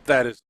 That is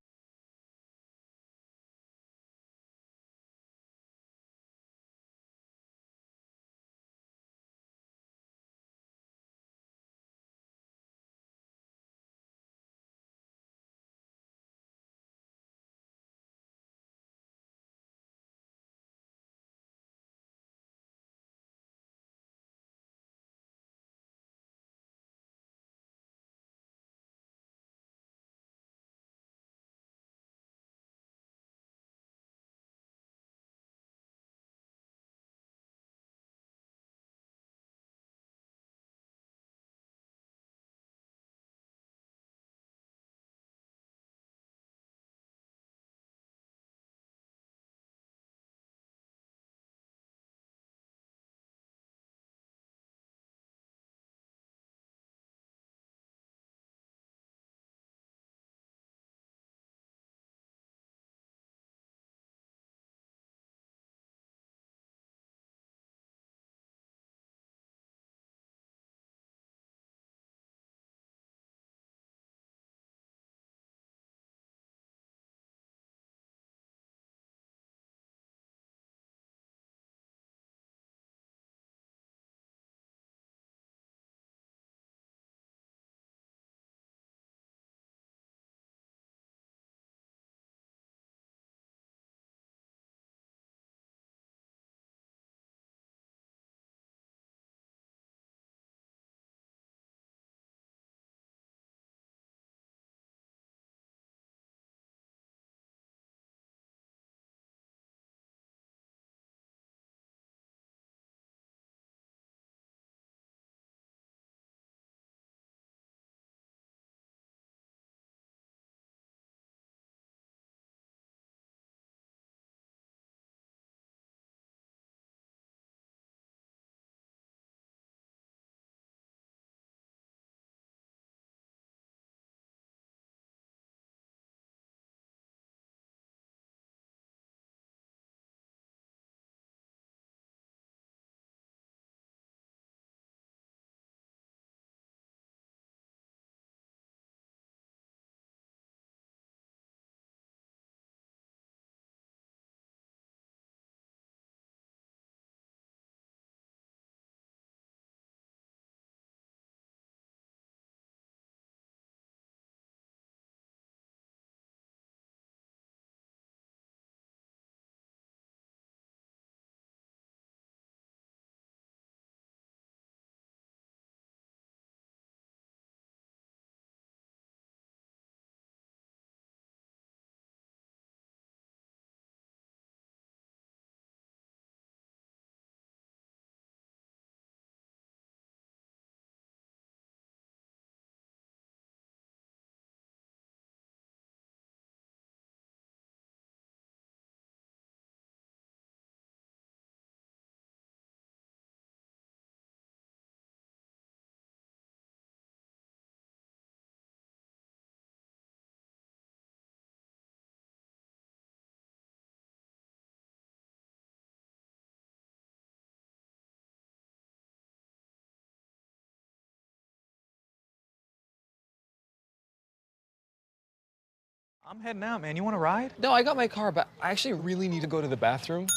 I'm heading out, man. You want to ride? No, I got my car, but I actually really need to go to the bathroom.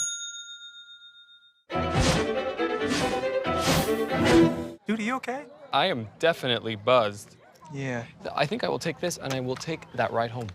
Dude, are you okay? I am definitely buzzed. Yeah. I think I will take this and I will take that ride home.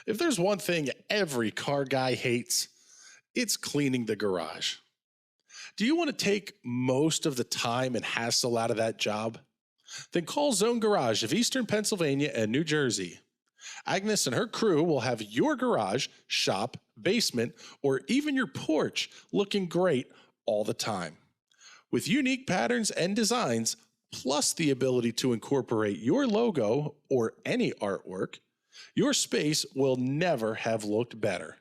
If there's one thing every car guy hates, it's cleaning the garage. Do you want to take most of the time and hassle out of that job? Then call Zone Garage of Eastern Pennsylvania and New Jersey. Agnes and her crew will have your garage, shop, basement, or even your porch looking great all the time. With unique patterns and designs, plus the ability to incorporate your logo or any artwork, your space will never have looked better.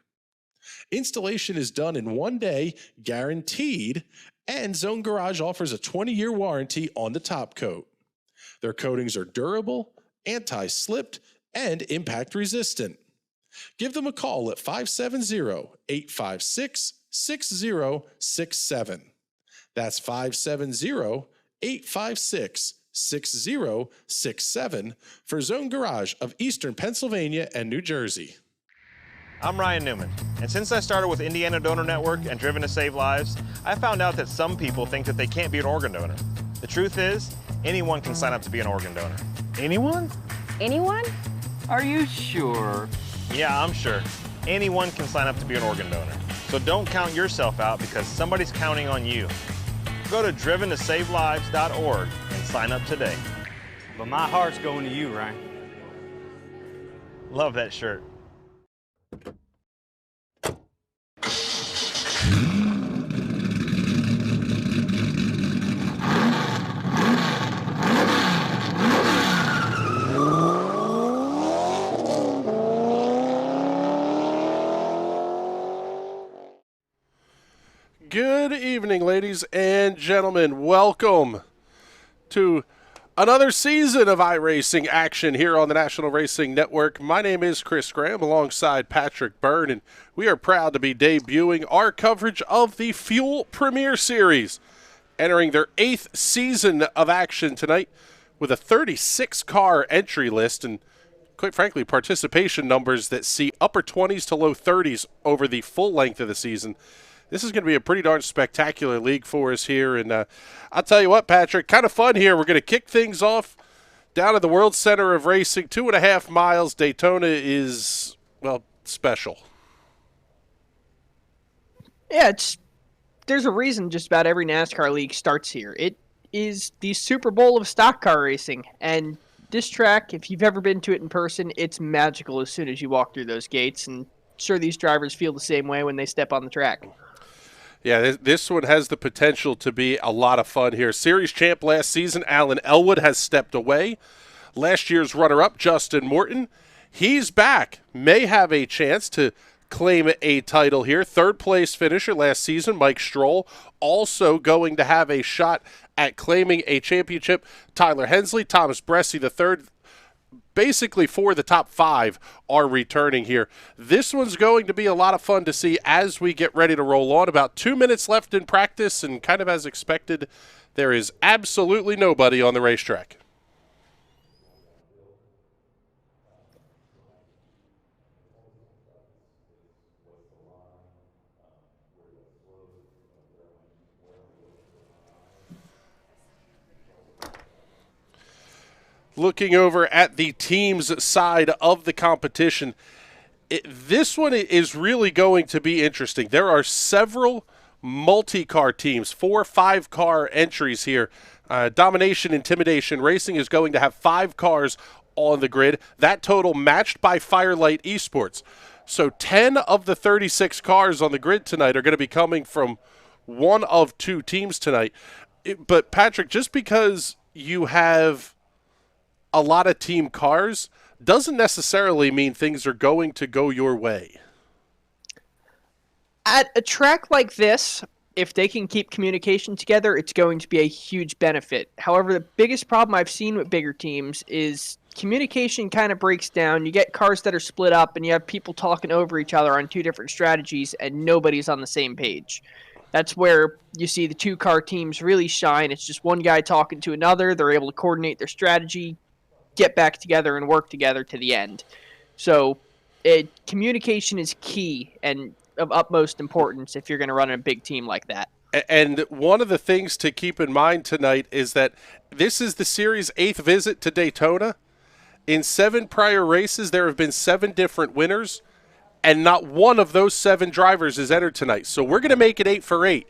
Installation is done in 1 day, guaranteed, and Zone Garage offers a 20-year warranty on the top coat. Their coatings are durable, anti-slipped, and impact resistant. Give them a call at 570-856-6067. That's 570-856-6067 for Zone Garage of Eastern Pennsylvania and New Jersey. I'm Ryan Newman, and since I started with Indiana Donor Network and Driven to Save Lives, I found out that some people think that they can't be an organ donor. The truth is, anyone can sign up to be an organ donor. Anyone? Anyone? Are you sure? Yeah, I'm sure. Anyone can sign up to be an organ donor. So don't count yourself out because somebody's counting on you. Go to driventosavelives.org and sign up today. But my heart's going to you, Ryan. Love that shirt. Good evening, ladies and gentlemen. Welcome to another season of iRacing action here on the National Racing Network. My name is Chris Graham alongside Patrick Byrne, and we are proud to be debuting our coverage of the Fuel Premier Series, entering their 8th season of action tonight with a 36-car entry list and, quite frankly, participation numbers that see upper 20s to low 30s over the full length of the season. This is going to be a pretty darn spectacular league for us here. And I'll tell you what, Patrick, kind of fun here. We're going to kick things off down at the World Center of Racing, 2.5 miles. Daytona is, well, special. Yeah, there's a reason just about every NASCAR league starts here. It is the Super Bowl of stock car racing. And this track, if you've ever been to it in person, it's magical as soon as you walk through those gates. And sure, these drivers feel the same way when they step on the track. Yeah, this one has the potential to be a lot of fun here. Series champ last season, Alan Elwood, has stepped away. Last year's runner-up, Justin Morton, he's back. May have a chance to claim a title here. Third place finisher last season, Mike Stroll, also going to have a shot at claiming a championship. Tyler Hensley, Thomas Bressie, the third. Basically, 4 of the top 5 are returning here. This one's going to be a lot of fun to see as we get ready to roll on. About 2 minutes left in practice, and kind of as expected, there is absolutely nobody on the racetrack. Looking over at the team's side of the competition, this one is really going to be interesting. There are several multi-car teams, 4 5-car entries here. Domination Intimidation Racing is going to have 5 cars on the grid. That total matched by Firelight Esports. So 10 of the 36 cars on the grid tonight are going to be coming from one of 2 teams tonight. But Patrick, just because you have a lot of team cars doesn't necessarily mean things are going to go your way. At a track like this, if they can keep communication together, it's going to be a huge benefit. However, the biggest problem I've seen with bigger teams is communication kind of breaks down. You get cars that are split up, and you have people talking over each other on 2 different strategies, and nobody's on the same page. That's where you see the 2-car teams really shine. It's just one guy talking to another. They're able to coordinate their strategy, get back together, and work together to the end. So communication is key and of utmost importance if you're going to run a big team like that. And one of the things to keep in mind tonight is that this is the series' 8th visit to Daytona. In 7 prior races, there have been 7 different winners, and not one of those 7 drivers is entered tonight. So we're going to make it 8 for 8.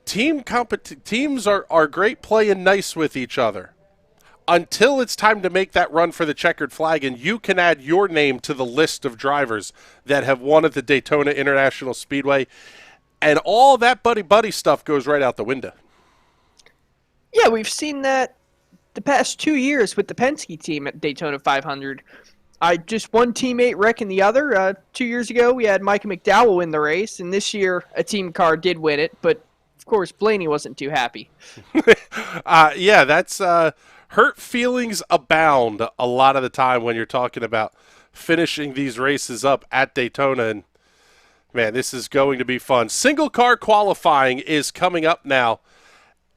Teams are great playing nice with each other until it's time to make that run for the checkered flag, and you can add your name to the list of drivers that have won at the Daytona International Speedway, and all that buddy-buddy stuff goes right out the window. Yeah, we've seen that the past 2 years with the Penske team at Daytona 500. Just one teammate wrecking the other. 2 years ago, we had Micah McDowell win the race, and this year a team car did win it, but of course Blaney wasn't too happy. Yeah, that's hurt feelings abound a lot of the time when you're talking about finishing these races up at Daytona, and man, this is going to be fun. Single car qualifying is coming up now.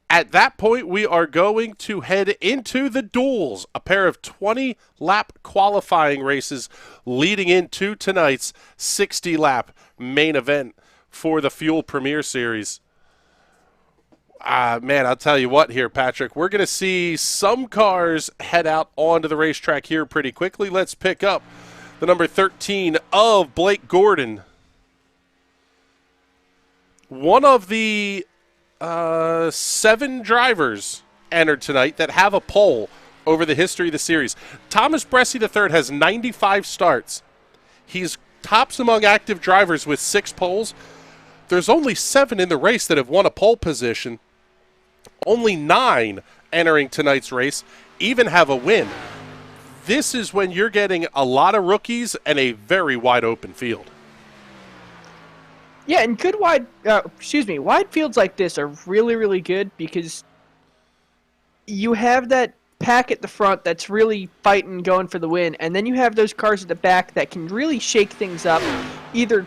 At that point, we are going to head into the duels, a pair of 20-lap qualifying races leading into tonight's 60-lap main event for the Fuel Premier Series. Man, I'll tell you what here, Patrick. We're going to see some cars head out onto the racetrack here pretty quickly. Let's pick up the number 13 of Blake Gordon. One of the 7 drivers entered tonight that have a pole over the history of the series. Thomas Bressie III has 95 starts. He's tops among active drivers with 6 poles. There's only 7 in the race that have won a pole position. Only 9 entering tonight's race even have a win. This is when you're getting a lot of rookies and a very wide open field. Yeah, and wide fields like this are really, really good because you have that pack at the front that's really fighting, going for the win, and then you have those cars at the back that can really shake things up, either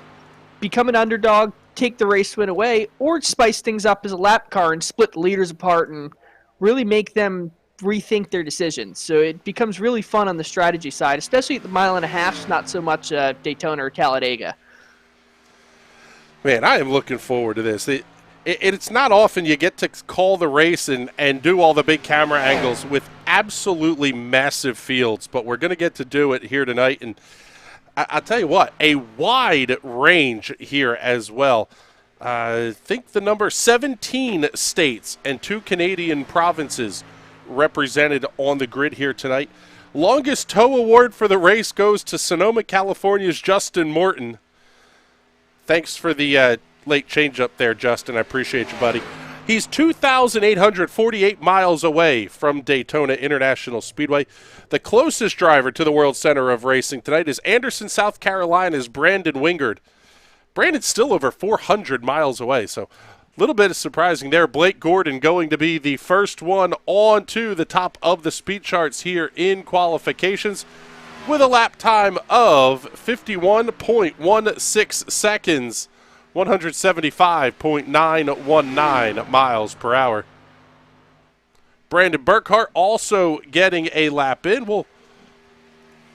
become an underdog, take the race win away, or spice things up as a lap car and split the leaders apart and really make them rethink their decisions. So it becomes really fun on the strategy side, especially at the mile and a half, not so much Daytona or Talladega. Man, I am looking forward to this. It's not often you get to call the race and do all the big camera angles with absolutely massive fields, but we're going to get to do it here tonight. And I'll tell you what, a wide range here as well. I think the number 17 states and 2 Canadian provinces represented on the grid here tonight. Longest tow award for the race goes to Sonoma, California's Justin Morton. Thanks for the late change up there, Justin. I appreciate you, buddy. He's 2,848 miles away from Daytona International Speedway. The closest driver to the World Center of Racing tonight is Anderson, South Carolina's Brandon Wingard. Brandon's still over 400 miles away, so a little bit surprising there. Blake Gordon going to be the first one on to the top of the speed charts here in qualifications, with a lap time of 51.16 seconds, 175.919 miles per hour. Brandon Burkhart also getting a lap in. We'll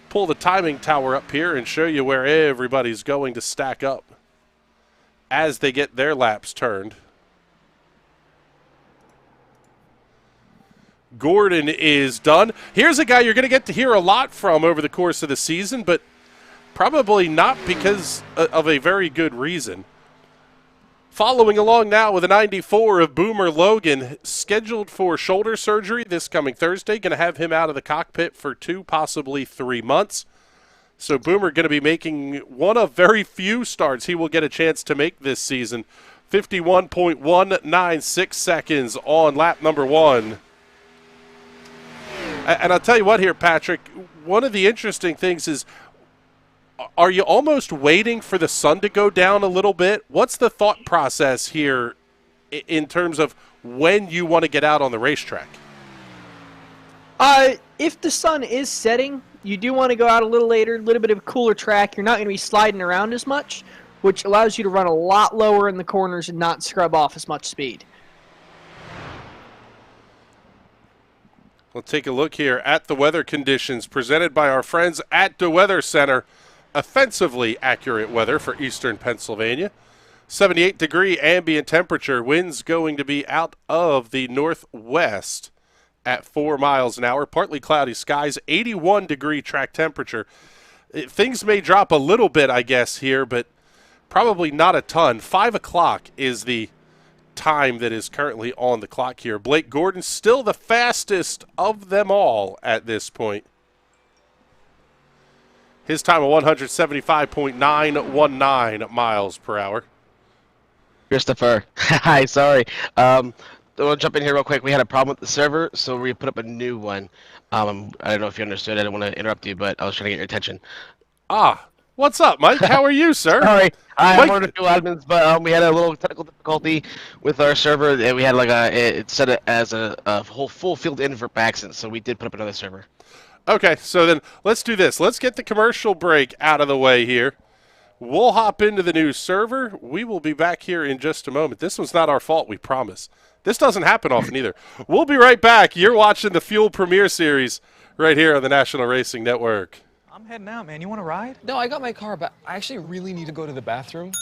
pull the timing tower up here and show you where everybody's going to stack up as they get their laps turned. Gordon is done. Here's a guy you're going to get to hear a lot from over the course of the season, but probably not because of a very good reason. Following along now with a 94 of Boomer Logan, scheduled for shoulder surgery this coming Thursday. Going to have him out of the cockpit for 2, possibly 3 months. So Boomer going to be making one of very few starts he will get a chance to make this season. 51.196 seconds on lap number 1. And I'll tell you what here, Patrick, one of the interesting things is, are you almost waiting for the sun to go down a little bit? What's the thought process here in terms of when you want to get out on the racetrack? If the sun is setting, you do want to go out a little later, a little bit of a cooler track. You're not going to be sliding around as much, which allows you to run a lot lower in the corners and not scrub off as much speed. We'll take a look here at the weather conditions presented by our friends at the Weather Center. Offensively accurate weather for eastern Pennsylvania. 78-degree ambient temperature. Winds going to be out of the northwest at 4 miles an hour. Partly cloudy skies. 81-degree track temperature. Things may drop a little bit, I guess, here, but probably not a ton. 5 o'clock is the time that is currently on the clock here. Blake Gordon still the fastest of them all at this point. His time of 175.919 miles per hour. Christopher. Hi, sorry. I want to jump in here real quick. We had a problem with the server, so we put up a new one. I don't know if you understood. I didn't want to interrupt you, but I was trying to get your attention. What's up, Mike? How are you, sir? Sorry, I'm Mike- one of the two admins, but we had a little technical difficulty with our server. And we had like it set it as a whole full field invert by accident, so we did put up another server. Okay, so then let's do this. Let's get the commercial break out of the way here. We'll hop into the new server. We will be back here in just a moment. This one's not our fault, we promise. This doesn't happen often either. We'll be right back. You're watching the Fuel Premiere Series right here on the National Racing Network. I'm heading out, man. You want to ride? No, I got my car, but I actually really need to go to the bathroom.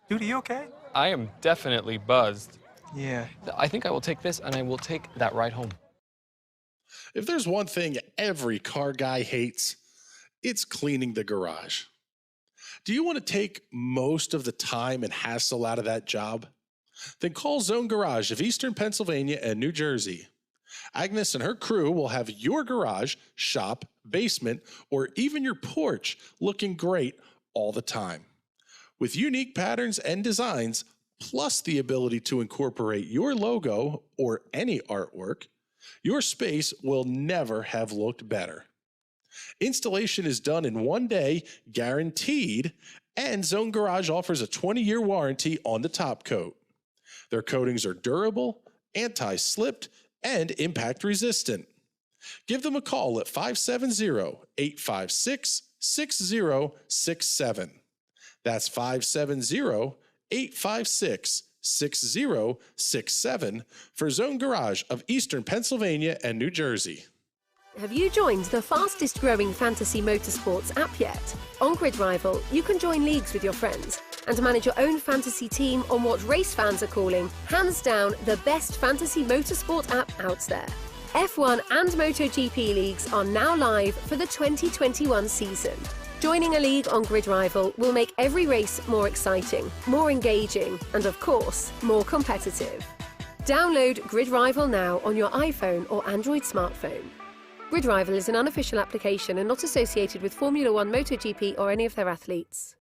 Dude, are you okay? I am definitely buzzed. Yeah. I think I will take this and I will take that ride home. If there's one thing every car guy hates, it's cleaning the garage. Do you want to take most of the time and hassle out of that job? Then call Zone Garage of Eastern Pennsylvania and New Jersey. Agnes and her crew will have your garage, shop, basement, or even your porch looking great all the time. With unique patterns and designs, plus the ability to incorporate your logo or any artwork, your space will never have looked better. Installation is done in 1 day, guaranteed, and Zone Garage offers a 20-year warranty on the top coat. Their coatings are durable, anti-slipped, and impact resistant. Give them a call at 570-856-6067. That's 570-856-6067 for Zone Garage of Eastern Pennsylvania and New Jersey. Have you joined the fastest growing fantasy motorsports app yet? On Grid Rival, you can join leagues with your friends and manage your own fantasy team on what race fans are calling, hands down, the best fantasy motorsport app out there. F1 and MotoGP leagues are now live for the 2021 season. Joining a league on Grid Rival will make every race more exciting, more engaging, and of course, more competitive. Download Grid Rival now on your iPhone or Android smartphone. Grid Rival is an unofficial application and not associated with Formula One, MotoGP, or any of their athletes.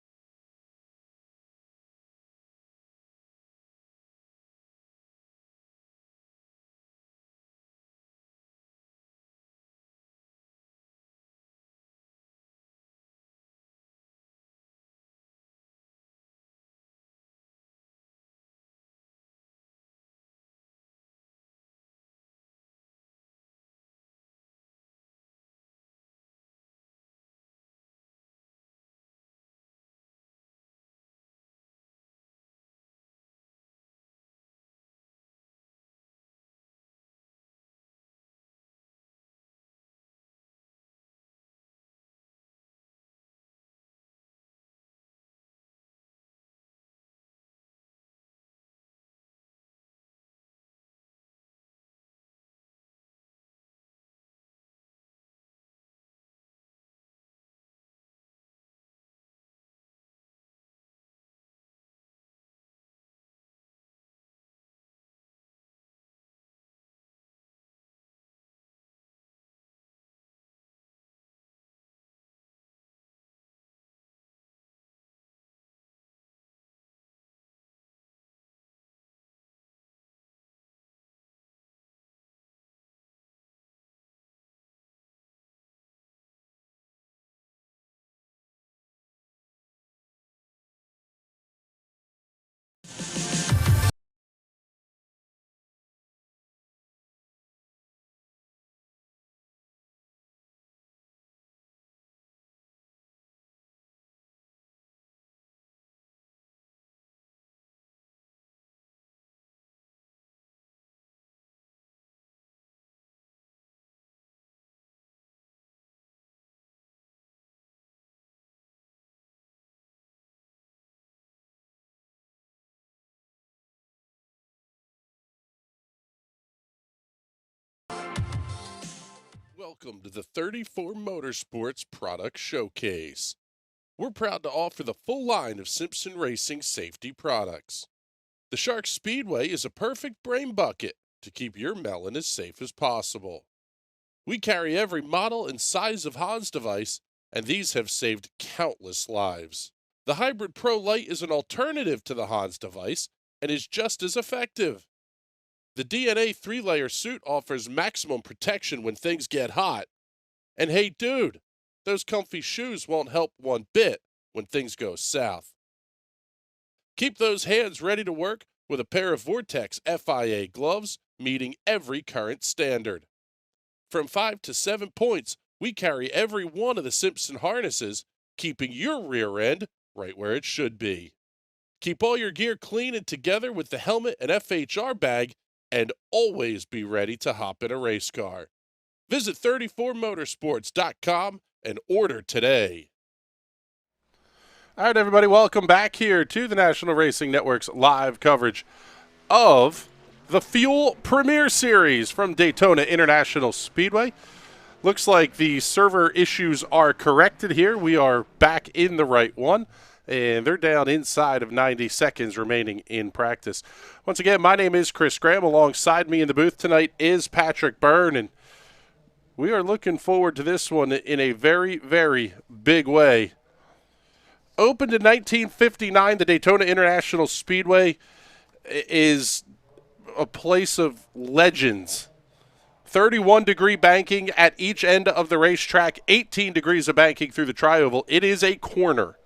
Welcome to the 34 Motorsports Product Showcase. We're proud to offer the full line of Simpson Racing safety products. The Shark Speedway is a perfect brain bucket to keep your melon as safe as possible. We carry every model and size of Hans device, and these have saved countless lives. The Hybrid Pro Lite is an alternative to the Hans device and is just as effective. The DNA 3-layer suit offers maximum protection when things get hot. And hey, dude, those comfy shoes won't help one bit when things go south. Keep those hands ready to work with a pair of Vortex Fia Gloves meeting every current standard. From 5 to 7 points, we carry every one of the Simpson harnesses, keeping your rear end right where it should be. Keep all your gear clean and together with the helmet and FHR bag, and always be ready to hop in a race car. Visit 34motorsports.com and order today. All right, everybody, welcome back here to the National Racing Network's live coverage of the Fuel Premier Series from Daytona International Speedway. Looks like the server issues are corrected here. We are back in the right one, and they're down inside of 90 seconds remaining in practice. Once again, my name is Chris Graham. Alongside me in the booth tonight is Patrick Byrne, and we are looking forward to this one in a very, very big way. Opened in 1959, the Daytona International Speedway is a place of legends. 31-degree banking at each end of the racetrack, 18 degrees of banking through the tri-oval. It is a corner.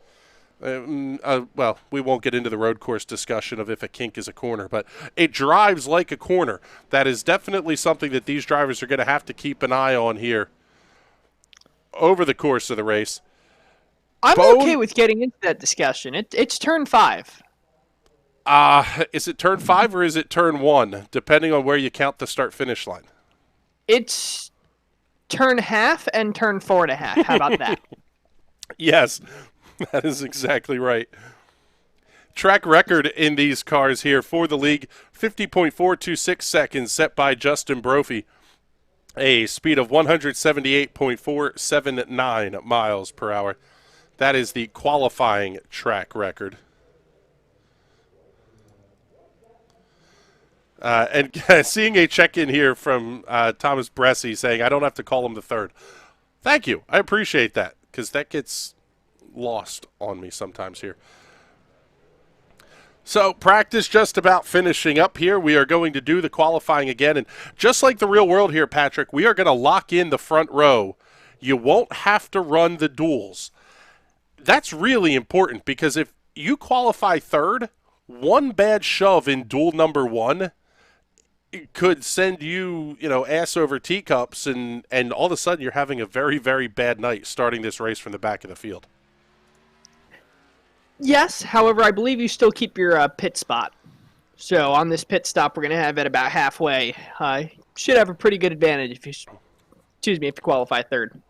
Well, we won't get into the road course discussion of if a kink is a corner, but it drives like a corner. That is definitely something that these drivers are going to have to keep an eye on here over the course of the race. I'm okay with getting into that discussion. It's turn 5. Is it turn 5 or is it turn 1, depending on where you count the start-finish line? It's turn half and turn 4.5. How about that? Yes, that is exactly right. Track record in these cars here for the league, 50.426 seconds set by Justin Brophy, a speed of 178.479 miles per hour. That is the qualifying track record. And seeing a check-in here from Thomas Bressi saying, I don't have to call him the third. Thank you. I appreciate that, because that gets lost on me sometimes here. So practice just about finishing up here. We are going to do the qualifying again. And just like the real world here, Patrick, we are going to lock in the front row. You won't have to run the duels. That's really important, because if you qualify third, one bad shove in duel number 1 could send you, ass over teacups, and all of a sudden you're having a very, very bad night starting this race from the back of the field. Yes, however, I believe you still keep your pit spot. So on this pit stop, we're going to have it about halfway. Should have a pretty good advantage if you qualify third.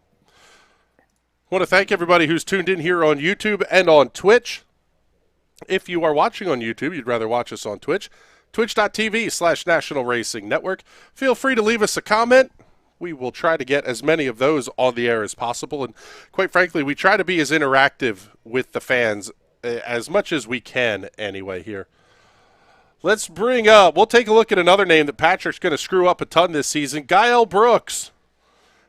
I want to thank everybody who's tuned in here on YouTube and on Twitch. If you are watching on YouTube, you'd rather watch us on Twitch, twitch.tv/National Racing Network. Feel free to leave us a comment. We will try to get as many of those on the air as possible. And quite frankly, we try to be as interactive with the fans as much as we can anyway here. Let's bring up, we'll take a look at another name that Patrick's going to screw up a ton this season, Guile Brooks,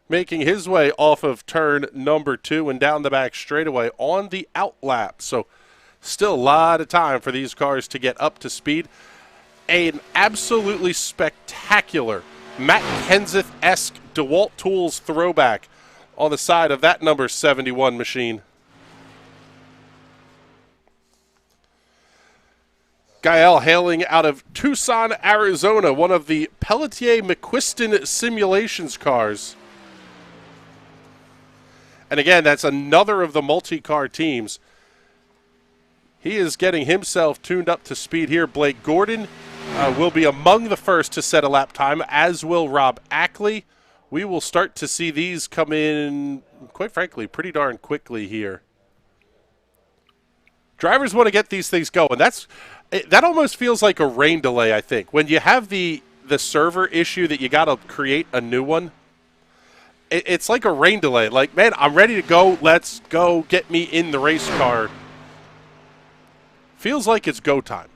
making his way off of turn number 2 and down the back straightaway on the outlap. So still a lot of time for these cars to get up to speed. An absolutely spectacular Matt Kenseth-esque DeWalt Tools throwback on the side of that number 71 machine. Guile hailing out of Tucson, Arizona, one of the Pelletier-McQuiston simulations cars. And again, that's another of the multi-car teams. He is getting himself tuned up to speed here. Blake Gordon will be among the first to set a lap time, as will Rob Ackley. We will start to see these come in, quite frankly, pretty darn quickly here. Drivers want to get these things going. That almost feels like a rain delay, I think. When you have the server issue that you got to create a new one, it's like a rain delay. Like, man, I'm ready to go. Let's go. Get me in the race car. Feels like it's go time.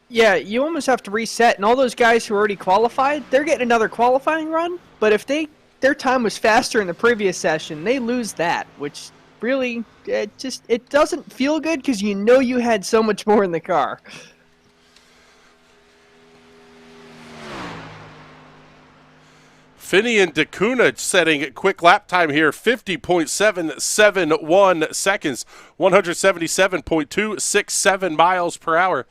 Yeah, you almost have to reset, and all those guys who already qualified, they're getting another qualifying run, but if they their time was faster in the previous session. They lose that, which really, it doesn't feel good because you know you had so much more in the car. Finney and DeCuna setting quick lap time here, 50.771 seconds, 177.267 miles per hour.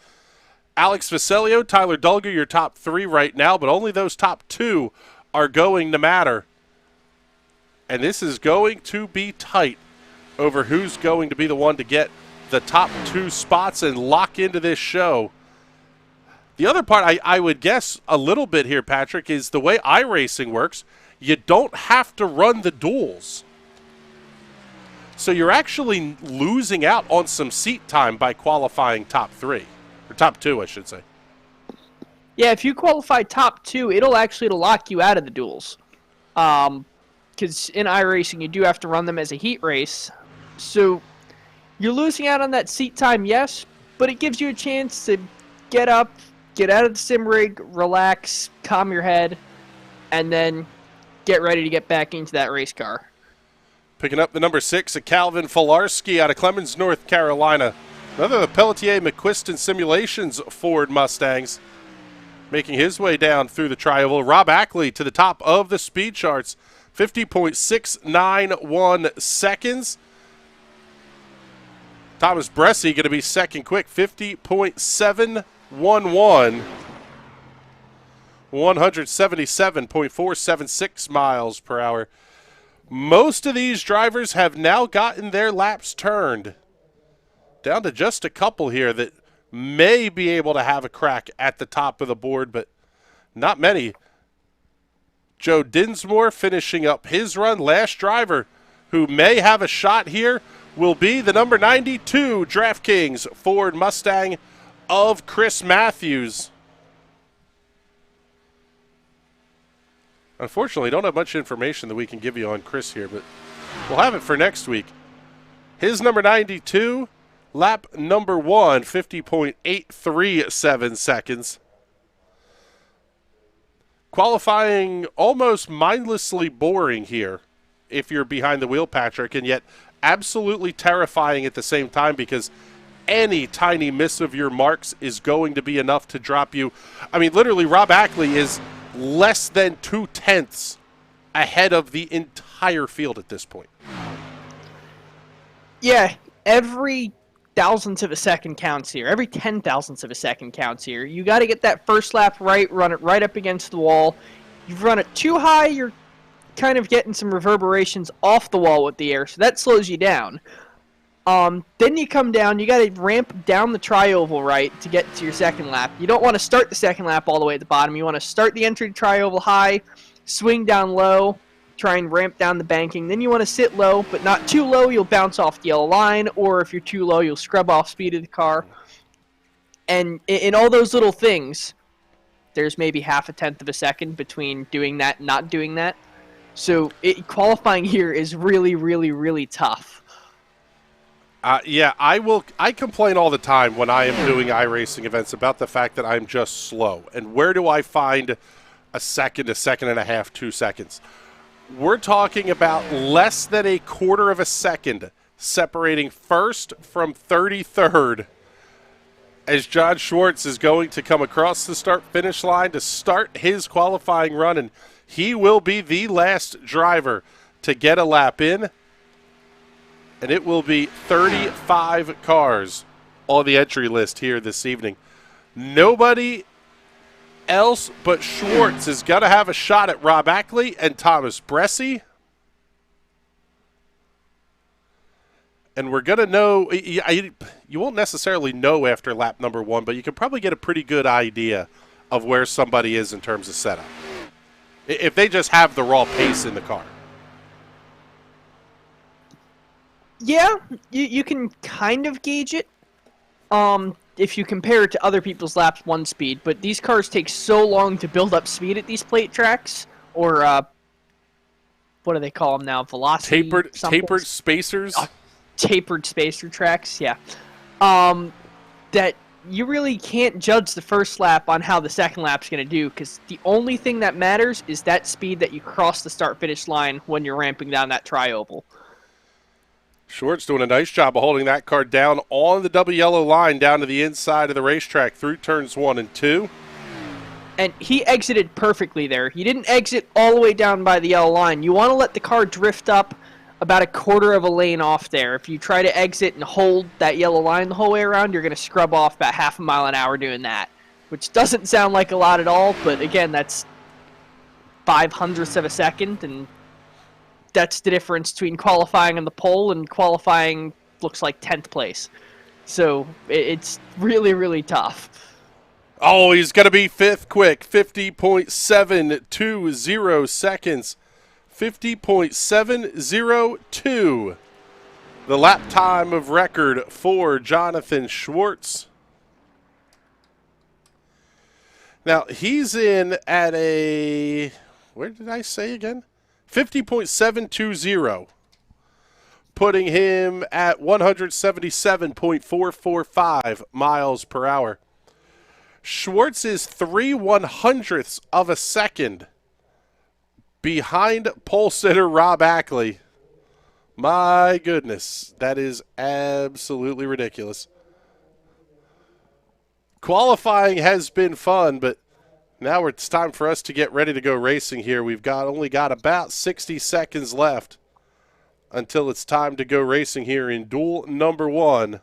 Alex Vasilio, Tyler Dulger, your top 3 right now, but only those top 2 are going to matter. And this is going to be tight over who's going to be the one to get the top 2 spots and lock into this show. The other part I would guess a little bit here, Patrick, is the way iRacing works, you don't have to run the duels. So you're actually losing out on some seat time by qualifying top 3. Or top 2, I should say. Yeah, if you qualify top 2, it'll lock you out of the duels. Because in iRacing, you do have to run them as a heat race. So you're losing out on that seat time, yes, but it gives you a chance to get up, get out of the sim rig, relax, calm your head, and then get ready to get back into that race car. Picking up the number 6, a Calvin Filarski out of Clemens, North Carolina. Another of the Pelletier McQuiston Simulations Ford Mustangs. Making his way down through the tri-oval. Rob Ackley to the top of the speed charts. 50.691 seconds. Thomas Bressie going to be second quick. 50.711. 177.476 miles per hour. Most of these drivers have now gotten their laps turned. Down to just a couple here that may be able to have a crack at the top of the board, but not many. Joe Dinsmore finishing up his run. Last driver who may have a shot here will be the number 92 DraftKings Ford Mustang of Chris Matthews. Unfortunately, don't have much information that we can give you on Chris here, but we'll have it for next week. His number 92, lap number 1, 50.837 seconds. Qualifying almost mindlessly boring here if you're behind the wheel, Patrick, and yet absolutely terrifying at the same time because any tiny miss of your marks is going to be enough to drop you. I mean, literally, Rob Ackley is less than 0.2 ahead of the entire field at this point. Yeah, every thousandth of a second counts here. Every 10 thousandths of a second counts here. You got to get that first lap right, run it right up against the wall. You've run it too high, you're kind of getting some reverberations off the wall with the air, so that slows you down. Then you come down, you got to ramp down the tri-oval right to get to your second lap. You don't want to start the second lap all the way at the bottom. You want to start the entry tri-oval high, swing down low, try and ramp down the banking. Then you want to sit low, but not too low. You'll bounce off the yellow line, or if you're too low, you'll scrub off speed of the car. And in all those little things, there's maybe half a tenth of a second between doing that and not doing that. So qualifying here is really, really, really tough. Yeah, I complain all the time when I am doing iRacing events about the fact that I'm just slow. And where do I find a second and a half, 2 seconds? We're talking about less than a quarter of a second separating first from 33rd as John Schwartz is going to come across the start-finish line to start his qualifying run, and he will be the last driver to get a lap in. And it will be 35 cars on the entry list here this evening. Nobody else but Schwartz is going to have a shot at Rob Ackley and Thomas Bressie. And we're going to know, you won't necessarily know after lap number 1, but you can probably get a pretty good idea of where somebody is in terms of setup, if they just have the raw pace in the car. Yeah, you can kind of gauge it if you compare it to other people's laps 1 speed, but these cars take so long to build up speed at these plate tracks, or what do they call them now? Velocity? Tapered spacers? Tapered spacer tracks, yeah. That you really can't judge the first lap on how the second lap's going to do, because the only thing that matters is that speed that you cross the start-finish line when you're ramping down that tri-oval. Schwartz doing a nice job of holding that car down on the double yellow line down to the inside of the racetrack through turns 1 and 2. And he exited perfectly there. He didn't exit all the way down by the yellow line. You want to let the car drift up about a quarter of a lane off there. If you try to exit and hold that yellow line the whole way around, you're going to scrub off about half a mile an hour doing that, which doesn't sound like a lot at all, but again, that's 0.05 of a second, and that's the difference between qualifying on the pole and qualifying looks like 10th place. So it's really, really tough. Oh, he's going to be 5th quick, 50.720 seconds. 50.702. The lap time of record for Jonathan Schwartz. Now, he's in at a, where did I say again? 50.720. Putting him at 177.445 miles per hour. Schwartz is 3/100ths of a second behind pole sitter Rob Ackley. My goodness, that is absolutely ridiculous. Qualifying has been fun, but now it's time for us to get ready to go racing here. We've only got about 60 seconds left until it's time to go racing here in duel number 1.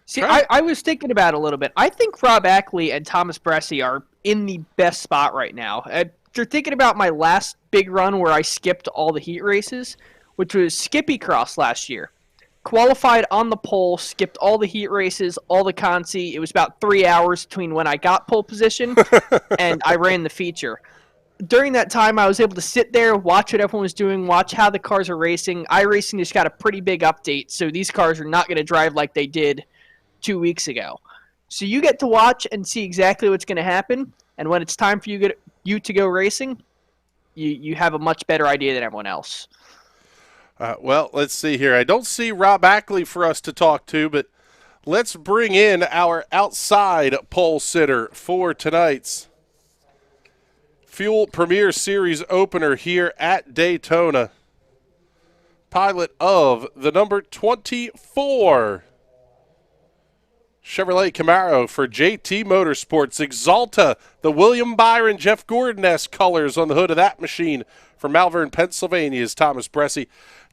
See, I was thinking about it a little bit. I think Rob Ackley and Thomas Bresci are in the best spot right now. If you're thinking about my last big run where I skipped all the heat races, which was Skippy Cross last year. Qualified on the pole, skipped all the heat races, all the consi. It was about 3 hours between when I got pole position and I ran the feature. During that time, I was able to sit there, watch what everyone was doing, watch how the cars are racing. iRacing just got a pretty big update, so these cars are not going to drive like they did 2 weeks ago. So you get to watch and see exactly what's going to happen, and when it's time for you to go racing, you have a much better idea than everyone else. Well, let's see here. I don't see Rob Ackley for us to talk to, but let's bring in our outside pole sitter for tonight's Fuel Premier Series opener here at Daytona. Pilot of the number 24 Chevrolet Camaro for JT Motorsports. Exalta, the William Byron, Jeff Gordon-esque colors on the hood of that machine from Malvern, Pennsylvania is Thomas Bresci.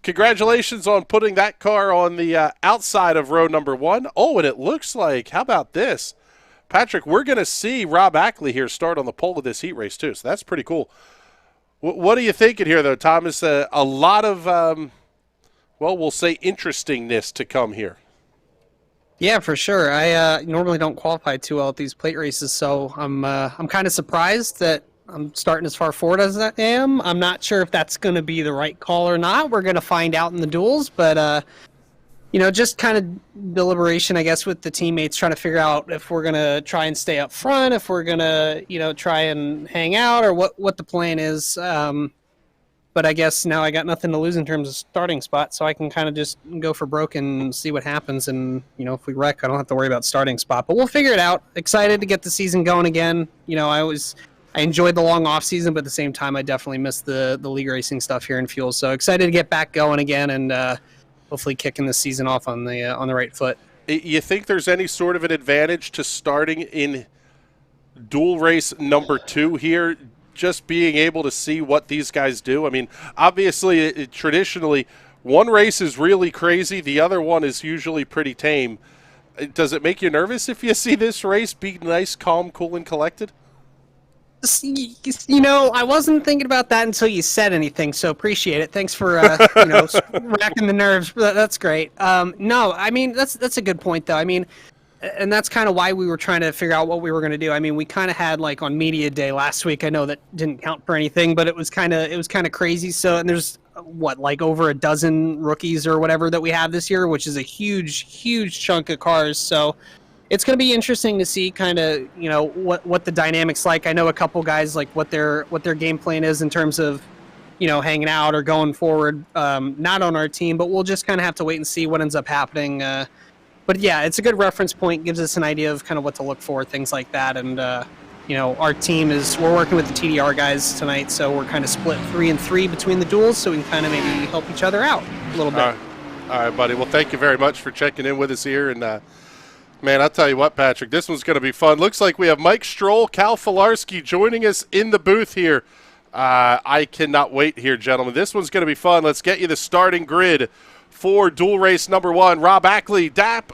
Congratulations on putting that car on the outside of row number 1. Oh, and it looks like, how about this? Patrick, we're going to see Rob Ackley here start on the pole of this heat race too, so that's pretty cool. What are you thinking here, though, Thomas? A lot of, well, we'll say interestingness to come here. Yeah, for sure. I normally don't qualify too well at these plate races, so I'm kind of surprised that I'm starting as far forward as I am. I'm not sure if that's going to be the right call or not. We're going to find out in the duels, but just kind of deliberation, I guess, with the teammates, trying to figure out if we're going to try and stay up front, if we're going to try and hang out, or what the plan is. But I guess now I got nothing to lose in terms of starting spot, so I can kind of just go for broke and see what happens. And, if we wreck, I don't have to worry about starting spot. But we'll figure it out. Excited to get the season going again. I enjoyed the long off season, but at the same time, I definitely missed the league racing stuff here in Fuel. So excited to get back going again and hopefully kicking the season off on the right foot. You think there's any sort of an advantage to starting in dual race number 2 here? Just being able to see what these guys do. I mean, obviously, traditionally, one race is really crazy. The other one is usually pretty tame. Does it make you nervous if you see this race be nice, calm, cool, and collected? I wasn't thinking about that until you said anything, so appreciate it. Thanks for, racking the nerves. That's great. No, I mean, that's a good point, though. I mean, and that's kind of why we were trying to figure out what we were going to do. I mean, we kind of had on media day last week. I know that didn't count for anything, but it was kind of crazy. So, and there's over a dozen rookies or whatever that we have this year, which is a huge chunk of cars. So it's going to be interesting to see kind of, what the dynamics like. I know a couple guys what their game plan is in terms of, hanging out or going forward, not on our team, but we'll just kind of have to wait and see what ends up happening. But yeah, it's a good reference point, gives us an idea of kind of what to look for, things like that. And, our team we're working with the TDR guys tonight, so we're kind of split 3 and 3 between the duels, so we can kind of maybe help each other out a little bit. All right, buddy. Well, thank you very much for checking in with us here. And, man, I'll tell you what, Patrick, this one's going to be fun. Looks like we have Mike Stroll, Cal Filarski joining us in the booth here. I cannot wait here, gentlemen. This one's going to be fun. Let's get you the starting grid for dual race number 1. Rob Ackley, Dak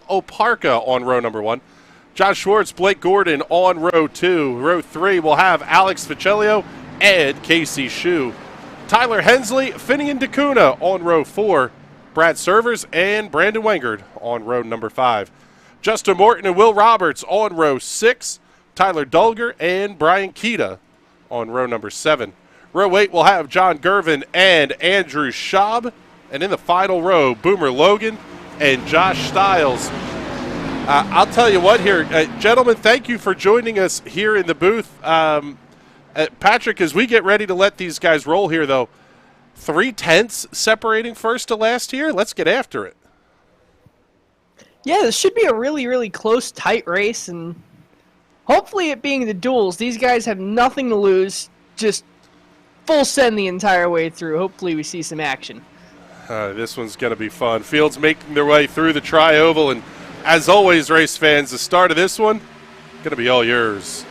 Oparka on row number 1. John Schwartz, Blake Gordon on row 2. Row 3, we'll have Alex Ficelio and Casey Shue. Tyler Hensley, Finian DeCuna on row 4. Brad Servers and Brandon Wengard on row number 5. Justin Morton and Will Roberts on row 6. Tyler Dulger and Brian Keita on row number 7. Row 8 will have John Gervin and Andrew Schaub. And in the final row, Boomer Logan and Josh Stiles. I'll tell you what here, gentlemen, thank you for joining us here in the booth. Patrick, as we get ready to let these guys roll here, though, 3/10 separating first to last here. Let's get after it. Yeah, this should be a really, really close, tight race, and hopefully it being the duels, these guys have nothing to lose, just full send the entire way through. Hopefully we see some action. This one's going to be fun. Fields making their way through the tri-oval, and as always, race fans, the start of this one, going to be all yours.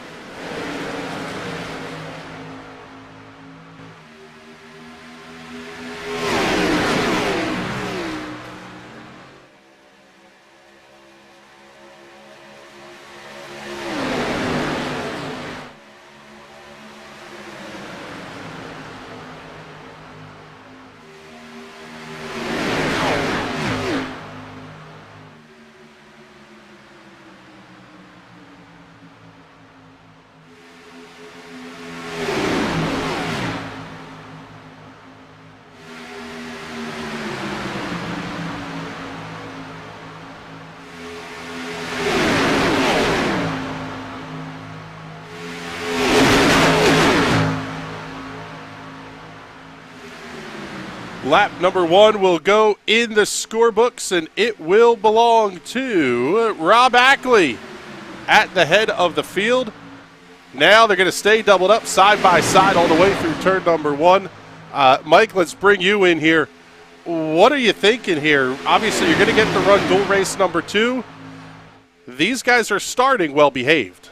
Lap number 1 will go in the scorebooks, and it will belong to Rob Ackley at the head of the field. Now they're going to stay doubled up side by side all the way through turn number 1. Mike, let's bring you in here. What are you thinking here? Obviously, you're going to get to run dual race number 2. These guys are starting well behaved.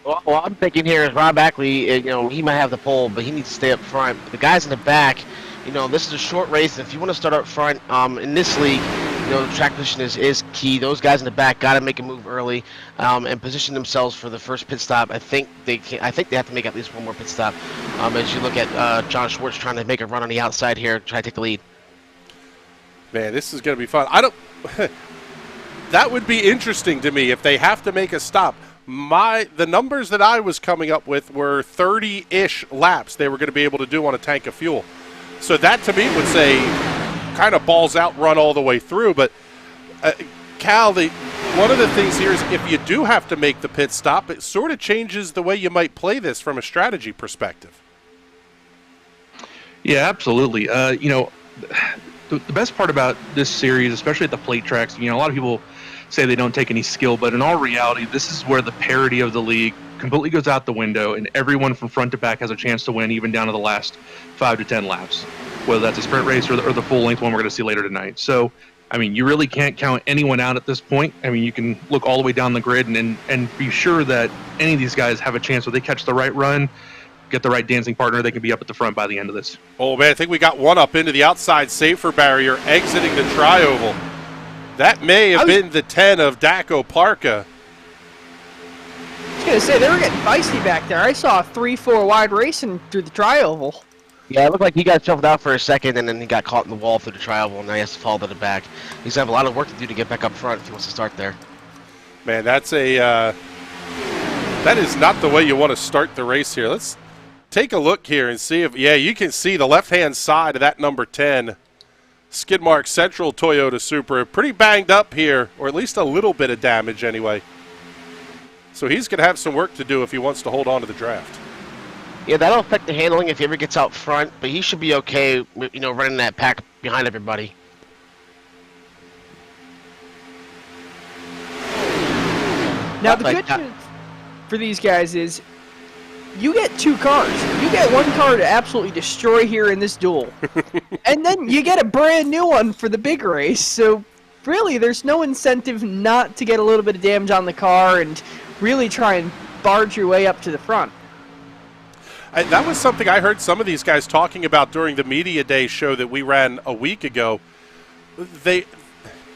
Well, I'm thinking here is Rob Ackley, he might have the pole, but he needs to stay up front. The guys in the back, this is a short race. If you want to start up front in this league, the track position is key. Those guys in the back got to make a move early and position themselves for the first pit stop. I think they have to make at least one more pit stop. As you look at John Schwartz trying to make a run on the outside here, try to take the lead. Man, this is going to be fun. That would be interesting to me if they have to make a stop. The numbers that I was coming up with were 30-ish laps they were going to be able to do on a tank of fuel. So that, to me, would say kind of balls out, run all the way through. But, Cal, one of the things here is if you do have to make the pit stop, it sort of changes the way you might play this from a strategy perspective. Yeah, absolutely. The best part about this series, especially at the plate tracks, a lot of people say they don't take any skill, but in all reality, this is where the parity of the league completely goes out the window, and everyone from front to back has a chance to win, even down to the last 5 to 10 laps, whether that's a sprint race or the full-length one we're going to see later tonight. So, you really can't count anyone out at this point. You can look all the way down the grid and be sure that any of these guys have a chance where they catch the right run, get the right dancing partner, they can be up at the front by the end of this. Oh, man, I think we got one up into the outside safer barrier, exiting the tri-oval. That may have been the 10 of Dak Oparka. I was going to say, they were getting feisty back there. I saw a 3-4 wide racing through the tri-oval. Yeah, it looked like he got shuffled out for a second, and then he got caught in the wall through the tri-oval, and now he has to fall to the back. He's going to have a lot of work to do to get back up front if he wants to start there. Man, that is not the way you want to start the race here. Let's take a look here and see if, you can see the left-hand side of that number 10 Skidmark Central Toyota Supra. Pretty banged up here, or at least a little bit of damage anyway. So he's going to have some work to do if he wants to hold on to the draft. Yeah, that'll affect the handling if he ever gets out front, but he should be okay with, running that pack behind everybody. Now, the good news for these guys is you get 2 cars. You get 1 car to absolutely destroy here in this duel. And then you get a brand new one for the big race. So, really, there's no incentive not to get a little bit of damage on the car and really try and barge your way up to the front. That was something I heard some of these guys talking about during the Media Day show that we ran a week ago.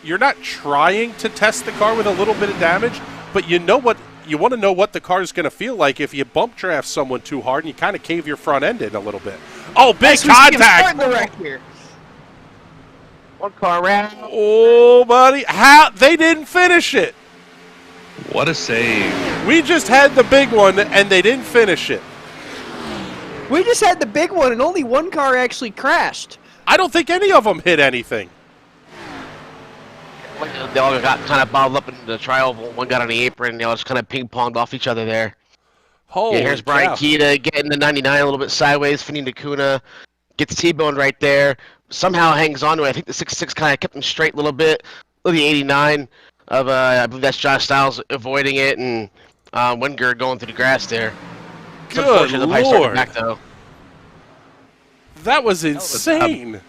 You're not trying to test the car with a little bit of damage, but you want to know what the car is going to feel like if you bump draft someone too hard and you kind of cave your front end in a little bit. Oh, big contact! The wreck here. 1 car around. Oh, buddy. How? They didn't finish it. What a save. We just had the big one, and they didn't finish it. We just had the big one, and only 1 car actually crashed. I don't think any of them hit anything. They all got kind of bottled up in the trial. One got on the apron, and they all just kind of ping-ponged off each other there. Holy here's Brian cow. Keita getting the 99 a little bit sideways. Finny Nakuna gets T-boned right there. Somehow hangs on to it. I think the 6.6 kind of kept him straight a little bit. The 89 of, I believe that's Josh Stiles avoiding it, and Wingard going through the grass there. Good Lord. Back, though. That was insane.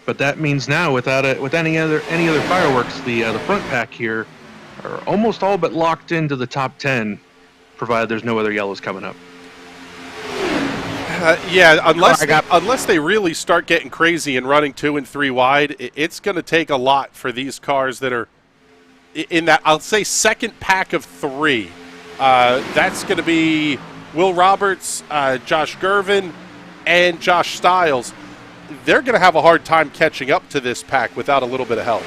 But that means now, with any other fireworks, the front pack here are almost all but locked into the top 10, provided there's no other yellows coming up. Yeah, unless they really start getting crazy and running 2 and 3 wide, it's going to take a lot for these cars that are in that, I'll say, second pack of 3. That's going to be Will Roberts, Josh Gervin, and Josh Stiles. They're going to have a hard time catching up to this pack without a little bit of help.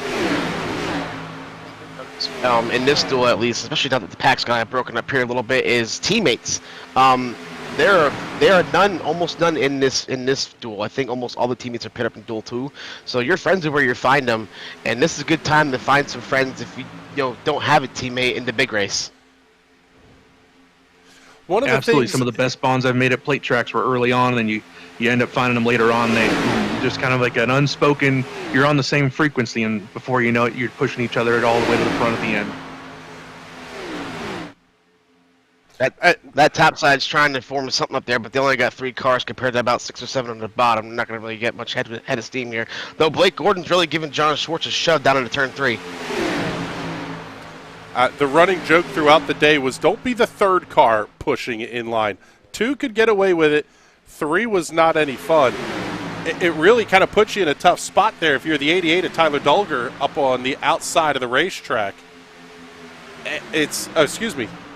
In this duel, at least, especially now that the pack's kind of broken up here a little bit, is teammates. There are almost none in this duel. I think almost all the teammates are paired up in duel 2. So your friends are where you find them, and this is a good time to find some friends if you don't have a teammate in the big race. Absolutely, some of the best bonds I've made at plate tracks were early on, and then you end up finding them later on. They just kind of like an unspoken, you're on the same frequency, and before you know it, you're pushing each other all the way to the front at the end. That top side's trying to form something up there, but they only got 3 cars compared to about 6 or 7 on the bottom. They're not going to really get much head of steam here. Though Blake Gordon's really giving John Schwartz a shove down into turn 3. The running joke throughout the day was don't be the 3rd car pushing in line. 2 could get away with it. 3 was not any fun. It really kind of puts you in a tough spot there if you're the 88 of Tyler Dulger up on the outside of the racetrack.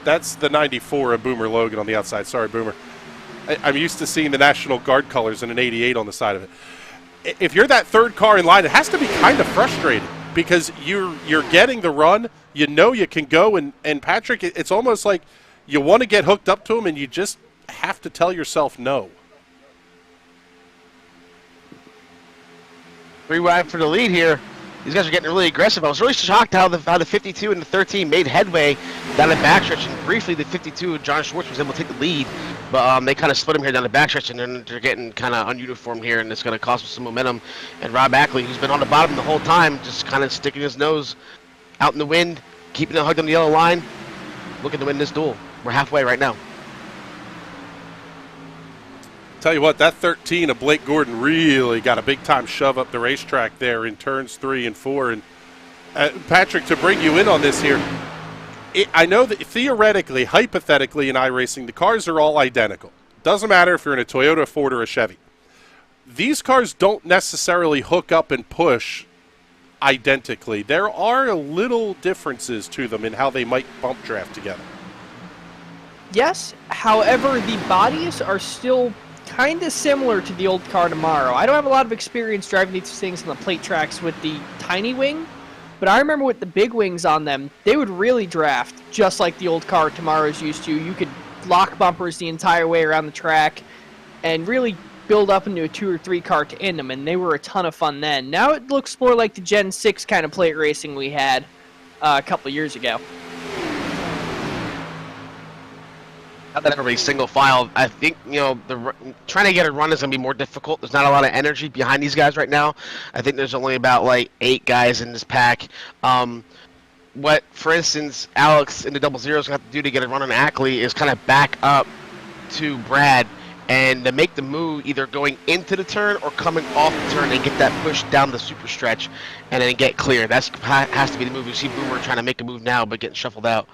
That's the 94 of Boomer Logan on the outside. Sorry, Boomer. I'm used to seeing the National Guard colors and an 88 on the side of it. If you're that 3rd car in line, it has to be kind of frustrating because you're getting the run. You know you can go, and Patrick, it's almost like you want to get hooked up to him, and you just have to tell yourself no. 3 wide for the lead here. These guys are getting really aggressive. I was really shocked how the 52 and the 13 made headway down the backstretch, and briefly the 52, John Schwartz, was able to take the lead, but they kind of split him here down the backstretch, and then they're getting kind of ununiformed here, and it's going to cost them some momentum. And Rob Ackley, who's been on the bottom the whole time, just kind of sticking his nose out in the wind, keeping it hugged on the yellow line, looking to win this duel. We're halfway right now. Tell you what, that 13 of Blake Gordon really got a big-time shove up the racetrack there in turns 3 and 4. And Patrick, to bring you in on this here, I know that theoretically, hypothetically in iRacing, the cars are all identical. Doesn't matter if you're in a Toyota, Ford, or a Chevy. These cars don't necessarily hook up and push identically. There are little differences to them in how they might bump draft together. Yes, however, the bodies are still kind of similar to the old car tomorrow. I don't have a lot of experience driving these things on the plate tracks with the tiny wing, but I remember with the big wings on them, they would really draft just like the old car tomorrow's used to. You could lock bumpers the entire way around the track and really build up into a 2 or 3 car to end them, and they were a ton of fun then. Now it looks more like the Gen 6 kind of plate racing we had a couple years ago. Not that everybody's single file. I think, trying to get a run is going to be more difficult. There's not a lot of energy behind these guys right now. I think there's only about, 8 guys in this pack. What, for instance, Alex in the double zero is going to have to do to get a run on Ackley is kind of back up to Brad and to make the move either going into the turn or coming off the turn and get that push down the super stretch and then get clear. That has to be the move. You see Boomer trying to make a move now but getting shuffled out.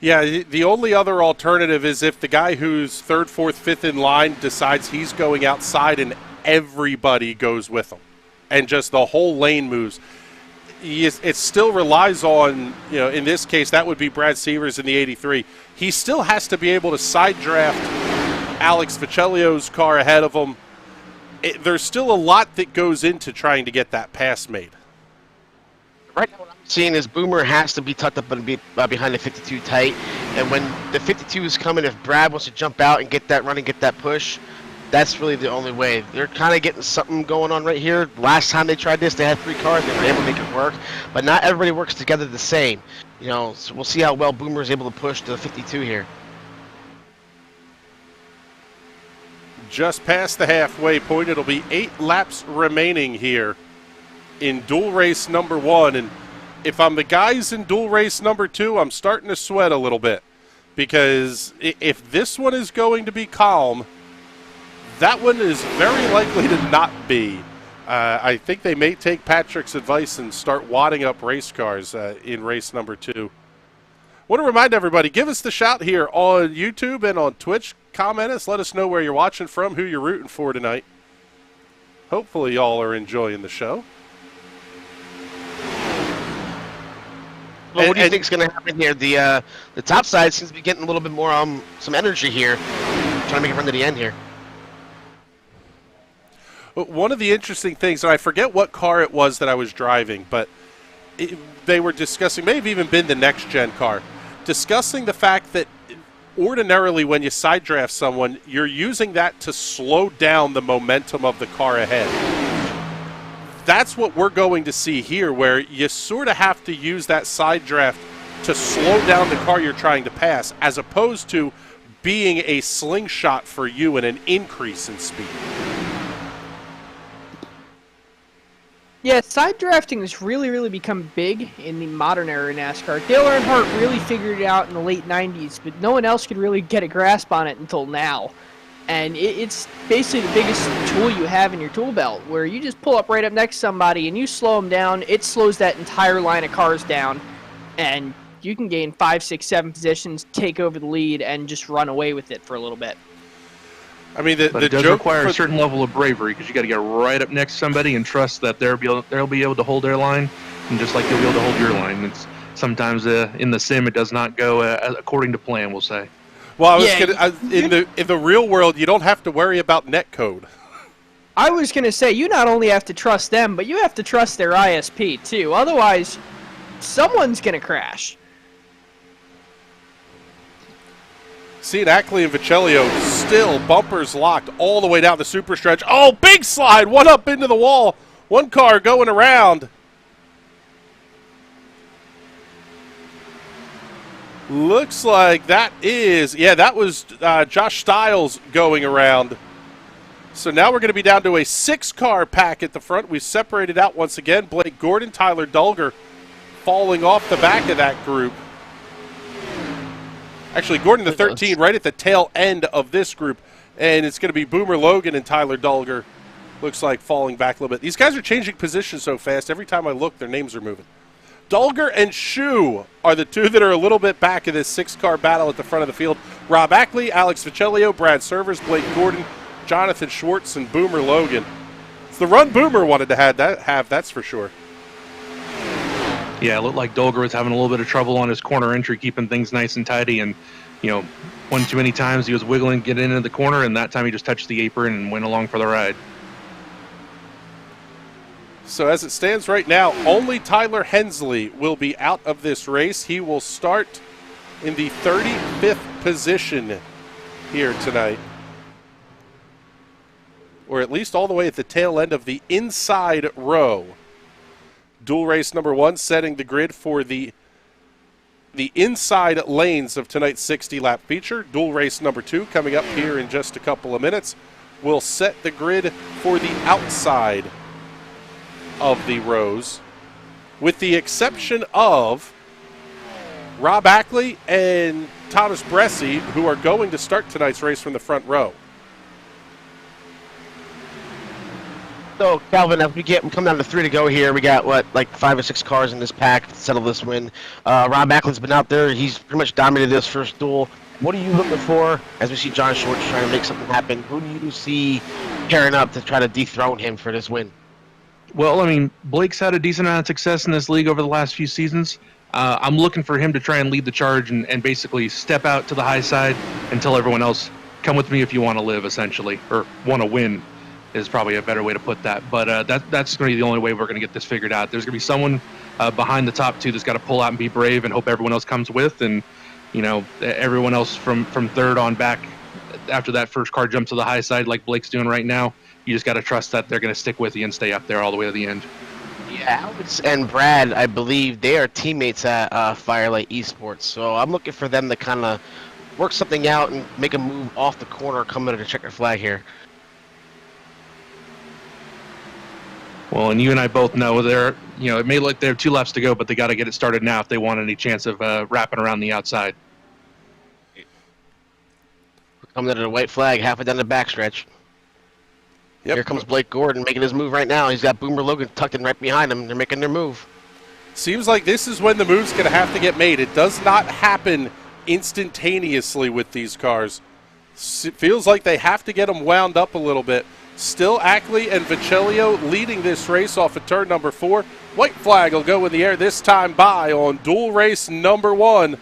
Yeah, the only other alternative is if the guy who's 3rd, 4th, 5th in line decides he's going outside and everybody goes with him and just the whole lane moves. It still relies on, in this case, that would be Brad Severs in the 83. He still has to be able to side draft Alex Viccellio's car ahead of him. There's still a lot that goes into trying to get that pass made. Right now what I'm seeing is Boomer has to be tucked up and be behind the 52 tight. And when the 52 is coming, if Brad wants to jump out and get that run and get that push, that's really the only way. They're kind of getting something going on right here. Last time they tried this, they had 3 cars. They were able to make it work. But not everybody works together the same. So we'll see how well Boomer is able to push to the 52 here. Just past the halfway point. It'll be 8 laps remaining here in dual race number 1. And if I'm the guys in dual race number 2, I'm starting to sweat a little bit. Because if this one is going to be calm, that one is very likely to not be. I think they may take Patrick's advice and start wadding up race cars in race number 2. Want to remind everybody, give us the shout here on YouTube and on Twitch. Comment us, let us know where you're watching from, who you're rooting for tonight. Hopefully y'all are enjoying the show. Well, what do you think is going to happen here? The top side seems to be getting a little bit more some energy here. Trying to make it run to the end here. One of the interesting things, and I forget what car it was that I was driving, but they were discussing, may have even been the next-gen car, discussing the fact that ordinarily when you side draft someone, you're using that to slow down the momentum of the car ahead. That's what we're going to see here, where you sort of have to use that side draft to slow down the car you're trying to pass, as opposed to being a slingshot for you and an increase in speed. Yeah, side drafting has really become big in the modern era in NASCAR. Dale Earnhardt really figured it out in the late 90s, but no one else could really get a grasp on it until now. And it's basically the biggest tool you have in your tool belt, where you just pull up right up next to somebody and you slow them down. It slows that entire line of cars down, and you can gain 5, 6, 7 positions, take over the lead, and just run away with it for a little bit. I mean, but it does require a certain level of bravery, because you got to get right up next to somebody and trust that they'll be able to hold their line, and just like you'll be able to hold your line. It's sometimes in the sim it does not go according to plan, we'll say. Well, in the real world, you don't have to worry about netcode. I was going to say, you not only have to trust them, but you have to trust their ISP too. Otherwise, someone's going to crash. Seeing Ackley and Viccellio still bumpers locked all the way down the super stretch. Oh, big slide, one up into the wall. One car going around. Looks like that was Josh Stiles going around. So now we're going to be down to a 6-car pack at the front. We've separated out once again. Blake Gordon, Tyler Dulger falling off the back of that group. Actually, Gordon the 13 right at the tail end of this group. And it's going to be Boomer Logan and Tyler Dulger. Looks like falling back a little bit. These guys are changing positions so fast. Every time I look, their names are moving. Dulger and Shu are the two that are a little bit back in this 6-car battle at the front of the field. Rob Ackley, Alex Viccellio, Brad Servers, Blake Gordon, Jonathan Schwartz, and Boomer Logan. It's the run Boomer wanted to have, that's for sure. Yeah, it looked like Dulger was having a little bit of trouble on his corner entry, keeping things nice and tidy. And, one too many times he was wiggling, getting into the corner, and that time he just touched the apron and went along for the ride. So as it stands right now, only Tyler Hensley will be out of this race. He will start in the 35th position here tonight. Or at least all the way at the tail end of the inside row. Dual race number 1 setting the grid for the the inside lanes of tonight's 60-lap feature. Dual race number 2 coming up here in just a couple of minutes. We'll set the grid for the outside of the rows, with the exception of Rob Ackley and Thomas Bressi, who are going to start tonight's race from the front row. So, Calvin, as we come down to 3 to go here, we got, like 5 or 6 cars in this pack to settle this win. Rob Ackley's been out there. He's pretty much dominated this first duel. What are you looking for as we see John Shorts trying to make something happen? Who do you see pairing up to try to dethrone him for this win? Well, I mean, Blake's had a decent amount of success in this league over the last few seasons. I'm looking for him to try and lead the charge and basically step out to the high side and tell everyone else, come with me if you want to live, essentially, or want to win is probably a better way to put that. But that's going to be the only way we're going to get this figured out. There's going to be someone behind the top 2 that's got to pull out and be brave and hope everyone else comes with. And, you know, everyone else from third on back after that first car jump to the high side like Blake's doing right now, you just got to trust that they're going to stick with you and stay up there all the way to the end. Yeah, Alex and Brad, I believe they are teammates at Firelight Esports. So I'm looking for them to kind of work something out and make a move off the corner coming to the checker flag here. Well, and you and I both know it may look they have 2 laps to go, but they got to get it started now if they want any chance of wrapping around the outside. We're coming to the white flag, halfway down the backstretch. Yep. Here comes Blake Gordon making his move right now. He's got Boomer Logan tucked in right behind him. They're making their move. Seems like this is when the move's going to have to get made. It does not happen instantaneously with these cars. It feels like they have to get them wound up a little bit. Still Ackley and Vicellio leading this race off of turn number 4. White flag will go in the air this time by on dual race number 1.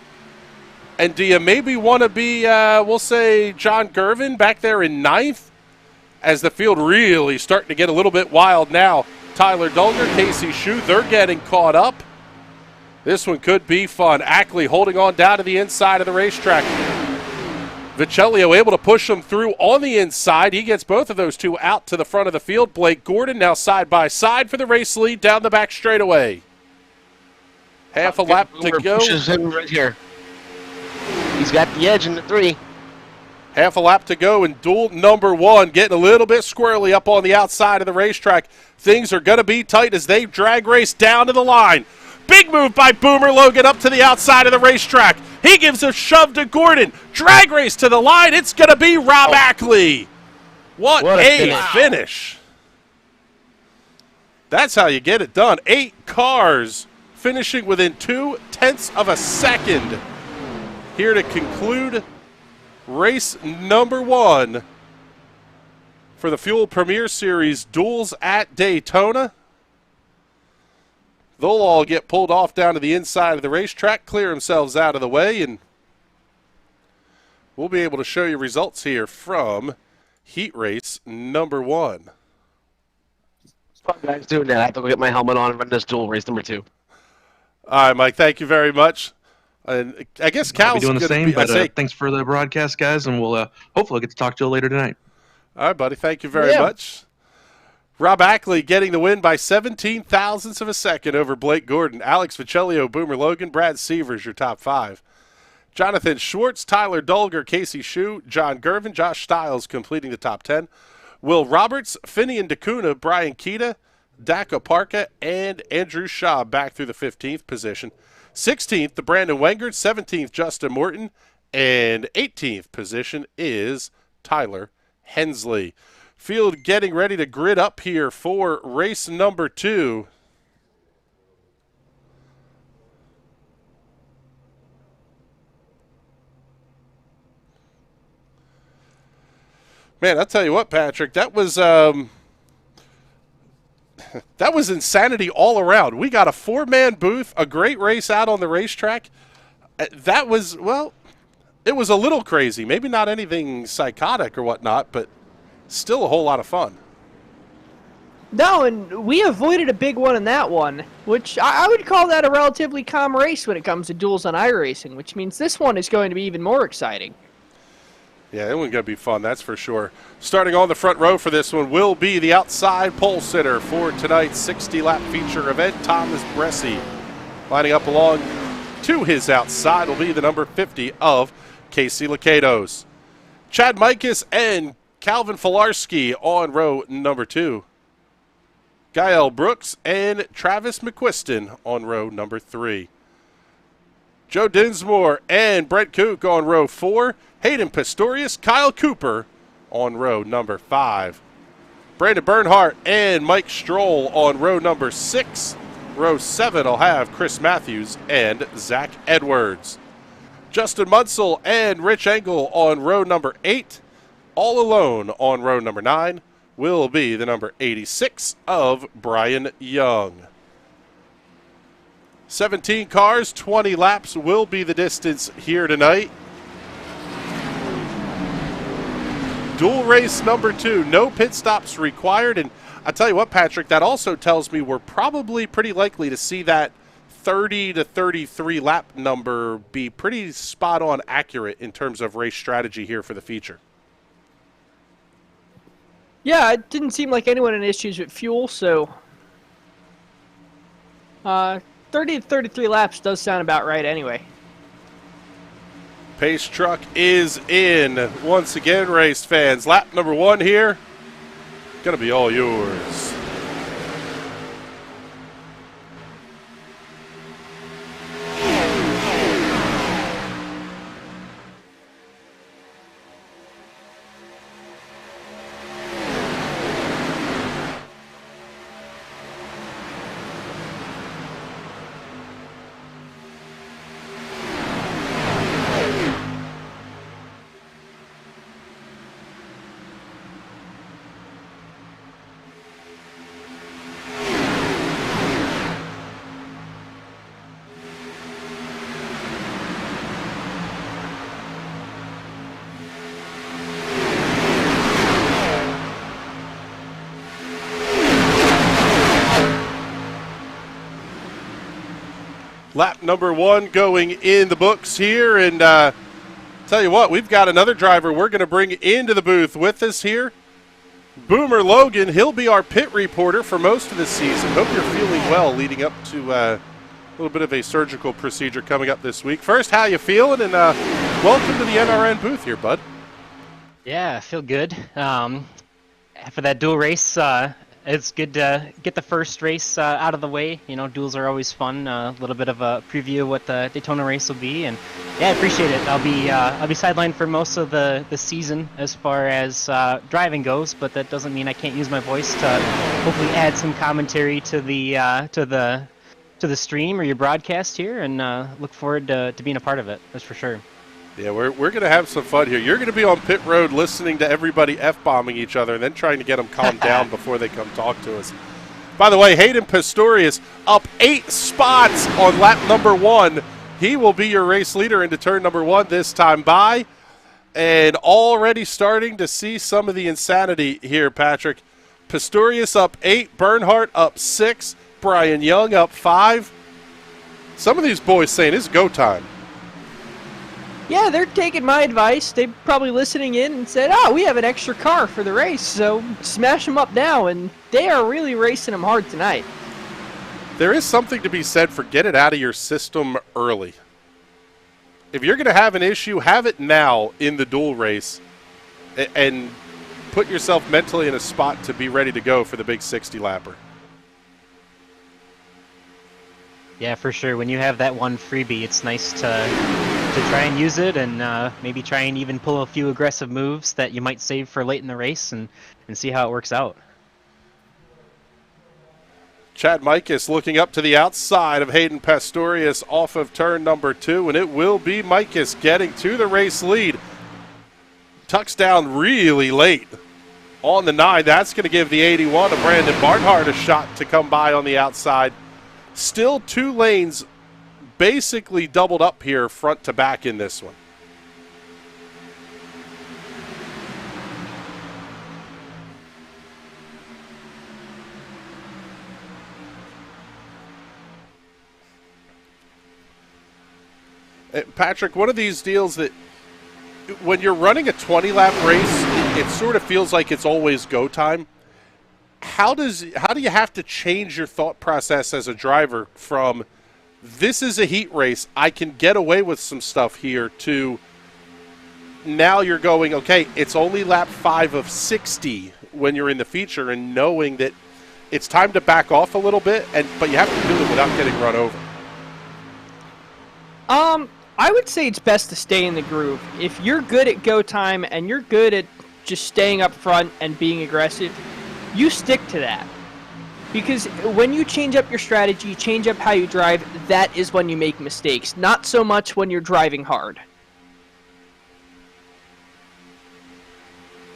And do you maybe want to be, we'll say, John Gervin back there in 9th? As the field really starting to get a little bit wild now. Tyler Dulger, Casey Shue, they're getting caught up. This one could be fun. Ackley holding on down to the inside of the racetrack. Vicellio able to push them through on the inside. He gets both of those 2 out to the front of the field. Blake Gordon now side by side for the race lead down the back straightaway. Half a lap to go. Pushes him right here. He's got the edge in the 3. Half a lap to go in duel number 1, getting a little bit squirrely up on the outside of the racetrack. Things are going to be tight as they drag race down to the line. Big move by Boomer Logan up to the outside of the racetrack. He gives a shove to Gordon. Drag race to the line. It's going to be Rob Ackley. What a finish. That's how you get it done. 8 cars finishing within 0.2 of a second. Here to conclude race number 1 for the Fuel Premier Series duels at Daytona. They'll all get pulled off down to the inside of the racetrack, clear themselves out of the way, and we'll be able to show you results here from heat race number 1. Fun guys doing that. I have to go get my helmet on and run this duel race number 2. All right, Mike, thank you very much. And I guess Cal's doing the same, but thanks for the broadcast, guys, and we'll hopefully get to talk to you later tonight. All right, buddy. Thank you very much. Rob Ackley getting the win by 17 thousandths of a second over Blake Gordon. Alex Vicellio, Boomer Logan, Brad Severs, your top 5. Jonathan Schwartz, Tyler Dulger, Casey Shue, John Gervin, Josh Stiles completing the top 10. Will Roberts, Finian DeCuna, Brian Keita, Daka Parka, and Andrew Shaw back through the 15th position. 16th, the Brandon Wengert. 17th, Justin Morton. And 18th position is Tyler Hensley. Field getting ready to grid up here for race number 2. Man, I'll tell you what, Patrick, that was insanity all around. We got a 4-man booth, a great race out on the racetrack. That was, well, it was a little crazy. Maybe not anything psychotic or whatnot, but still a whole lot of fun. No, and we avoided a big one in that one, which I would call that a relatively calm race when it comes to duels on iRacing, which means this one is going to be even more exciting. Yeah, it was going to be fun, that's for sure. Starting on the front row for this one will be the outside pole sitter for tonight's 60-lap feature event, Thomas Bressi. Lining up along To his outside will be the number 50 of Casey Lacados. Chad Mikas and Calvin Filarski on row number 2. Guile Brooks and Travis McQuiston on row number 3. Joe Dinsmore and Brent Kook on row 4. Hayden Pistorius, Kyle Cooper on row number 5. Brandon Bernhardt and Mike Stroll on row number 6. Row 7 will have Chris Matthews and Zach Edwards. Justin Munsell and Rich Engel on row number 8. All alone on row number 9 will be the number 86 of Brian Young. 17 cars, 20 laps will be the distance here tonight. Dual race number 2, no pit stops required. And I tell you what, Patrick, that also tells me we're probably pretty likely to see that 30 to 33 lap number be pretty spot on accurate in terms of race strategy here for the feature. Yeah, it didn't seem like anyone had issues with fuel, so 30 to 33 laps does sound about right anyway. Pace truck is in. Once again, race fans, lap number 1 here, gonna be all yours. Lap number 1 going in the books here, and tell you what, we've got another driver we're going to bring into the booth with us here. Boomer Logan, he'll be our pit reporter for most of the season. Hope you're feeling well leading up to a little bit of a surgical procedure coming up this week. First, how you feeling, and welcome to the NRN booth here, bud. Yeah, I feel good. For that dual race, it's good to get the first race out of the way. You know, duels are always fun. A little bit of a preview of what the Daytona race will be, and yeah, I appreciate it. I'll be sidelined for most of the season as far as driving goes, but that doesn't mean I can't use my voice to hopefully add some commentary to the stream or your broadcast here, and look forward to being a part of it. That's for sure. Yeah, we're going to have some fun here. You're going to be on pit road listening to everybody F-bombing each other and then trying to get them calmed down before they come talk to us. By the way, Hayden Pistorius up 8 spots on lap number 1. He will be your race leader into turn number 1 this time by. And already starting to see some of the insanity here, Patrick. Pistorius up 8, Bernhardt up 6, Brian Young up 5. Some of these boys saying it's go time. Yeah, they're taking my advice. They're probably listening in and said, oh, we have an extra car for the race, so smash them up now. And they are really racing them hard tonight. There is something to be said for get it out of your system early. If you're going to have an issue, have it now in the dual race and put yourself mentally in a spot to be ready to go for the big 60-lapper. Yeah, for sure. When you have that one freebie, it's nice to try and use it, and maybe try and even pull a few aggressive moves that you might save for late in the race, and see how it works out. Chad Mikas looking up to the outside of Hayden Pistorius off of turn number 2, and it will be Mikas getting to the race lead. Tucks down really late on the 9. That's going to give the 81 of Brandon Barnhart a shot to come by on the outside. Still 2 lanes basically doubled up here front to back in this one. Patrick, one of these deals that when you're running a 20-lap race, it sort of feels like it's always go time. How do you have to change your thought process as a driver from this is a heat race. I can get away with some stuff here to now you're going, okay, it's only lap 5 of 60 when you're in the feature, and knowing that it's time to back off a little bit, but you have to do it without getting run over. I would say it's best to stay in the groove. If you're good at go time and you're good at just staying up front and being aggressive, you stick to that. Because when you change up your strategy, change up how you drive, that is when you make mistakes. Not so much when you're driving hard.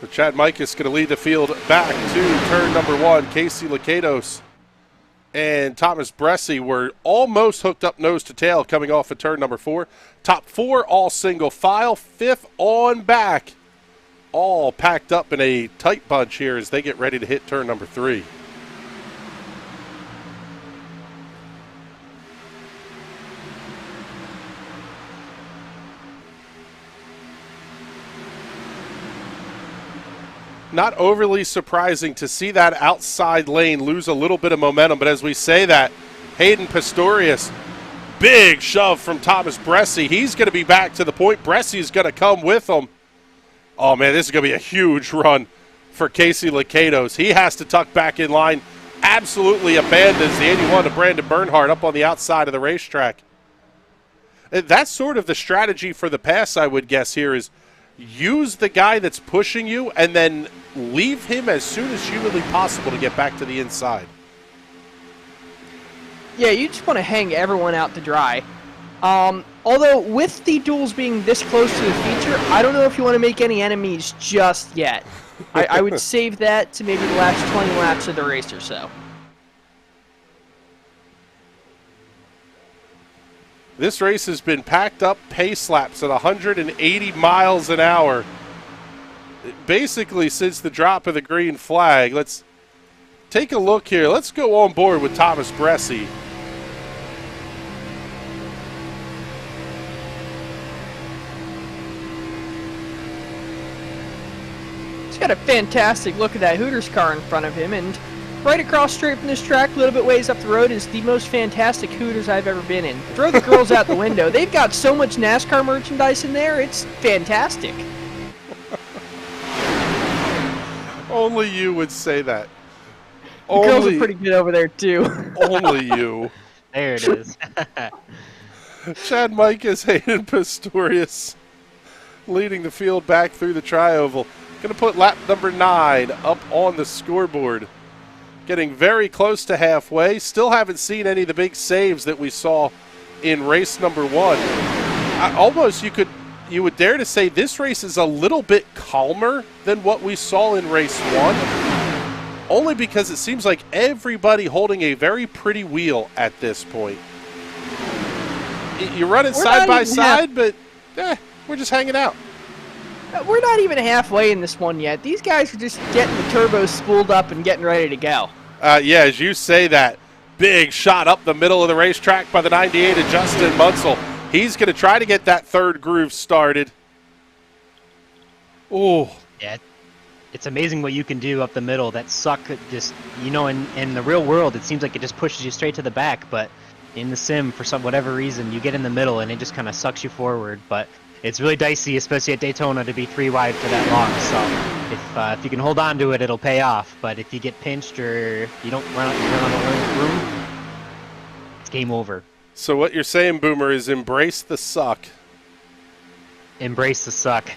So Chad Mikas going to lead the field back to turn number 1. Casey Lakatos and Thomas Bresci were almost hooked up nose to tail coming off of turn number 4. Top 4 all single file, 5th on back. All packed up in a tight bunch here as they get ready to hit turn number 3. Not overly surprising to see that outside lane lose a little bit of momentum, but as we say that, Hayden Pistorius, big shove from Thomas Bresci. He's going to be back to the point. Bresci's going to come with him. Oh, man, this is going to be a huge run for Casey Lakatos. He has to tuck back in line. Absolutely abandons the 81 to Brandon Bernhardt up on the outside of the racetrack. That's sort of the strategy for the pass, I would guess, here is use the guy that's pushing you and then leave him as soon as humanly possible to get back to the inside. Yeah, you just want to hang everyone out to dry. Although, with the duels being this close to the feature, I don't know if you want to make any enemies just yet. I would save that to maybe the last 20 laps of the race or so. This race has been packed up pace laps at 180 miles an hour. Basically, since the drop of the green flag. Let's take a look here. Let's go on board with Thomas Bresci. He's got a fantastic look at that Hooters car in front of him, and right across straight from this track, a little bit ways up the road, is the most fantastic Hooters I've ever been in. Throw the girls out the window. They've got so much NASCAR merchandise in there, it's fantastic. Only you would say that. The girls are pretty good over there, too. Only you. There it is. Chad Mikas, Hayden Pistorius leading the field back through the tri-oval. Going to put lap number 9 up on the scoreboard. Getting very close to halfway. Still haven't seen any of the big saves that we saw in race number 1. Almost you would dare to say this race is a little bit calmer than what we saw in race 1. Only because it seems like everybody holding a very pretty wheel at this point. You're running side by side, but we're just hanging out. We're not even halfway in this one yet. These guys are just getting the turbos spooled up and getting ready to go. Yeah, as you say that, big shot up the middle of the racetrack by the 98 of Justin Munsell. He's going to try to get that third groove started. Oh. Yeah, it's amazing what you can do up the middle. That suck just, in the real world, it seems like it just pushes you straight to the back, but in the sim, for whatever reason, you get in the middle and it just kind of sucks you forward. But it's really dicey, especially at Daytona, to be 3 wide for that long. So if you can hold on to it, it'll pay off. But if you get pinched or you don't run on the room, it's game over. So what you're saying, Boomer, is embrace the suck. Embrace the suck.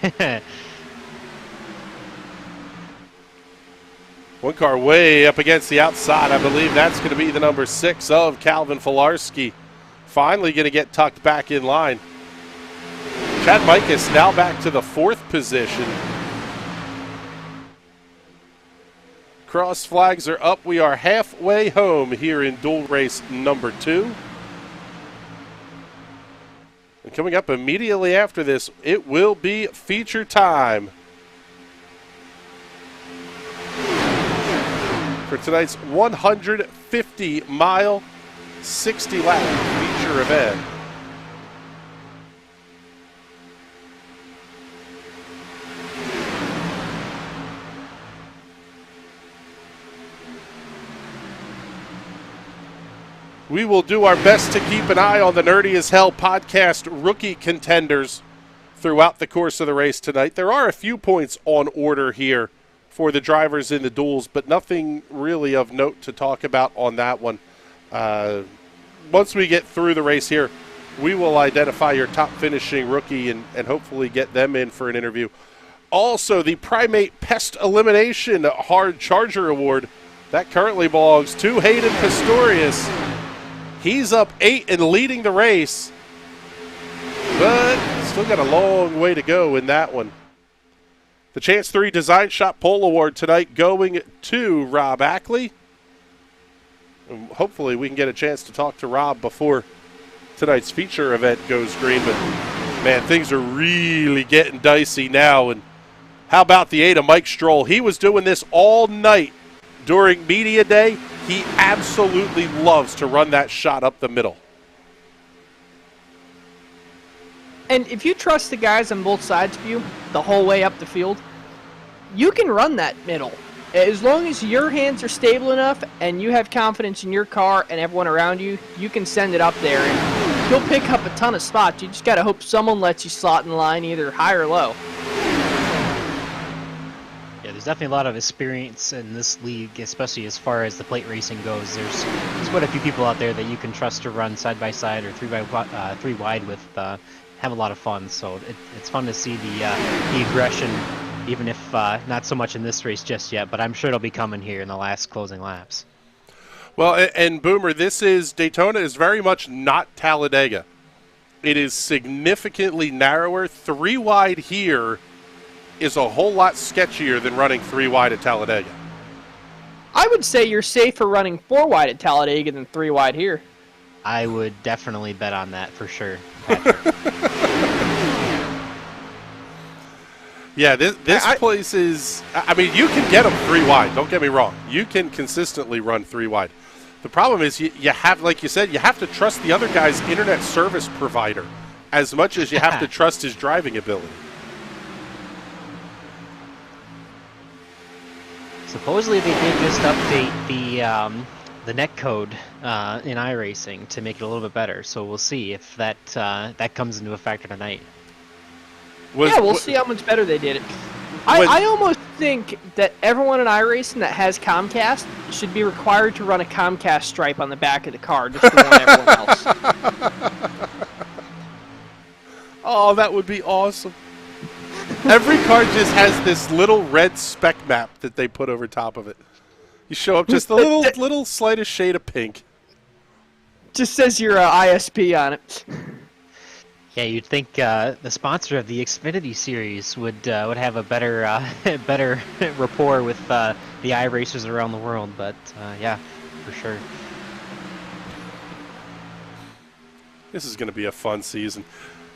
One car way up against the outside. I believe that's going to be the number 6 of Calvin Filarski. Finally going to get tucked back in line. Chad Mikas now back to the 4th position. Cross flags are up. We are halfway home here in dual race number 2. And coming up immediately after this, it will be feature time for tonight's 150-mile, 60-lap feature event. We will do our best to keep an eye on the Nerdy as Hell podcast rookie contenders throughout the course of the race tonight. There are a few points on order here for the drivers in the duels, but nothing really of note to talk about on that one. Once we get through the race here, we will identify your top finishing rookie and hopefully get them in for an interview. Also, the Primate Pest Elimination Hard Charger Award, that currently belongs to Hayden Pistorius. He's up 8 and leading the race, but still got a long way to go in that one. The Chance 3 Design Shop Pole Award tonight going to Rob Ackley. And hopefully we can get a chance to talk to Rob before tonight's feature event goes green, but man, things are really getting dicey now. And how about the 8 of Mike Stroll? He was doing this all night during media day. He absolutely loves to run that shot up the middle. And if you trust the guys on both sides of you the whole way up the field, you can run that middle. As long as your hands are stable enough and you have confidence in your car and everyone around you, you can send it up there and you'll pick up a ton of spots. You just got to hope someone lets you slot in line either high or low. Yeah, there's definitely a lot of experience in this league, especially as far as the plate racing goes. There's quite a few people out there that you can trust to run side by side or three wide with, have a lot of fun. So it's fun to see the aggression, even if not so much in this race just yet, but I'm sure it'll be coming here in the last closing laps. Well, and Boomer, Daytona is very much not Talladega. It is significantly narrower. 3 wide here is a whole lot sketchier than running 3 wide at Talladega. I would say you're safer running 4 wide at Talladega than 3 wide here. I would definitely bet on that for sure. Yeah, this place is, I mean, you can get them 3 wide, don't get me wrong. You can consistently run 3 wide. The problem is you have, like you said, you have to trust the other guy's internet service provider as much as you have to trust his driving ability. Supposedly they did just update the netcode in iRacing to make it a little bit better, so we'll see if that comes into a factor tonight. We'll see how much better they did it. I almost think that everyone in iRacing that has Comcast should be required to run a Comcast stripe on the back of the car just to warn everyone else. Oh, that would be awesome. Every car just has this little red spec map that they put over top of it. You show up just a little slightest shade of pink. Just says your ISP on it. Yeah, you'd think the sponsor of the Xfinity series would have a better better rapport with the iRacers around the world, but yeah, for sure. This is going to be a fun season.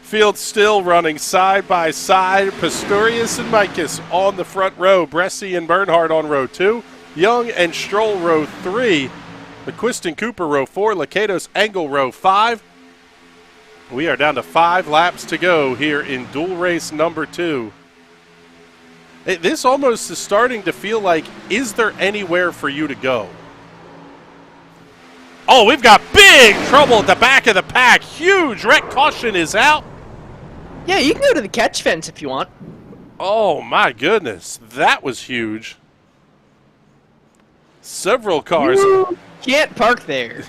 Field still running side by side. Pistorius and Mikus on the front row. Bresci and Bernhard on row 2. Young and Stroll row 3. McQuist and Cooper row 4. Lakatos Engel row 5. We are down to 5 laps to go here in dual race number 2. This almost is starting to feel like, is there anywhere for you to go? Oh, we've got big trouble at the back of the pack. Huge wreck caution is out. Yeah, you can go to the catch fence if you want. Oh, my goodness. That was huge. Several cars. You can't park there.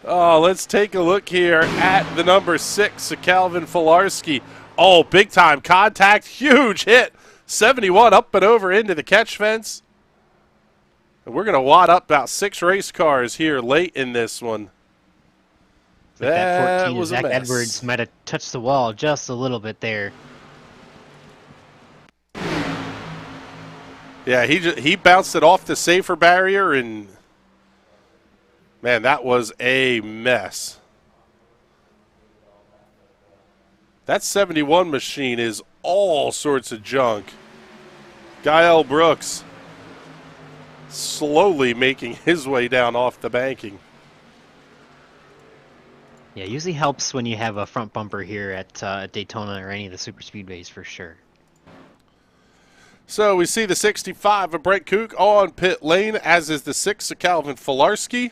Oh, let's take a look here at the number 6, Calvin Filarski. Oh, big time contact. Huge hit. 71 up and over into the catch fence. And we're going to wad up about 6 race cars here late in this one. That 14 was Zach a mess. Edwards might have touched the wall just a little bit there. Yeah, he bounced it off the safer barrier, and man, that was a mess. That 71 machine is all sorts of junk. Guile Brooks slowly making his way down off the banking. Yeah, it usually helps when you have a front bumper here at Daytona or any of the super speedways for sure. So we see the 65 of Brent Kook on pit lane, as is the 6 of Calvin Filarski.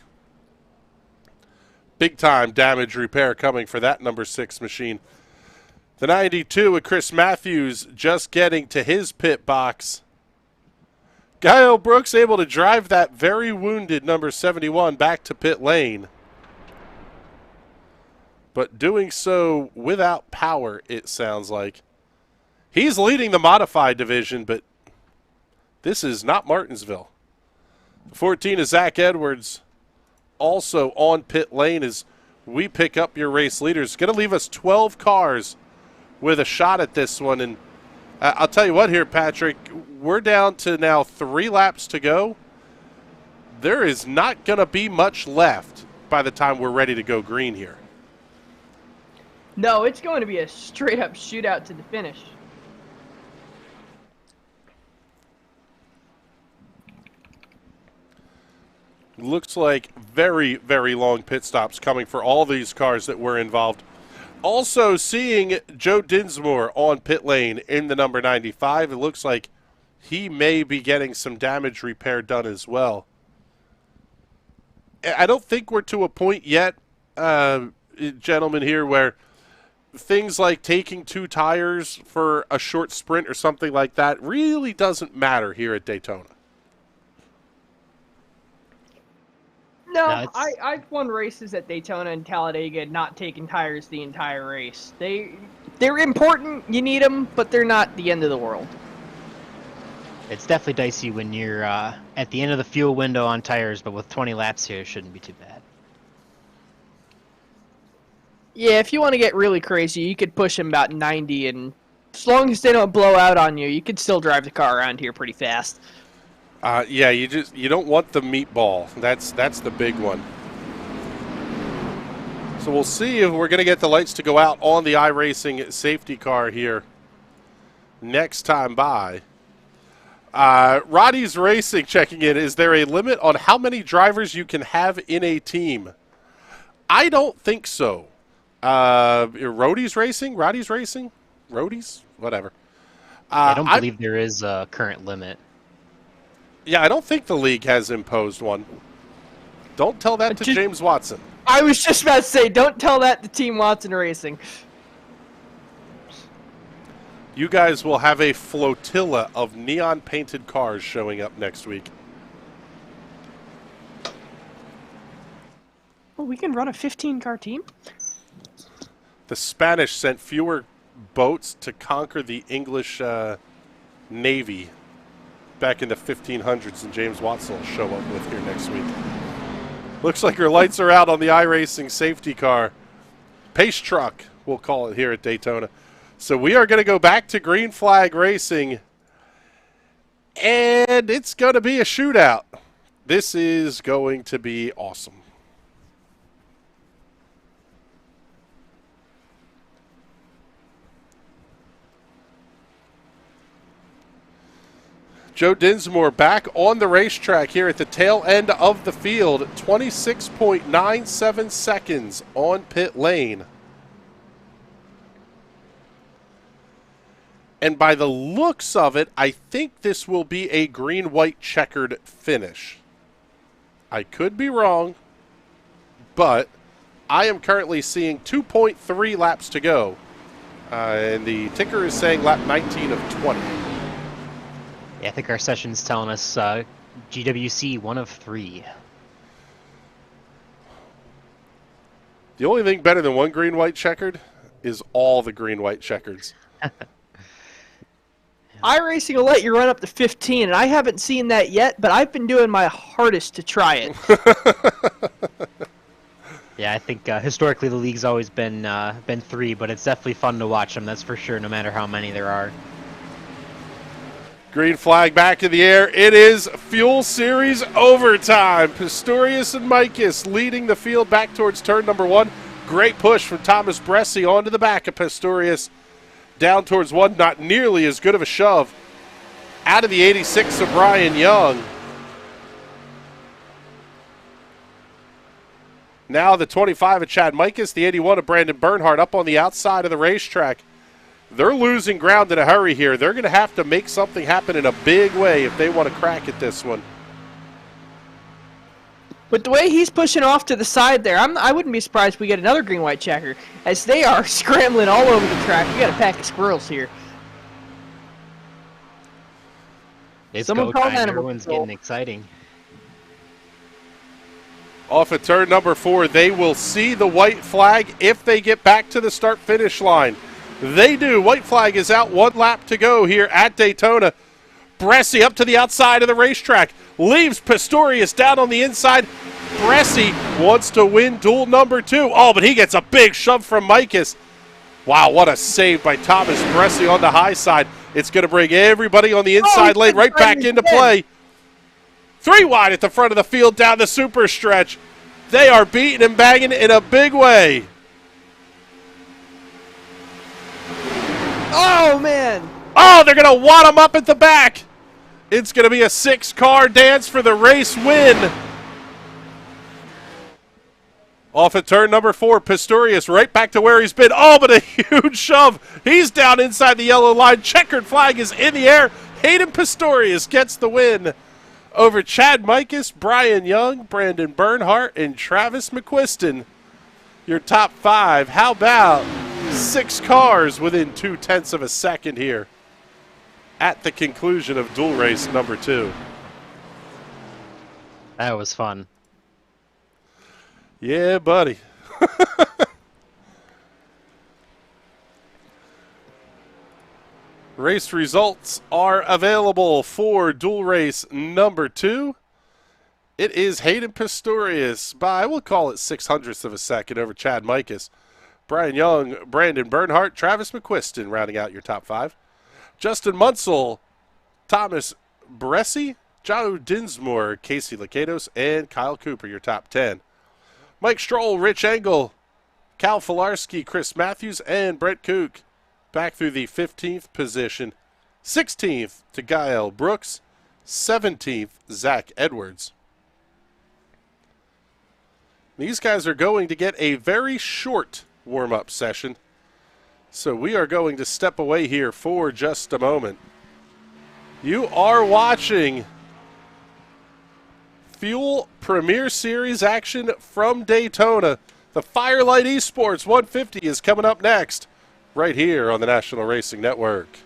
Big time damage repair coming for that number 6 machine. The 92 of Chris Matthews just getting to his pit box. Guile Brooks able to drive that very wounded number 71 back to pit lane. But doing so without power, it sounds like. He's leading the modified division, but this is not Martinsville. 14 is Zach Edwards, also on pit lane as we pick up your race leaders. Going to leave us 12 cars with a shot at this one. And I'll tell you what here, Patrick, we're down to now 3 laps to go. There is not going to be much left by the time we're ready to go green here. No, it's going to be a straight-up shootout to the finish. Looks like very, very long pit stops coming for all these cars that were involved. Also seeing Joe Dinsmore on pit lane in the number 95. It looks like he may be getting some damage repair done as well. I don't think we're to a point yet, gentlemen, here where things like taking 2 tires for a short sprint or something like that really doesn't matter here at Daytona. No, I've won races at Daytona and Talladega not taking tires the entire race. They're important, you need them, but they're not the end of the world. It's definitely dicey when you're at the end of the fuel window on tires, but with 20 laps here, it shouldn't be too bad. Yeah, if you want to get really crazy, you could push them about 90, and as long as they don't blow out on you, you could still drive the car around here pretty fast. Yeah, you don't want the meatball. That's the big one. So we'll see if we're going to get the lights to go out on the iRacing safety car here next time by. Roddy's Racing checking in. Is there a limit on how many drivers you can have in a team? I don't think so. Roddy's Racing? Roddy's Racing? Roddy's? Whatever. I don't believe there is a current limit. Yeah, I don't think the league has imposed one. Don't tell that to James Watson. I was just about to say, don't tell that to Team Watson Racing. You guys will have a flotilla of neon-painted cars showing up next week. Oh, we can run a 15-car team? The Spanish sent fewer boats to conquer the English Navy back in the 1500s, and James Watson will show up with here next week. Looks like your lights are out on the iRacing safety car. Pace truck, we'll call it here at Daytona. So we are going to go back to green flag racing, and it's going to be a shootout. This is going to be awesome. Joe Dinsmore back on the racetrack here at the tail end of the field. 26.97 seconds on pit lane. And by the looks of it, I think this will be a green-white checkered finish. I could be wrong, but I am currently seeing 2.3 laps to go. And the ticker is saying lap 19 of 20. Yeah, I think our session's telling us GWC 1 of 3. The only thing better than one green-white checkered is all the green-white checkers. iRacing will let you run up to 15, and I haven't seen that yet, but I've been doing my hardest to try it. Yeah, I think historically the league's always been 3, but it's definitely fun to watch them, that's for sure, no matter how many there are. Green flag back in the air. It is Fuel Series overtime. Pistorius and Mikus leading the field back towards turn number 1. Great push from Thomas Bresci onto the back of Pistorius. Down towards 1, not nearly as good of a shove. Out of the 86 of Brian Young. Now the 25 of Chad Mikus, the 81 of Brandon Bernhardt up on the outside of the racetrack. they're losing ground in a hurry here. They're going to have to make something happen in a big way if they want to crack at this one. But the way he's pushing off to the side there, I wouldn't be surprised if we get another green-white checker, as they are scrambling all over the track. You got a pack of squirrels here. It's Someone go call time. animal Everyone's control. getting exciting. Off at turn number 4, they will see the white flag if they get back to the start-finish line. They do. White flag is out. 1 lap to go here at Daytona. Bresci up to the outside of the racetrack. Leaves Pistorius down on the inside. Bresci wants to win duel number 2. Oh, but he gets a big shove from Mikas. Wow, what a save by Thomas Bresci on the high side. It's going to bring everybody on the inside lane right back into play. 3 wide at the front of the field down the super stretch. They are beating and banging in a big way. Oh, man. Oh, they're going to wad him up at the back. It's going to be a 6-car dance for the race win. Off at turn number 4, Pistorius right back to where he's been. Oh, but a huge shove. He's down inside the yellow line. Checkered flag is in the air. Hayden Pistorius gets the win over Chad Mikas, Brian Young, Brandon Bernhardt, and Travis McQuiston. Your top 5. How about 6 cars within 0.2 of a second here at the conclusion of duel race number 2. That was fun. Yeah, buddy. Race results are available for duel race number 2. It is Hayden Pistorius by, we'll call it 0.06 of a second over Chad Mikas. Brian Young, Brandon Bernhardt, Travis McQuiston rounding out your top 5. Justin Munsell, Thomas Bresci, Joe Dinsmore, Casey Lakatos, and Kyle Cooper, your top 10. Mike Stroll, Rich Engel, Cal Filarski, Chris Matthews, and Brett Kook back through the 15th position. 16th to Guile Brooks, 17th Zach Edwards. These guys are going to get a very short warm-up session, so we are going to step away here for just a moment. You are watching Fuel Premier Series action from Daytona. The Firelight Esports 150 is coming up next, right here on the National Racing Network.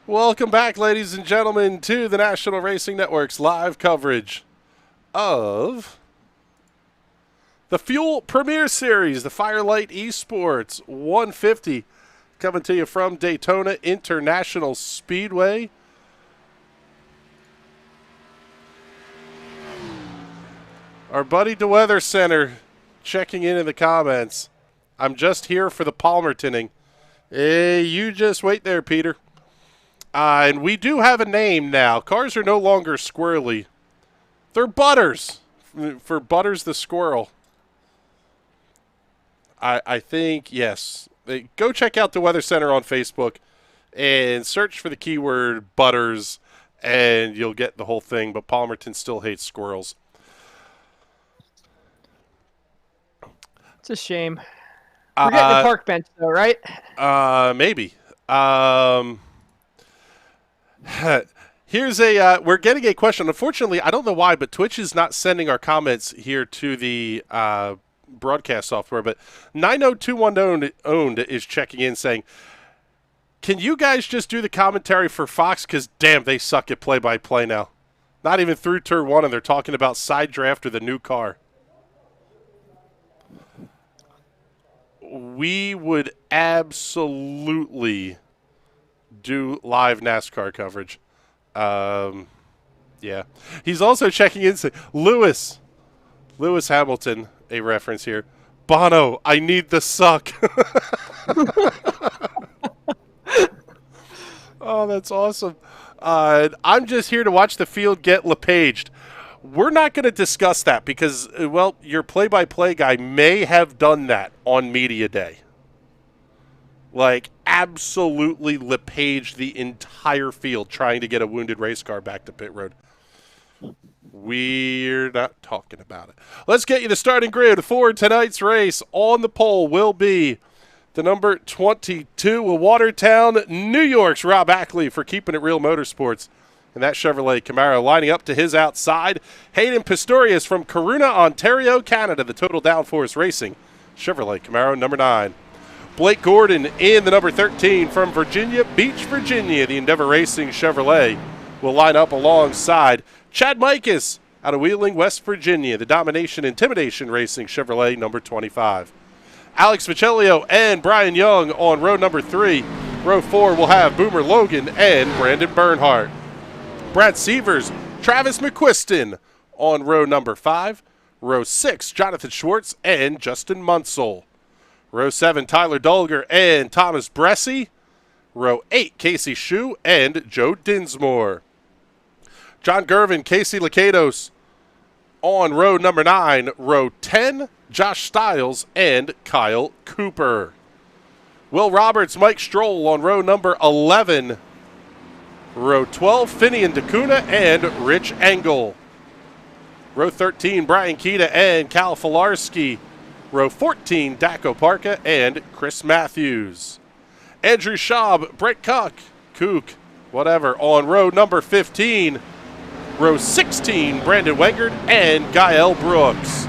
Welcome back, ladies and gentlemen, to the National Racing Network's live coverage of the Fuel Premier Series, the Firelight Esports 150, coming to you from Daytona International Speedway. Our buddy DeWeather Center checking in the comments. I'm just here for the Palmertoning. Hey, you just wait there, Peter. And we do have a name now. Cars are no longer squirrely. They're Butters, for Butters the Squirrel. I think, yes. Go check out the Weather Center on Facebook and search for the keyword Butters, and you'll get the whole thing. But Palmerton still hates squirrels. It's a shame. We're getting the park bench, though, right? Maybe. Here's we're getting a question. Unfortunately, I don't know why, but Twitch is not sending our comments here to the broadcast software. But 90210 owned is checking in saying, can you guys just do the commentary for Fox? Because, damn, they suck at play-by-play now. Not even through Turn 1, and they're talking about side draft or the new car. We would absolutely do live NASCAR coverage. Yeah. He's also checking in saying, Lewis Hamilton, a reference here. Bono, I need the suck. Oh, that's awesome. I'm just here to watch the field get LePaged. We're not going to discuss that because, well, your play-by-play guy may have done that on Media Day. Like, absolutely LePaged the entire field trying to get a wounded race car back to pit road. We're not talking about it. Let's get you the starting grid for tonight's race. On the pole will be the number 22 of Watertown, New York's Rob Ackley for keeping it real motorsports. And that Chevrolet Camaro lining up to his outside. Hayden Pistorius from Corunna, Ontario, Canada, the Total Downforce Racing Chevrolet Camaro number 9. Blake Gordon in the number 13 from Virginia Beach, Virginia, the Endeavor Racing Chevrolet will line up alongside Chad Mikas out of Wheeling, West Virginia, the Domination Intimidation Racing Chevrolet number 25. Alex Michelio and Brian Young on row number 3. Row 4 will have Boomer Logan and Brandon Bernhardt. Brad Severs, Travis McQuiston on row number 5. Row 6, Jonathan Schwartz and Justin Munsell. Row 7, Tyler Dulger and Thomas Bressie. Row 8, Casey Shue and Joe Dinsmore. John Gervin, Casey Lakados on row number 9. Row 10, Josh Stiles and Kyle Cooper. Will Roberts, Mike Stroll on row number 11. Row 12, Finian DeCuna and Rich Engel. Row 13, Brian Keita and Cal Filarski. Row 14, Daco Parka and Chris Matthews. Andrew Schaub, Brett Koch, whatever, on row number 15. Row 16, Brandon Wengert and Guile Brooks.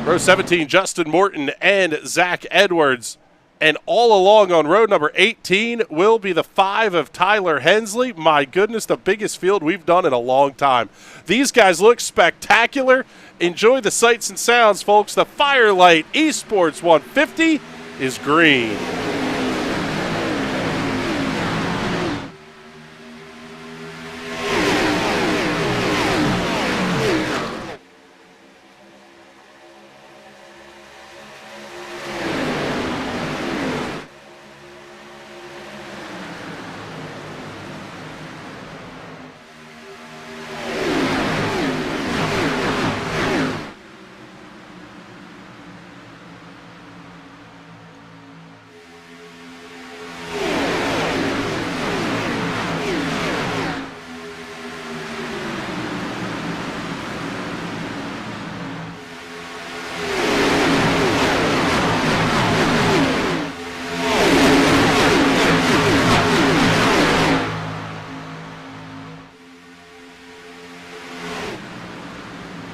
Row 17, Justin Morton and Zach Edwards. And all along on row number 18 will be the 5 of Tyler Hensley. My goodness, the biggest field we've done in a long time. These guys look spectacular. Enjoy the sights and sounds, folks. The Firelight Esports 150 is green.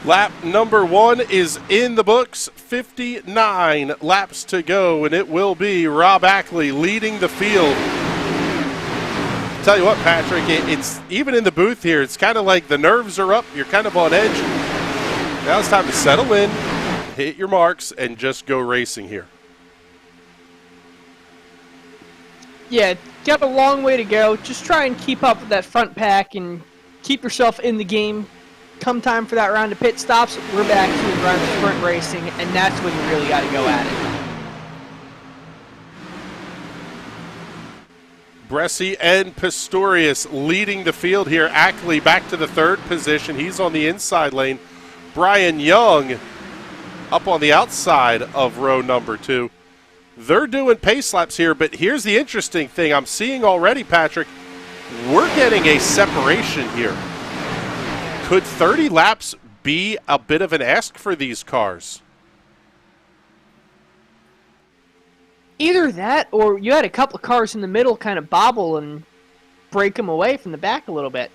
Lap number 1 is in the books. 59 laps to go, and it will be Rob Ackley leading the field. Tell you what, Patrick, it's even in the booth here, it's kind of like the nerves are up. You're kind of on edge. Now it's time to settle in, hit your marks, and just go racing here. Yeah, got a long way to go. Just try and keep up with that front pack and keep yourself in the game. Come time for that round of pit stops, we're back to the round of sprint racing, and that's when you really got to go at it. Bresci and Pistorius leading the field here. Ackley back to the third position. He's on the inside lane. Brian Young up on the outside of row number 2. They're doing pace laps here, but here's the interesting thing I'm seeing already, Patrick. We're getting a separation here. Could 30 laps be a bit of an ask for these cars? Either that, or you had a couple of cars in the middle kind of bobble and break them away from the back a little bit.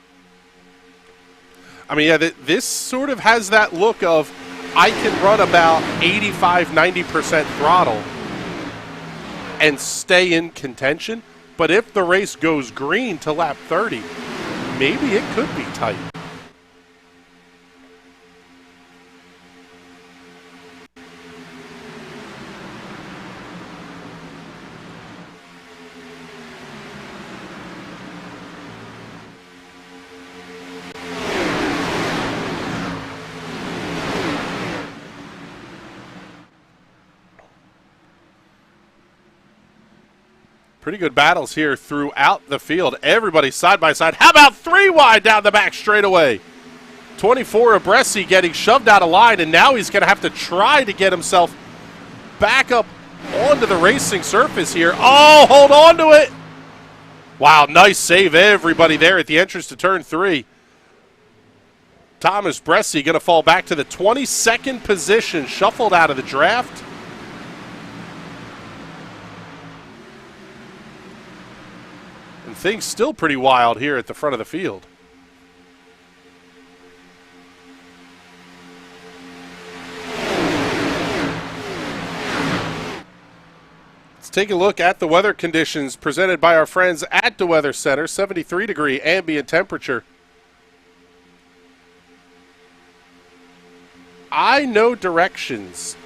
I mean, yeah, this sort of has that look of I can run about 85-90% throttle and stay in contention, but if the race goes green to lap 30, maybe it could be tight. Pretty good battles here throughout the field. Everybody side by side. How about 3 wide down the back straightaway? 24 of Bresci getting shoved out of line, and now he's going to have to try to get himself back up onto the racing surface here. Oh, hold on to it. Wow, nice save, everybody there at the entrance to turn 3. Thomas Bresci going to fall back to the 22nd position, shuffled out of the draft. Things still pretty wild here at the front of the field. Let's take a look at the weather conditions presented by our friends at the Weather Center. 73-degree ambient temperature. I know directions,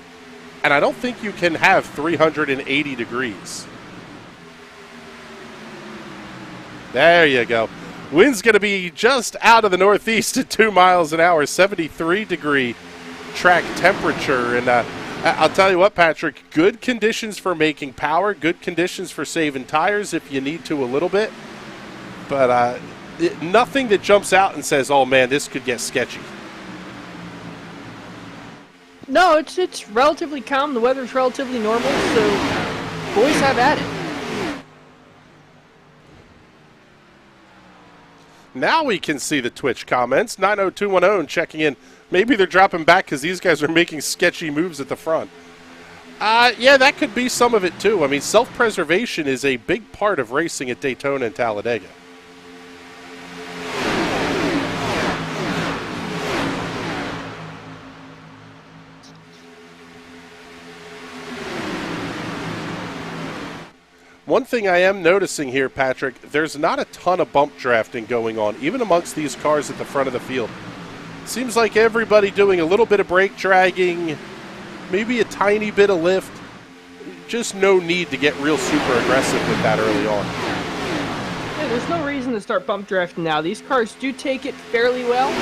and I don't think you can have 380 degrees. There you go. Wind's going to be just out of the northeast at 2 miles an hour, 73-degree track temperature. And I'll tell you what, Patrick, good conditions for making power, good conditions for saving tires if you need to a little bit. But nothing that jumps out and says, oh, man, this could get sketchy. No, it's relatively calm. The weather's relatively normal, so boys have at it. Now we can see the Twitch comments. 90210 checking in. Maybe they're dropping back because these guys are making sketchy moves at the front. Yeah, that could be some of it too. I mean, self-preservation is a big part of racing at Daytona and Talladega. One thing I am noticing here, Patrick, there's not a ton of bump drafting going on, even amongst these cars at the front of the field. Seems like everybody doing a little bit of brake dragging, maybe a tiny bit of lift. Just no need to get real super aggressive with that early on. Yeah, there's no reason to start bump drafting now. These cars do take it fairly well.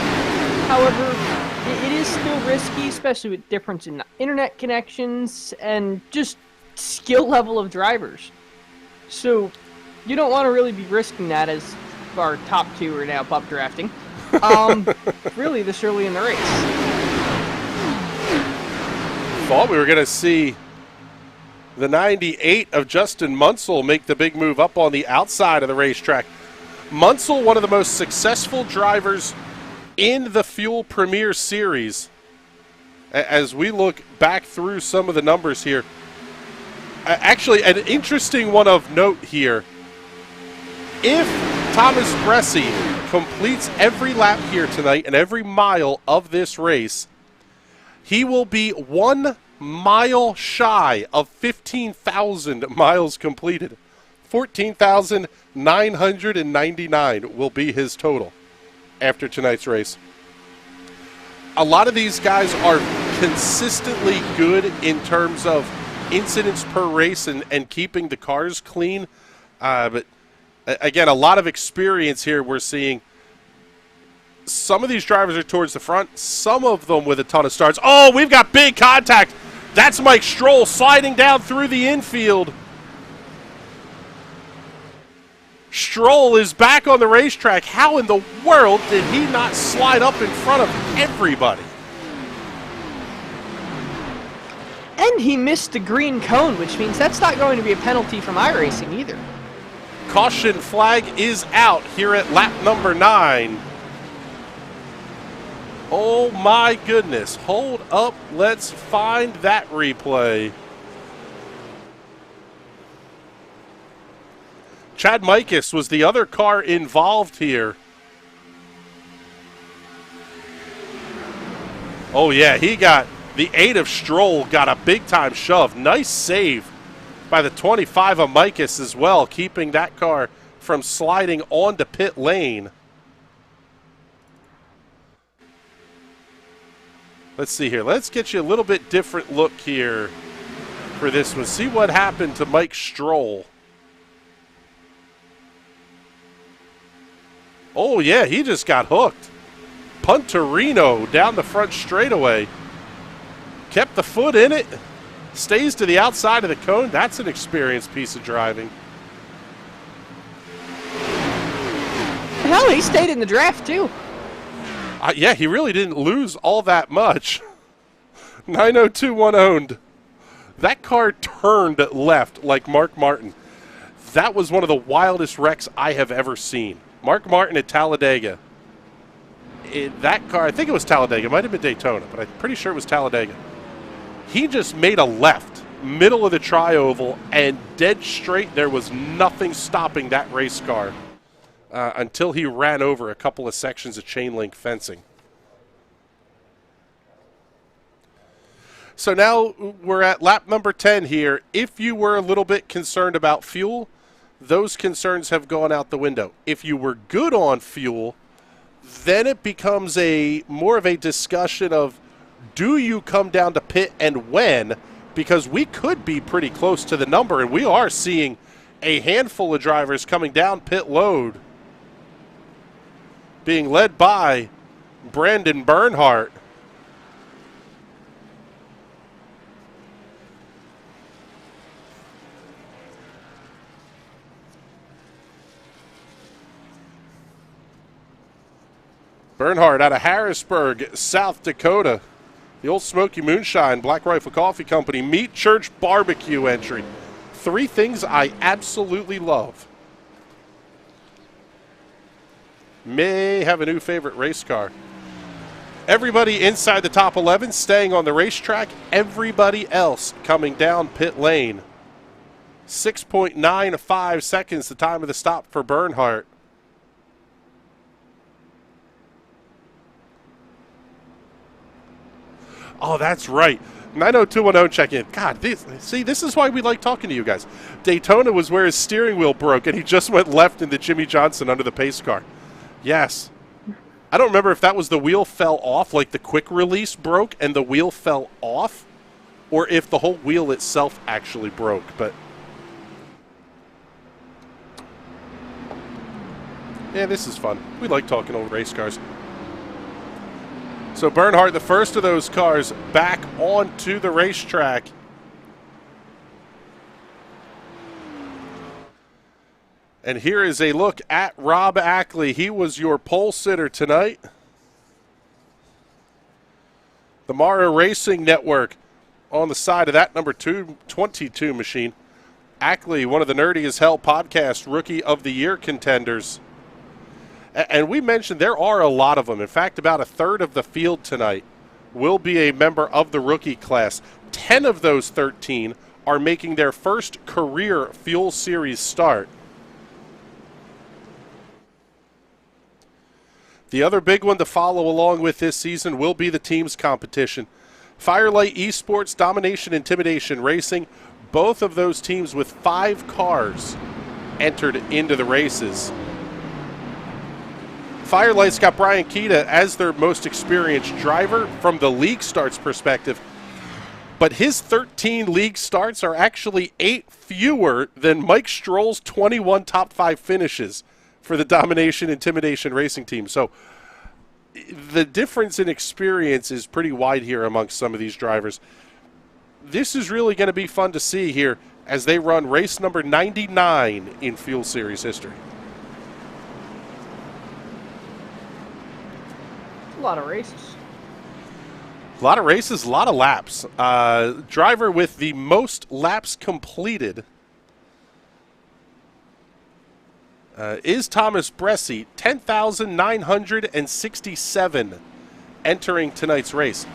However, it is still risky, especially with difference in internet connections and just skill level of drivers. So you don't want to really be risking that, as our top 2 are now bump drafting. Really this early in the race. Thought we were going to see the 98 of Justin Munsell make the big move up on the outside of the racetrack. Munsell, one of the most successful drivers in the Fuel Premier Series. As we look back through some of the numbers here, actually, an interesting one of note here. If Thomas Bresci completes every lap here tonight and every mile of this race, he will be 1 mile shy of 15,000 miles completed. $14,999 will be his total after tonight's race. A lot of these guys are consistently good in terms of incidents per race and keeping the cars clean. But again, a lot of experience here we're seeing. Some of these drivers are towards the front, some of them with a ton of starts. Oh, we've got big contact. That's Mike Stroll sliding down through the infield. Stroll is back on the racetrack. How in the world did he not slide up in front of everybody? And he missed the green cone, which means that's not going to be a penalty from iRacing either. Caution flag is out here at lap number 9. Oh my goodness. Hold up. Let's find that replay. Chad Mikus was the other car involved here. Oh yeah, he got the 8 of Stroll, got a big time shove. Nice save by the 25 of Mikus as well, keeping that car from sliding onto pit lane. Let's see here. Let's get you a little bit different look here for this one. See what happened to Mike Stroll. Oh, yeah, he just got hooked. Punterino down the front straightaway. Kept the foot in it. Stays to the outside of the cone. That's an experienced piece of driving. Hell, he stayed in the draft, too. Yeah, he really didn't lose all that much. 902-1 owned. That car turned left like Mark Martin. That was one of the wildest wrecks I have ever seen. Mark Martin at Talladega. That car, I think it was Talladega. It might have been Daytona, but I'm pretty sure it was Talladega. He just made a left, middle of the tri-oval, and dead straight. There was nothing stopping that race car until he ran over a couple of sections of chain link fencing. So now we're at lap number 10 here. If you were a little bit concerned about fuel, those concerns have gone out the window. If you were good on fuel, then it becomes more of a discussion of, do you come down to pit and when? Because we could be pretty close to the number, and we are seeing a handful of drivers coming down pit load, being led by Brandon Bernhardt. Bernhardt out of Harrisburg, South Dakota. The Old Smoky Moonshine, Black Rifle Coffee Company, Meat Church Barbecue entry. 3 things I absolutely love. May have a new favorite race car. Everybody inside the top 11 staying on the racetrack. Everybody else coming down pit lane. 6.95 seconds, the time of the stop for Bernhardt. Oh, that's right. 90210 check-in. God, this is why we like talking to you guys. Daytona was where his steering wheel broke, and he just went left into Jimmy Johnson under the pace car. Yes. I don't remember if that was the wheel fell off, like the quick release broke and the wheel fell off, or if the whole wheel itself actually broke. But yeah, this is fun. We like talking over race cars. So Bernhardt, the first of those cars, back onto the racetrack. And here is a look at Rob Ackley. He was your pole sitter tonight. The Mara Racing Network on the side of that number 22 machine. Ackley, one of the Nerdy as Hell podcast Rookie of the Year contenders. And we mentioned there are a lot of them. In fact, about a third of the field tonight will be a member of the rookie class. 10 of those 13 are making their first career Fuel Series start. The other big one to follow along with this season will be the teams competition. Firelight Esports, Domination Intimidation Racing, both of those teams with 5 cars entered into the races. Firelight's got Brian Keita as their most experienced driver from the league starts perspective, but his 13 league starts are actually 8 fewer than Mike Stroll's 21 top 5 finishes for the Domination Intimidation Racing team. So the difference in experience is pretty wide here amongst some of these drivers. This is really going to be fun to see here as they run race number 99 in Fuel Series history. A lot of races. A lot of races, a lot of laps. Driver with the most laps completed is Thomas Bresci, 10,967 entering tonight's race.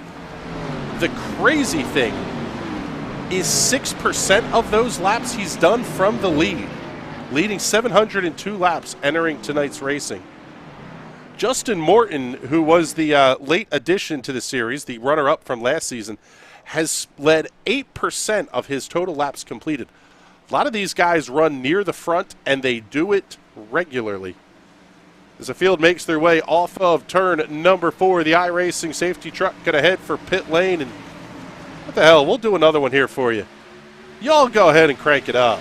The crazy thing is 6% of those laps he's done from the lead, leading 702 laps entering tonight's racing. Justin Morton, who was the late addition to the series, the runner-up from last season, has led 8% of his total laps completed. A lot of these guys run near the front, and they do it regularly. As the field makes their way off of turn number 4, the iRacing safety truck going to head for pit lane. And what the hell, we'll do another one here for you. Y'all go ahead and crank it up.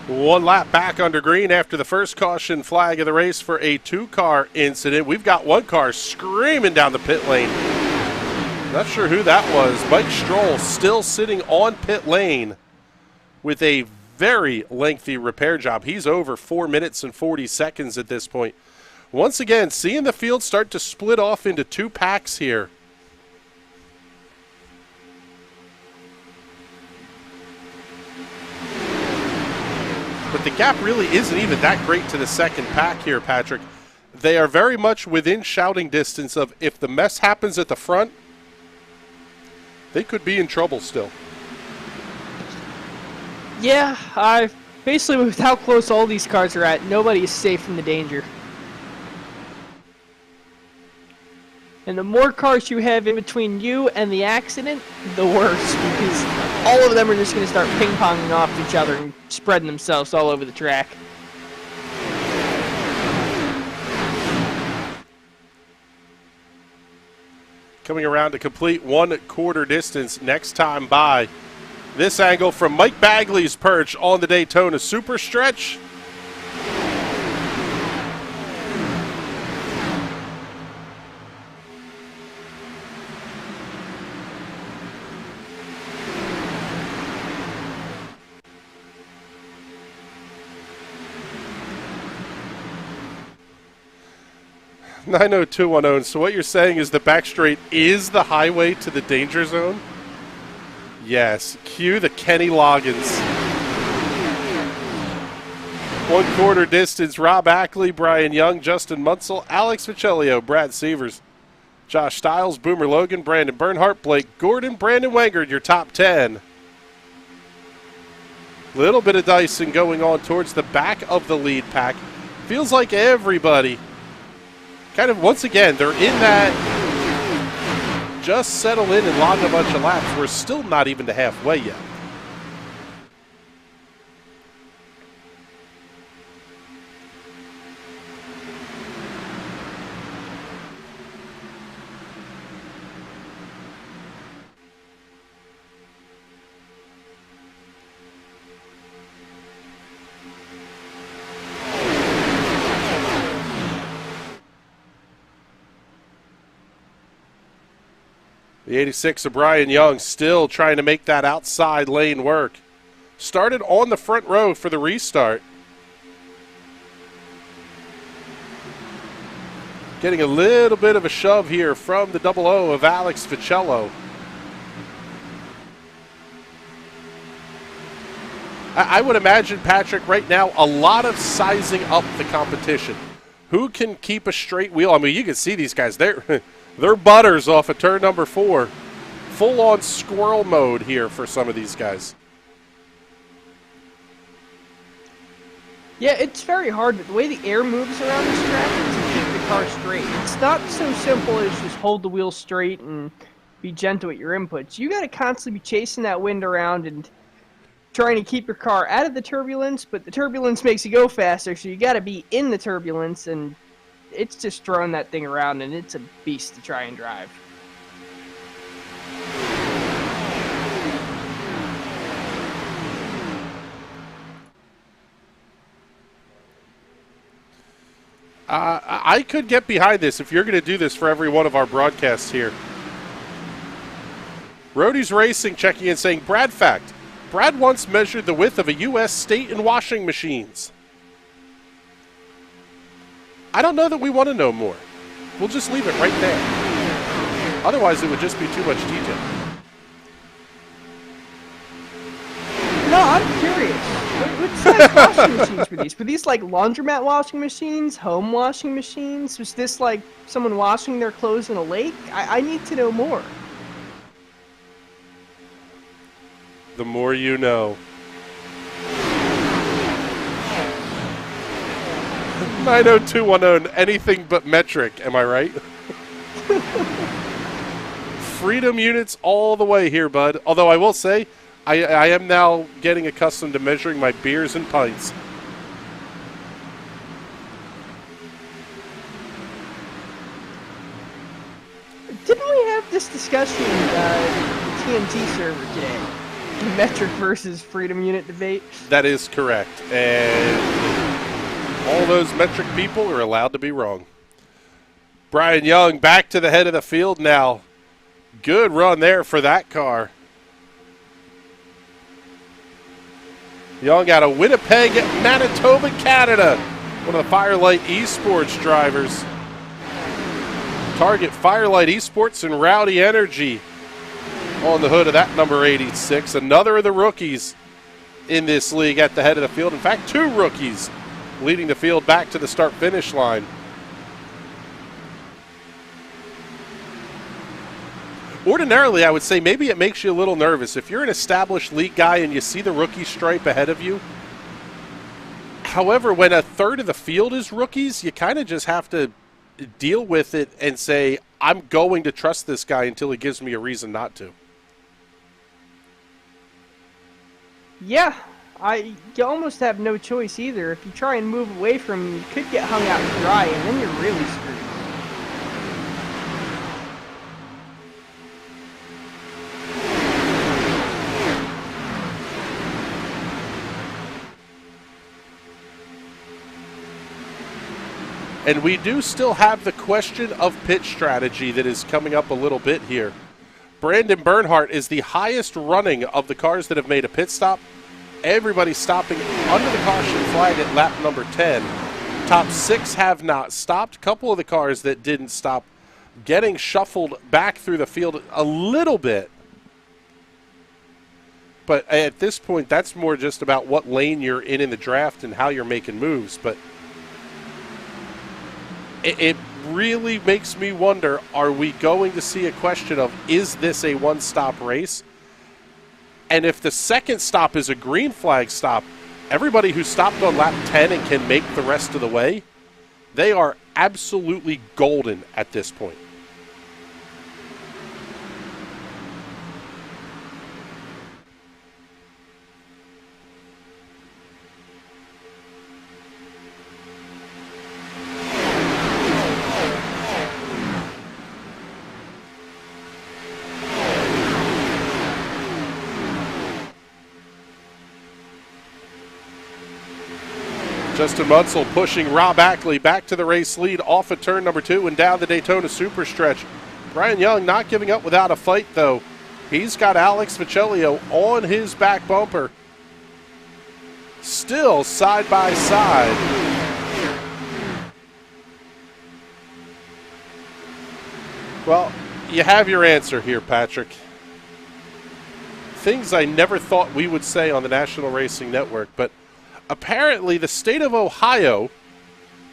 One lap back under green after the first caution flag of the race for a 2-car incident. We've got one car screaming down the pit lane. Not sure who that was. Mike Stroll still sitting on pit lane with a very lengthy repair job. He's over 4 minutes and 40 seconds at this point. Once again, seeing the field start to split off into 2 packs here. But the gap really isn't even that great to the second pack here, Patrick. They are very much within shouting distance of if the mess happens at the front, they could be in trouble still. Yeah, basically with how close all these cars are at, nobody is safe from the danger. And the more cars you have in between you and the accident, the worse, because all of them are just going to start ping-ponging off each other and spreading themselves all over the track. Coming around to complete 1/4 distance next time by. This angle from Mike Bagley's perch on the Daytona Super Stretch. (90210). So what you're saying is the back straight is the highway to the danger zone? Yes. Cue the Kenny Loggins. 1/4 distance. Rob Ackley, Brian Young, Justin Munsell, Alex Viccellio, Brad Severs, Josh Stiles, Boomer Logan, Brandon Bernhardt, Blake Gordon, Brandon Wengard, your top 10. Little bit of dicing going on towards the back of the lead pack. Feels like everybody kind of, once again, they're in that just settle in and log a bunch of laps. We're still not even to halfway yet. The 86 of Brian Young still trying to make that outside lane work. Started on the front row for the restart. Getting a little bit of a shove here from the 00 of Alex Ficello. I would imagine, Patrick, right now, a lot of sizing up the competition. Who can keep a straight wheel? I mean, you can see these guys. They're butters off of turn number 4. Full-on squirrel mode here for some of these guys. Yeah, it's very hard, but the way the air moves around this track is to keep the car straight. It's not so simple as just hold the wheel straight and be gentle with your inputs. You got to constantly be chasing that wind around and trying to keep your car out of the turbulence, but the turbulence makes you go faster, so you got to be in the turbulence, and it's just throwing that thing around, and it's a beast to try and drive. I could get behind this if you're going to do this for every one of our broadcasts here. Roadies Racing checking in saying, Brad fact, Brad once measured the width of a U.S. state in washing machines. I don't know that we want to know more. We'll just leave it right there. Otherwise, it would just be too much detail. No, I'm curious. What size washing machines were these? Were these like laundromat washing machines, home washing machines? Was this like someone washing their clothes in a lake? I need to know more. The more you know. 90210, anything but metric, am I right? Freedom units all the way here, bud. Although I will say, I am now getting accustomed to measuring my beers and pints. Didn't we have this discussion in the TNT server today? The metric versus freedom unit debate? That is correct. And all those metric people are allowed to be wrong. Brian Young back to the head of the field now. Good run there for that car. Young out of Winnipeg, Manitoba, Canada. One of the Firelight Esports drivers. Target Firelight Esports and Rowdy Energy on the hood of that number 86. Another of the rookies in this league at the head of the field. In fact, 2 rookies leading the field back to the start-finish line. Ordinarily, I would say maybe it makes you a little nervous. If you're an established league guy and you see the rookie stripe ahead of you. However, when a third of the field is rookies, you kind of just have to deal with it and say, I'm going to trust this guy until he gives me a reason not to. Yeah, you almost have no choice either. If you try and move away from him, you could get hung out to dry, and then you're really screwed. And we do still have the question of pit strategy that is coming up a little bit here. Brandon Bernhardt is the highest running of the cars that have made a pit stop. Everybody stopping under the caution flag at lap number 10. Top 6 have not stopped. A couple of the cars that didn't stop getting shuffled back through the field a little bit. But at this point, that's more just about what lane you're in the draft and how you're making moves. But it really makes me wonder, are we going to see a question of, is this a one-stop race? And if the second stop is a green flag stop, everybody who stopped on lap 10 and can make the rest of the way, they are absolutely golden at this point. Justin Munsell pushing Rob Ackley back to the race lead off of turn number 2 and down the Daytona Superstretch. Brian Young not giving up without a fight, though. He's got Alex Vicellio on his back bumper. Still side by side. Well, you have your answer here, Patrick. Things I never thought we would say on the National Racing Network, but apparently the state of Ohio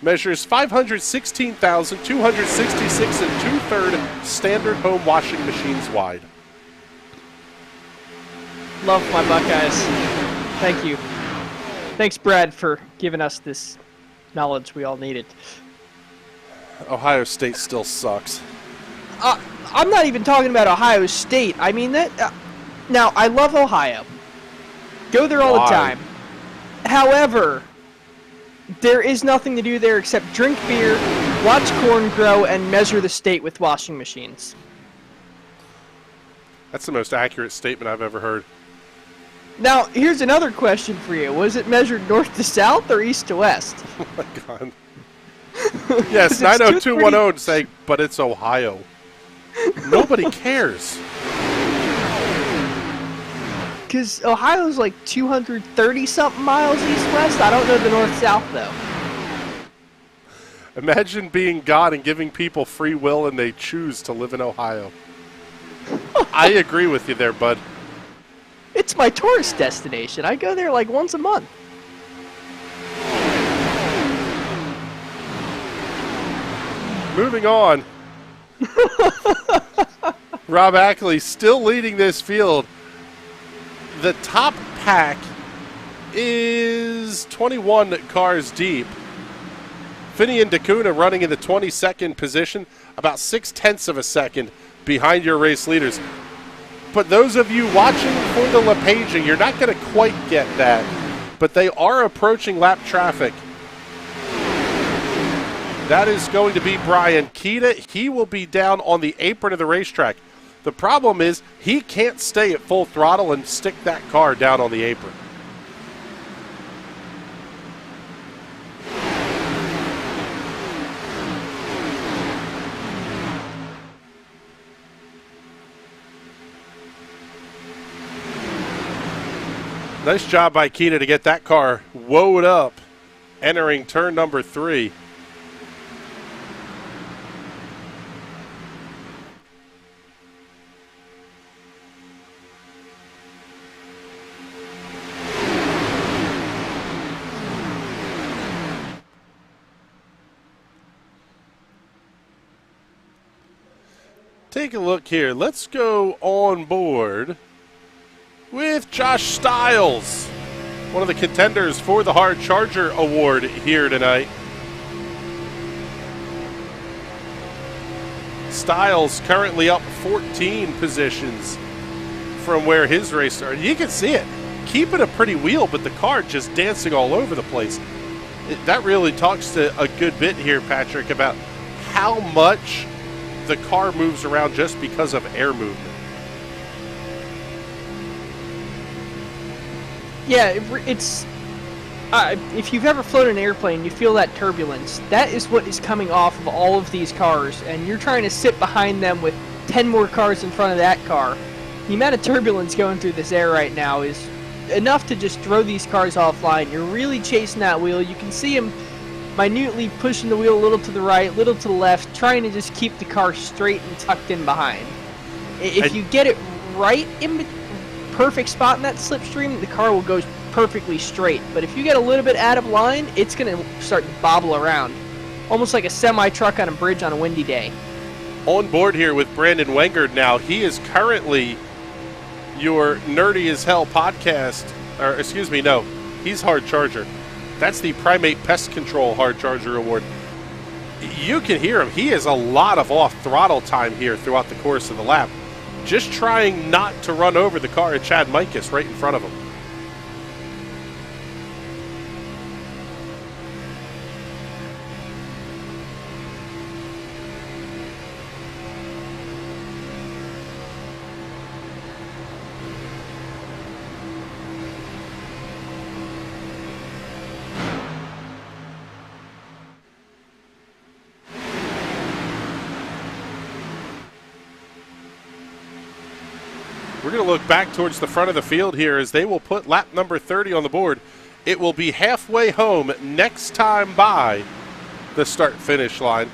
measures 516,266 and 2/3 standard home washing machines wide. Love my Buckeyes. Thank you. Thanks, Brad, for giving us this knowledge we all needed. Ohio State still sucks. I'm not even talking about Ohio State. I mean that. Now, I love Ohio. Go there all the time. However, there is nothing to do there except drink beer, watch corn grow, and measure the state with washing machines. That's the most accurate statement I've ever heard. Now, here's another question for you. Was it measured north to south or east to west? Oh my God. Yes, 90210 saying, but it's Ohio. Nobody cares. Because Ohio's like 230-something miles east-west. I don't know the north-south, though. Imagine being God and giving people free will and they choose to live in Ohio. I agree with you there, bud. It's my tourist destination. I go there like once a month. Moving on. Rob Ackley still leading this field. The top pack is 21 cars deep. Finian DeCuna running in the 22nd position, about 0.6 of a second behind your race leaders. But those of you watching for the LePaging, you're not going to quite get that. But they are approaching lap traffic. That is going to be Brian Keita. He will be down on the apron of the racetrack. The problem is he can't stay at full throttle and stick that car down on the apron. Nice job by Keita to get that car woed up entering turn number 3. Take a look here. Let's go on board with Josh Stiles, one of the contenders for the Hard Charger Award here tonight. Stiles currently up 14 positions from where his race started. You can see it. Keeping a pretty wheel, but the car just dancing all over the place. That really talks to a good bit here, Patrick, about how much the car moves around just because of air movement. Yeah, it's if you've ever flown an airplane, you feel that turbulence. That is what is coming off of all of these cars, and you're trying to sit behind them with 10 more cars in front of that car. The amount of turbulence going through this air right now is enough to just throw these cars offline. You're really chasing that wheel. You can see them minutely pushing the wheel a little to the right, a little to the left, trying to just keep the car straight and tucked in behind. If you get it right in perfect spot in that slipstream, the car will go perfectly straight. But if you get a little bit out of line, it's going to start to bobble around, almost like a semi-truck on a bridge on a windy day. On board here with Brandon Wengard now. He is currently your Nerdy as Hell podcast, or excuse me, no, he's Hard Charger. That's the Primate Pest Control Hard Charger Award. You can hear him. He has a lot of off-throttle time here throughout the course of the lap, just trying not to run over the car of Chad Mikus right in front of him. We're going to look back towards the front of the field here as they will put lap number 30 on the board. It will be halfway home next time by the start-finish line.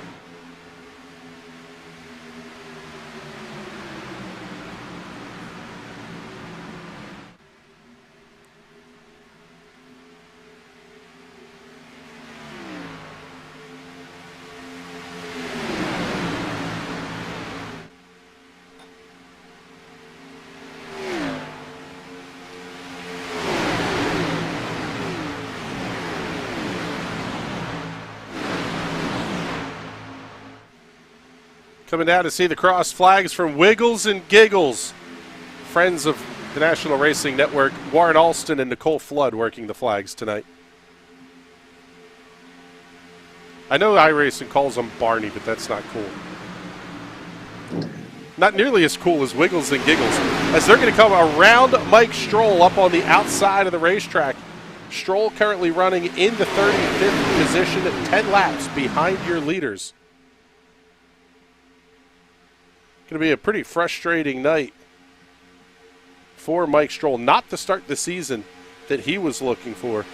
Coming down to see the cross flags from Wiggles and Giggles. Friends of the National Racing Network, Warren Alston and Nicole Flood working the flags tonight. I know iRacing calls him Barney, but that's not cool. Not nearly as cool as Wiggles and Giggles, as they're going to come around Mike Stroll up on the outside of the racetrack. Stroll currently running in the 35th position, 10 laps behind your leaders. Going to be a pretty frustrating night for Mike Stroll. Not the start the season that he was looking for.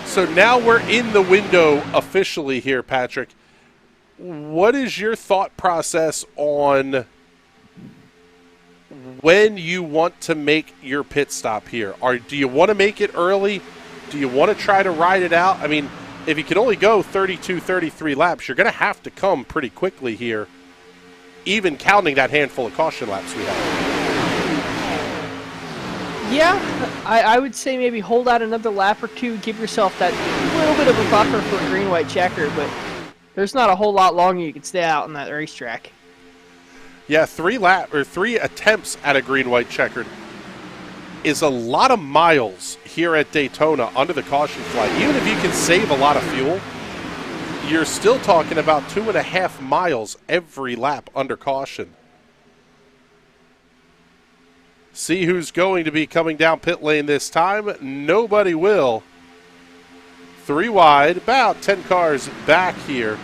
So now we're in the window officially here, Patrick. What is your thought process on when you want to make your pit stop here? Do you want to make it early? Do you want to try to ride it out? I mean, if you can only go 32, 33 laps, you're going to have to come pretty quickly here, even counting that handful of caution laps we have. Yeah, I would say maybe hold out another lap or two, give yourself that little bit of a buffer for a green-white checker, but there's not a whole lot longer you can stay out on that racetrack. Yeah, 3 attempts at a green-white checkered is a lot of miles here at Daytona under the caution flag. Even if you can save a lot of fuel, you're still talking about 2.5 miles every lap under caution. See who's going to be coming down pit lane this time. Nobody will. 3 wide, about 10 cars back here.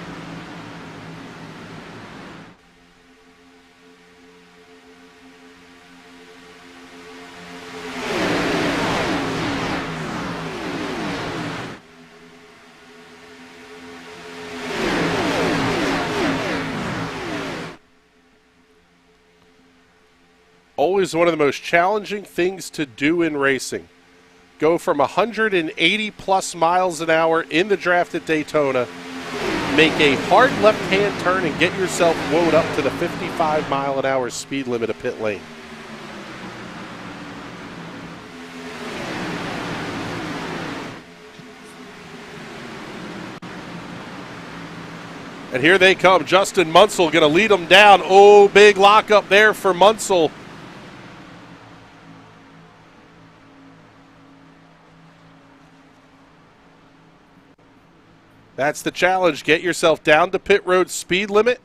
Always one of the most challenging things to do in racing. Go from 180 plus miles an hour in the draft at Daytona, make a hard left-hand turn and get yourself wound up to the 55 mile an hour speed limit of pit lane. And here they come. Justin Munsell going to lead them down. Oh, big lockup there for Munsell. That's the challenge. Get yourself down to pit road speed limit.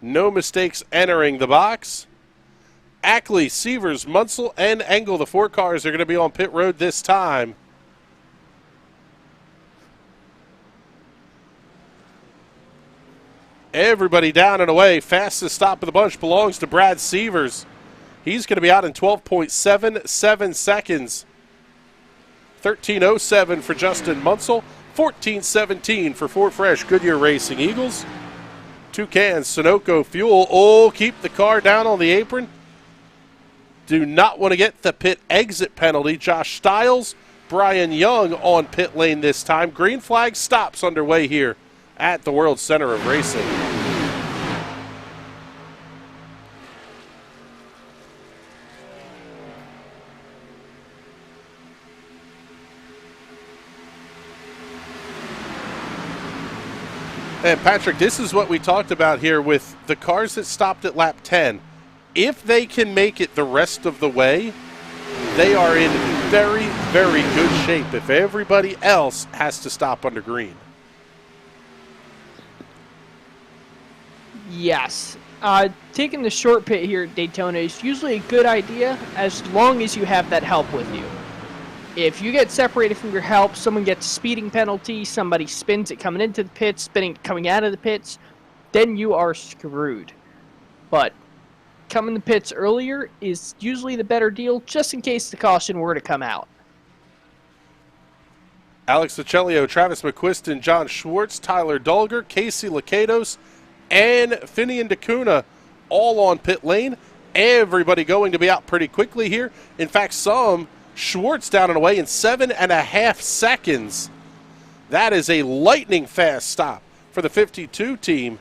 No mistakes entering the box. Ackley, Severs, Munsell, and Engel, the 4 cars are going to be on pit road this time. Everybody down and away. Fastest stop of the bunch belongs to Brad Severs. He's going to be out in 12.77 seconds. 13.07 for Justin Munsell. 14.17 for Fort Fresh Goodyear Racing Eagles. 2 cans, Sunoco Fuel. Oh, keep the car down on the apron. Do not want to get the pit exit penalty. Josh Stiles, Brian Young on pit lane this time. Green flag stops underway here at the World Center of Racing. And Patrick, this is what we talked about here with the cars that stopped at lap 10. If they can make it the rest of the way, they are in very, very good shape if everybody else has to stop under green. Yes. Taking the short pit here at Daytona is usually a good idea as long as you have that help with you. If you get separated from your help, someone gets a speeding penalty, somebody spins it coming into the pits, spinning it coming out of the pits, then you are screwed. But coming to pits earlier is usually the better deal, just in case the caution were to come out. Alex Lichelio, Travis McQuiston, John Schwartz, Tyler Dulger, Casey Lacados, and Finian DeCuna all on pit lane. Everybody going to be out pretty quickly here. In fact, Schwartz down and away in 7.5 seconds. That is a lightning fast stop for the 52 team.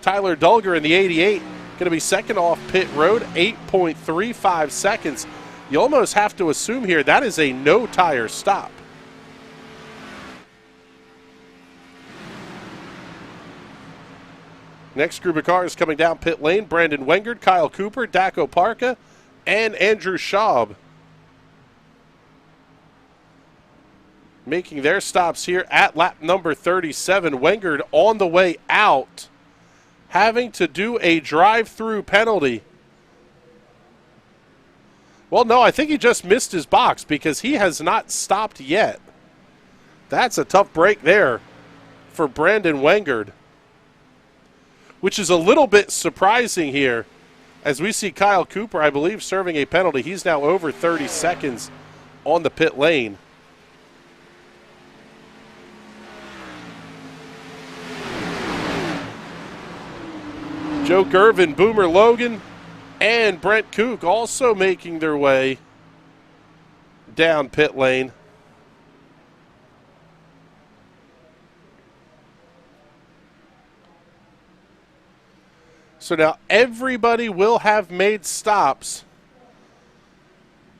Tyler Dulger in the 88 going to be second off pit road, 8.35 seconds. You almost have to assume here that is a no tire stop. Next group of cars coming down pit lane, Brandon Wengard, Kyle Cooper, Daco Parka, and Andrew Schaub. Making their stops here at lap number 37. Wengard on the way out, having to do a drive-through penalty. Well, no, I think he just missed his box because he has not stopped yet. That's a tough break there for Brandon Wengard, which is a little bit surprising here as we see Kyle Cooper, I believe, serving a penalty. He's now over 30 seconds on the pit lane. Joe Gervin, Boomer Logan, and Brent Kook also making their way down pit lane. So now everybody will have made stops,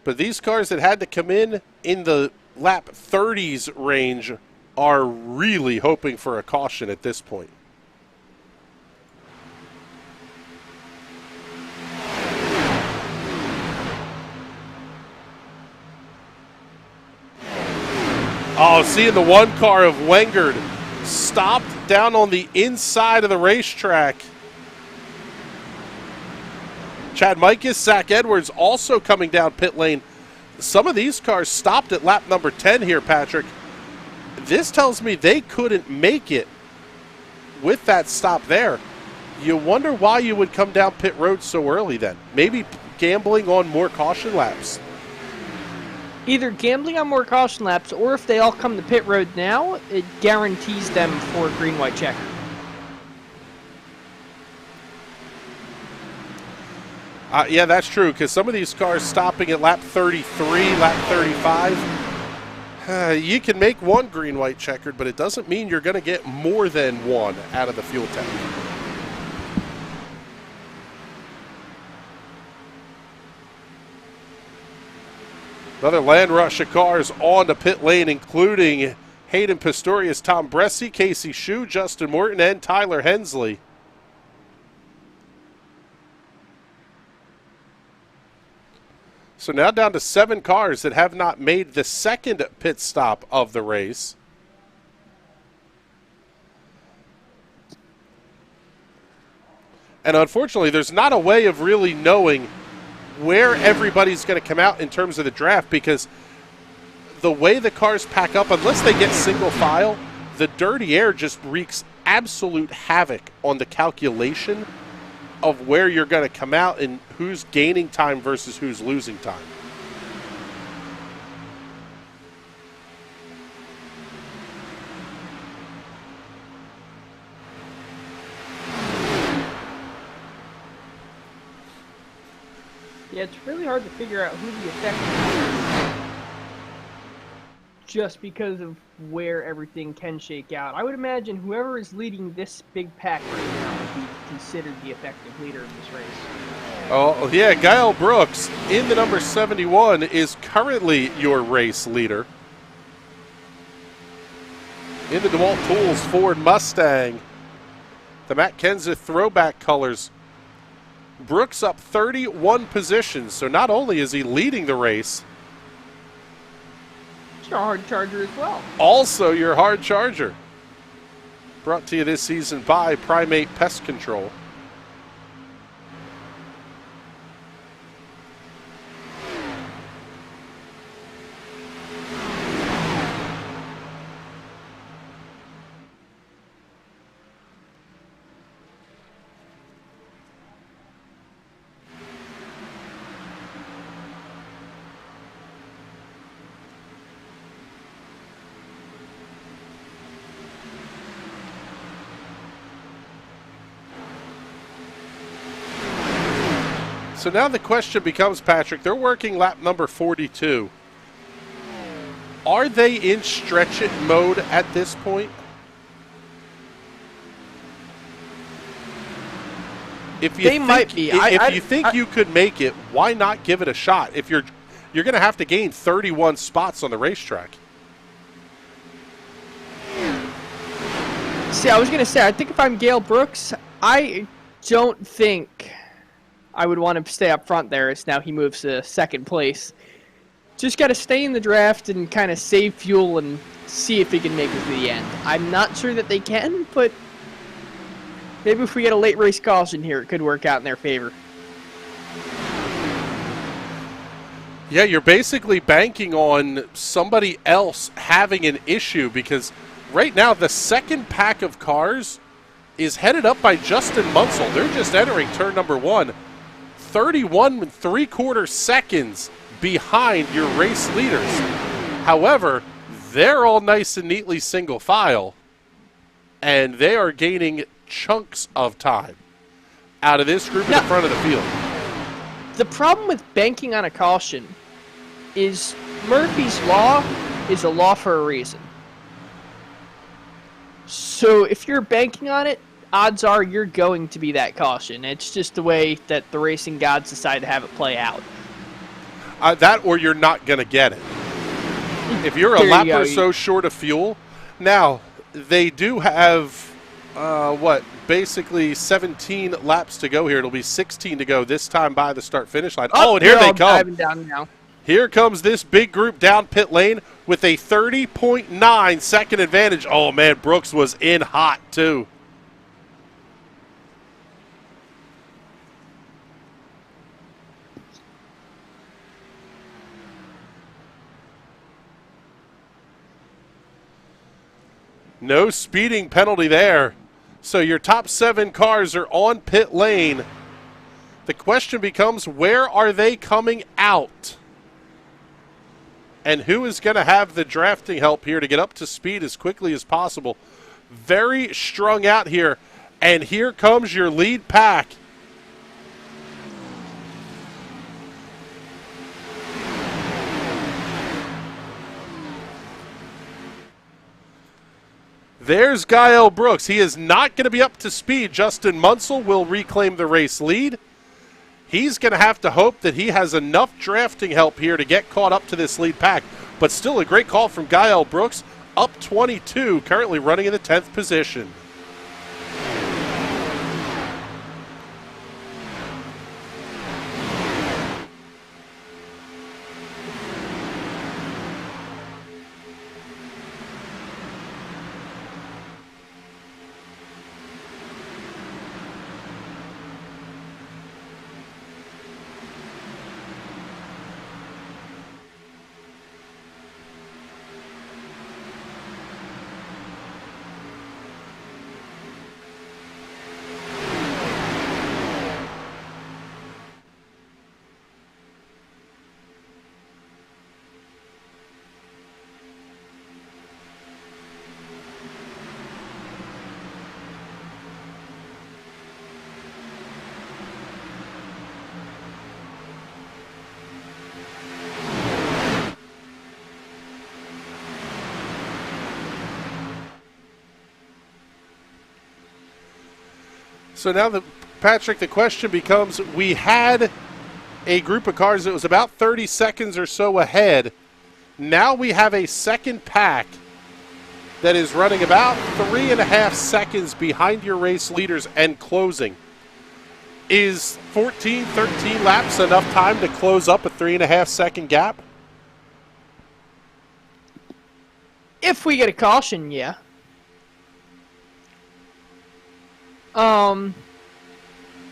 but these cars that had to come in the lap 30s range are really hoping for a caution at this point. Oh, seeing the one car of Wengard stopped down on the inside of the racetrack. Chad Mikus, Zach Edwards also coming down pit lane. Some of these cars stopped at lap number 10 here, Patrick. This tells me they couldn't make it with that stop there. You wonder why you would come down pit road so early then. Maybe gambling on more caution laps. Either gambling on more caution laps, or if they all come to pit road now, it guarantees them for a green-white checker. Yeah, that's true, because some of these cars stopping at lap 33, lap 35, you can make one green-white checkered, but it doesn't mean you're going to get more than one out of the fuel tank. Another land rush of cars on the pit lane, including Hayden Pistorius, Tom Bressi, Casey Shue, Justin Morton, and Tyler Hensley. So now down to 7 cars that have not made the second pit stop of the race. And unfortunately, there's not a way of really knowing where everybody's going to come out in terms of the draft, because the way the cars pack up, unless they get single file, the dirty air just wreaks absolute havoc on the calculation of where you're going to come out and who's gaining time versus who's losing time. Yeah, it's really hard to figure out who the effect is just because of where everything can shake out. I would imagine whoever is leading this big pack right now would be considered the effective leader of this race. Oh, yeah, Guile Brooks in the number 71 is currently your race leader. In the DeWalt Tools Ford Mustang, the Matt Kenseth throwback colors. Brooks up 31 positions, so not only is he leading the race, it's your hard charger as well. Also your hard charger. Brought to you this season by Primate Pest Control. So now the question becomes, Patrick, they're working lap number 42. Are they in stretch it mode at this point? If you might be. If you think you could make it, why not give it a shot? If you're going to have to gain 31 spots on the racetrack. See, I was going to say, I think if I'm Guile Brooks, I don't think I would want to stay up front there as now he moves to second place. Just got to stay in the draft and kind of save fuel and see if he can make it to the end. I'm not sure that they can, but maybe if we get a late race caution here, it could work out in their favor. Yeah, you're basically banking on somebody else having an issue because right now the second pack of cars is headed up by Justin Munsell. They're just entering turn number 1. 31 3/4 seconds behind your race leaders. However, they're all nice and neatly single file, and they are gaining chunks of time out of this group in the front of the field. The problem with banking on a caution is Murphy's Law is a law for a reason. So if you're banking on it, odds are you're going to be that caution. It's just the way that the racing gods decide to have it play out. That or you're not going to get it. If you're a lap or so short of fuel, now they do have, basically 17 laps to go here. It'll be 16 to go this time by the start-finish line. Oh, and here they come. Diving down now. Here comes this big group down pit lane with a 30.9 second advantage. Oh, man, Brooks was in hot, too. No speeding penalty there. So your top 7 cars are on pit lane. The question becomes, where are they coming out? And who is going to have the drafting help here to get up to speed as quickly as possible? Very strung out here. And here comes your lead pack. There's Guile Brooks. He is not going to be up to speed. Justin Munsell will reclaim the race lead. He's going to have to hope that he has enough drafting help here to get caught up to this lead pack. But still a great call from Guile Brooks. Up 22, currently running in the 10th position. So now, Patrick, the question becomes, we had a group of cars that was about 30 seconds or so ahead. Now we have a second pack that is running about 3.5 seconds behind your race leaders and closing. Is 14, 13 laps enough time to close up a 3.5 second gap? If we get a caution, yeah.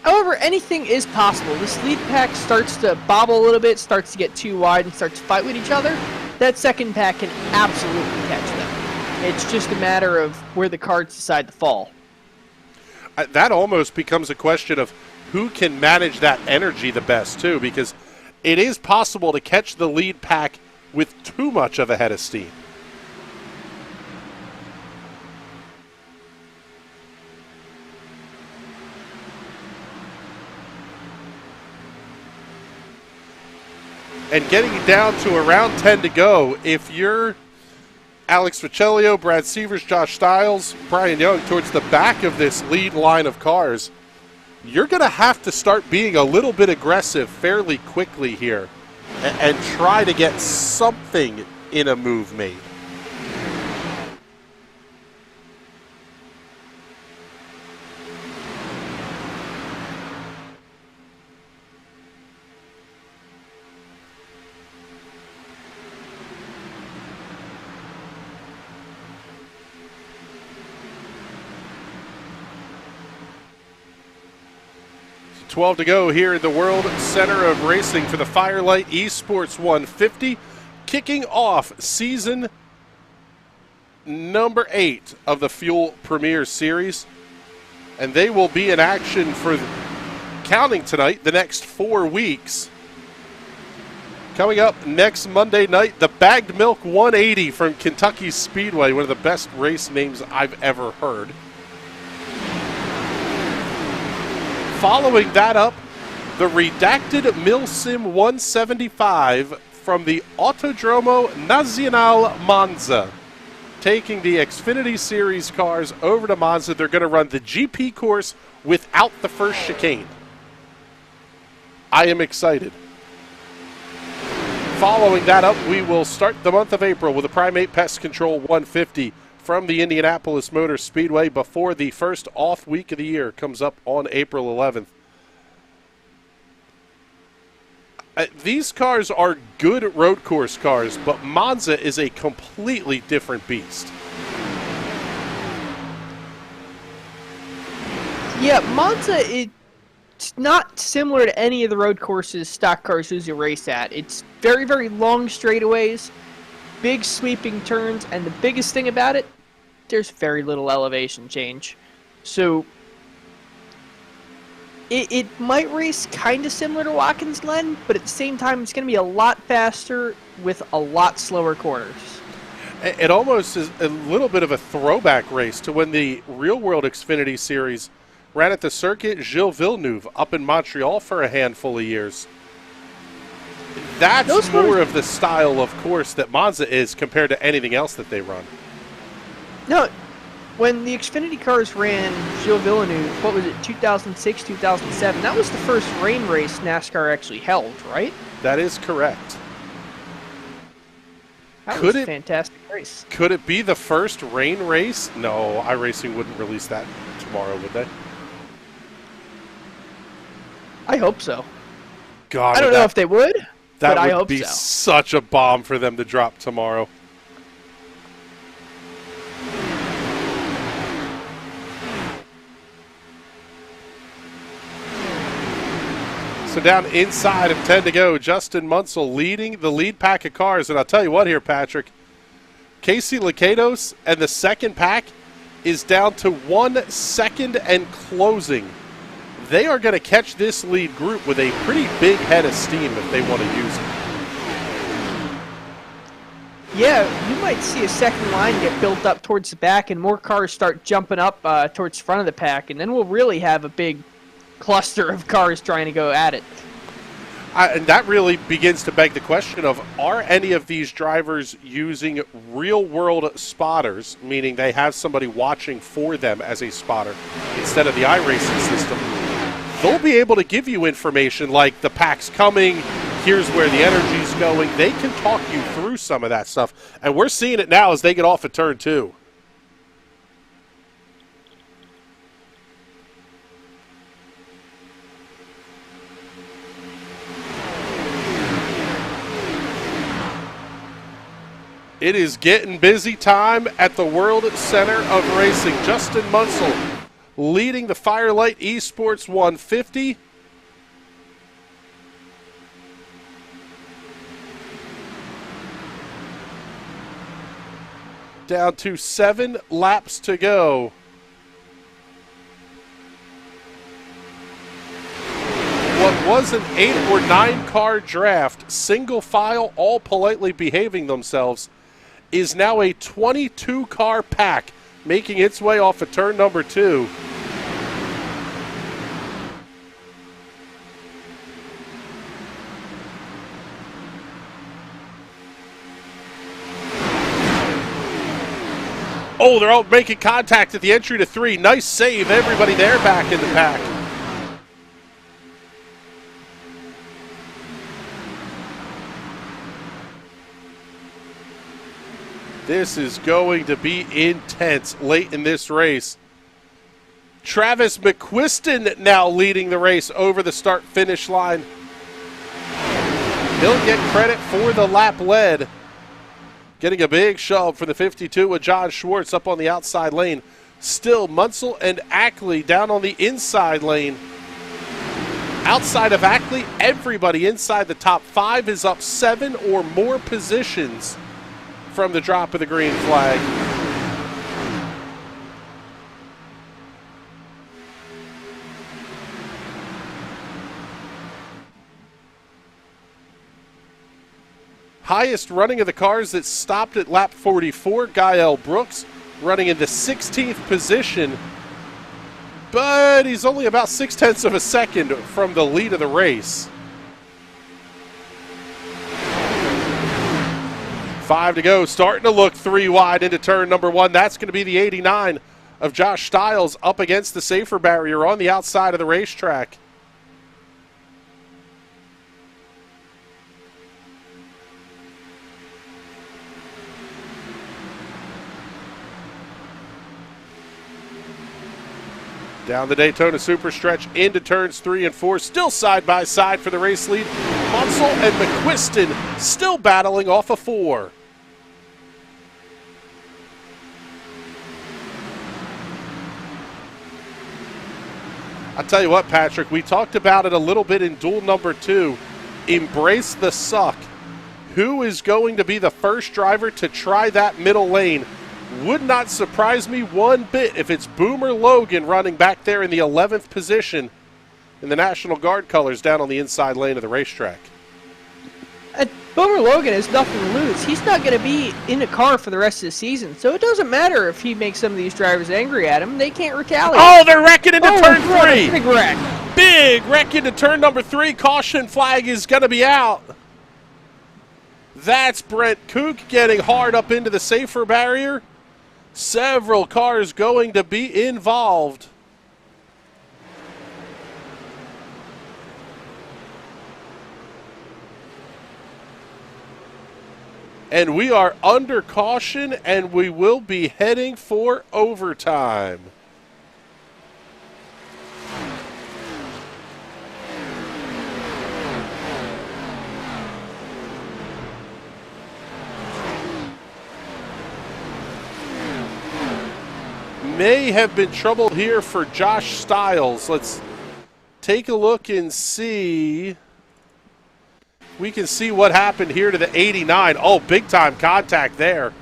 However, anything is possible. This lead pack starts to bobble a little bit, starts to get too wide, and starts to fight with each other. That second pack can absolutely catch them. It's just a matter of where the cards decide to fall. That almost becomes a question of who can manage that energy the best, too, because it is possible to catch the lead pack with too much of a head of steam. and getting down to around 10 to go. If you're Alex Vecellio, Brad Severs, Josh Stiles, Brian Young towards the back of this lead line of cars, you're going to have to start being a little bit aggressive fairly quickly here and try to get something in a move made. So 12 to go here in the World Center of Racing for the Firelight Esports 150, kicking off season number 8 of the Fuel Premier Series. And they will be in action for, counting tonight, the next 4 weeks. Coming up next Monday night, the Bagged Milk 180 from Kentucky Speedway, one of the best race names I've ever heard. Following that up, the redacted Milsim 175 from the Autodromo Nazionale Monza. Taking the Xfinity Series cars over to Monza, they're going to run the GP course without the first chicane. I am excited. Following that up, we will start the month of April with a Primate Pest Control 150 from the Indianapolis Motor Speedway before the first off week of the year comes up on April 11th. These cars are good road course cars, but Monza is a completely different beast. Yeah, Monza, it's not similar to any of the road courses stock cars usually race at. It's very, very long straightaways, big sweeping turns, and the biggest thing about it, there's very little elevation change. So it might race kind of similar to Watkins Glen, but at the same time, it's going to be a lot faster with a lot slower corners. It almost is a little bit of a throwback race to when the Real World Xfinity Series ran at the circuit Gilles Villeneuve up in Montreal for a handful of years. That's more of the style of course that Monza is compared to anything else that they run. No, when the Xfinity cars ran Gilles Villeneuve, what was it, 2006, 2007, that was the first rain race NASCAR actually held, right? That is correct. That was a fantastic race. Could it be the first rain race? No, iRacing wouldn't release that tomorrow, would they? I hope so. God, I don't know if they would, but I would hope be so. Such a bomb for them to drop tomorrow. So down inside of 10 to go, Justin Munsell leading the lead pack of cars. And I'll tell you what here, Patrick. Casey Lakatos and the second pack is down to 1 second and closing. They are going to catch this lead group with a pretty big head of steam if they want to use it. Yeah, you might see a second line get built up towards the back and more cars start jumping up towards the front of the pack, and then we'll really have a big cluster of cars trying to go at it. And that really begins to beg the question of, are any of these drivers using real-world spotters, meaning they have somebody watching for them as a spotter instead of the iRacing system? They'll be able to give you information like the pack's coming, here's where the energy's going. They can talk you through some of that stuff. And we're seeing it now as they get off of turn 2. It is getting busy time at the World Center of Racing. Justin Munsell leading the Firelight Esports 150. Down to 7 laps to go. What was an 8 or 9 car draft, single file, all politely behaving themselves, is now a 22 car pack making its way off of turn number 2. Oh, they're all making contact at the entry to 3. Nice save. Everybody there back in the pack. This is going to be intense late in this race. Travis McQuiston now leading the race over the start-finish line. He'll get credit for the lap led. Getting a big shove for the 52 with John Schwartz up on the outside lane. Still, Munsell and Ackley down on the inside lane. Outside of Ackley, everybody inside the top 5 is up 7 or more positions from the drop of the green flag. Highest running of the cars that stopped at lap 44, Guile Brooks running in the 16th position, but he's only about 0.6 of a second from the lead of the race. 5 to go, starting to look 3 wide into turn number 1. That's going to be the 89 of Josh Stiles up against the safer barrier on the outside of the racetrack. Down the Daytona Superstretch into turns 3 and 4, still side by side for the race lead. Munsell and McQuiston still battling off of 4. I'll tell you what, Patrick, we talked about it a little bit in duel number 2. Embrace the suck. Who is going to be the first driver to try that middle lane? Would not surprise me one bit if it's Boomer Logan running back there in the 11th position in the National Guard colors down on the inside lane of the racetrack. Boomer Logan has nothing to lose. He's not going to be in the car for the rest of the season, so it doesn't matter if he makes some of these drivers angry at him. They can't retaliate. Oh, they're wrecking into turn 3. Big wreck. Big wreck into turn number 3. Caution flag is going to be out. That's Brent Kook getting hard up into the safer barrier. Several cars going to be involved. And we are under caution, and we will be heading for overtime. May have been trouble here for Josh Stiles. Let's take a look and see. We can see what happened here to the 89. Oh, big time contact there.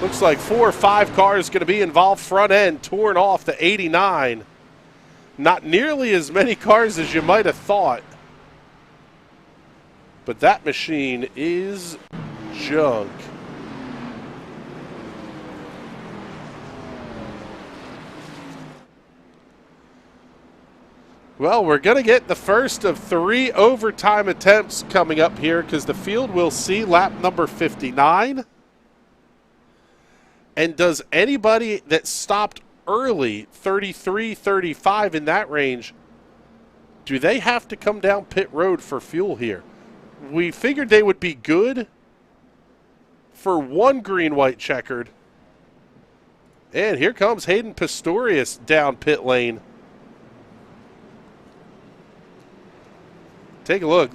Looks like 4 or 5 cars going to be involved front end, torn off the 89. Not nearly as many cars as you might have thought. But that machine is junk. Well, we're going to get the first of 3 overtime attempts coming up here because the field will see lap number 59. And does anybody that stopped early, 33, 35 in that range, do they have to come down pit road for fuel here? We figured they would be good for 1 green-white checkered. And here comes Hayden Pistorius down pit lane. Take a look.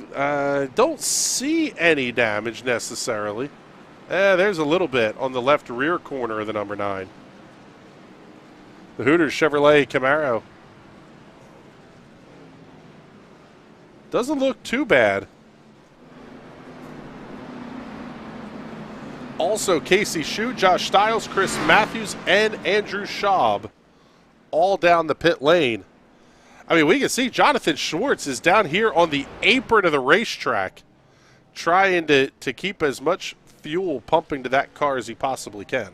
Don't see any damage necessarily. There's a little bit on the left rear corner of the number 9. The Hooters Chevrolet Camaro. Doesn't look too bad. Also, Casey Shue, Josh Stiles, Chris Matthews, and Andrew Schaub all down the pit lane. I mean, we can see Jonathan Schwartz is down here on the apron of the racetrack trying to keep as much fuel pumping to that car as he possibly can.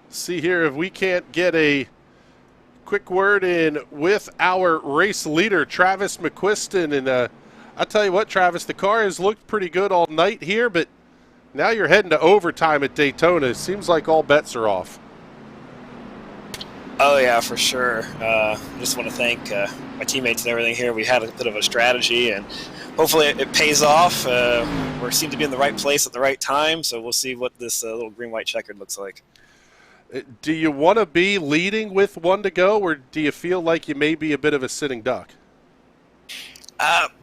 See here if we can't get a quick word in with our race leader, Travis McQuiston. And I'll tell you what, Travis, the car has looked pretty good all night here, but now you're heading to overtime at Daytona. It seems like all bets are off. Oh, yeah, for sure. Just want to thank my teammates and everything here. We had a bit of a strategy, and hopefully it pays off. We seem to be in the right place at the right time, so we'll see what this little green-white checkered looks like. Do you want to be leading with 1 to go, or do you feel like you may be a bit of a sitting duck?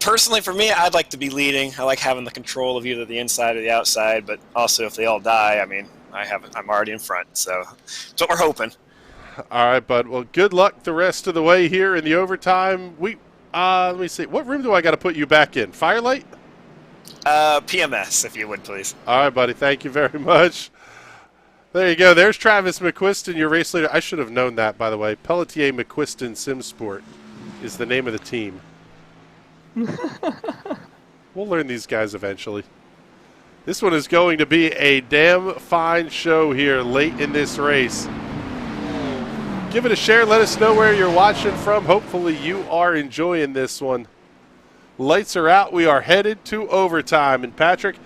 Personally, for me, I'd like to be leading. I like having the control of either the inside or the outside, but also if they all die, I mean, I'm already in front, so that's what we're hoping. All right, bud. Well, good luck the rest of the way here in the overtime. Let me see. What room do I got to put you back in? Firelight? PMS, if you would, please. All right, buddy. Thank you very much. There you go. There's Travis McQuiston, your race leader. I should have known that, by the way. Pelletier McQuiston Simsport is the name of the team. We'll learn these guys eventually. This one is going to be a damn fine show here late in this race. Give it a share. Let us know where you're watching from. Hopefully you are enjoying this one. Lights are out. We are headed to overtime. And Patrick,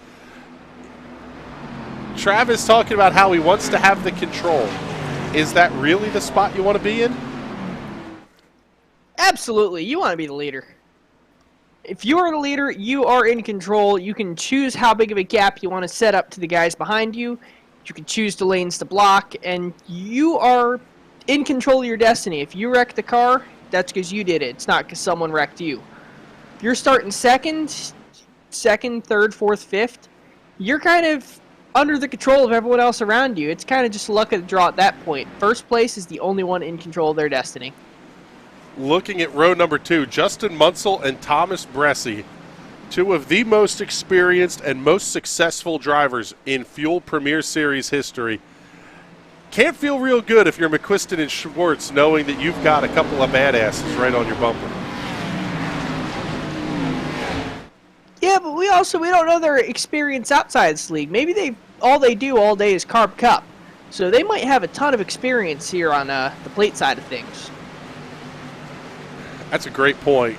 Travis talking about how he wants to have the control. Is that really the spot you want to be in? Absolutely. You want to be the leader. If you are the leader, you are in control. You can choose how big of a gap you want to set up to the guys behind you. You can choose the lanes to block, and you are in control of your destiny. If you wreck the car, that's because you did it. It's not because someone wrecked you. If you're starting second, third, fourth, fifth, you're kind of under the control of everyone else around you. It's kind of just luck of the draw at that point. First place is the only one in control of their destiny. Looking at row number 2, Justin Munsell and Thomas Bressi, 2 of the most experienced and most successful drivers in Fuel Premier Series history. Can't feel real good if you're McQuiston and Schwartz knowing that you've got a couple of badasses right on your bumper. Yeah, but we don't know their experience outside this league. Maybe all they do all day is Carb Cup. So they might have a ton of experience here on the plate side of things. That's a great point.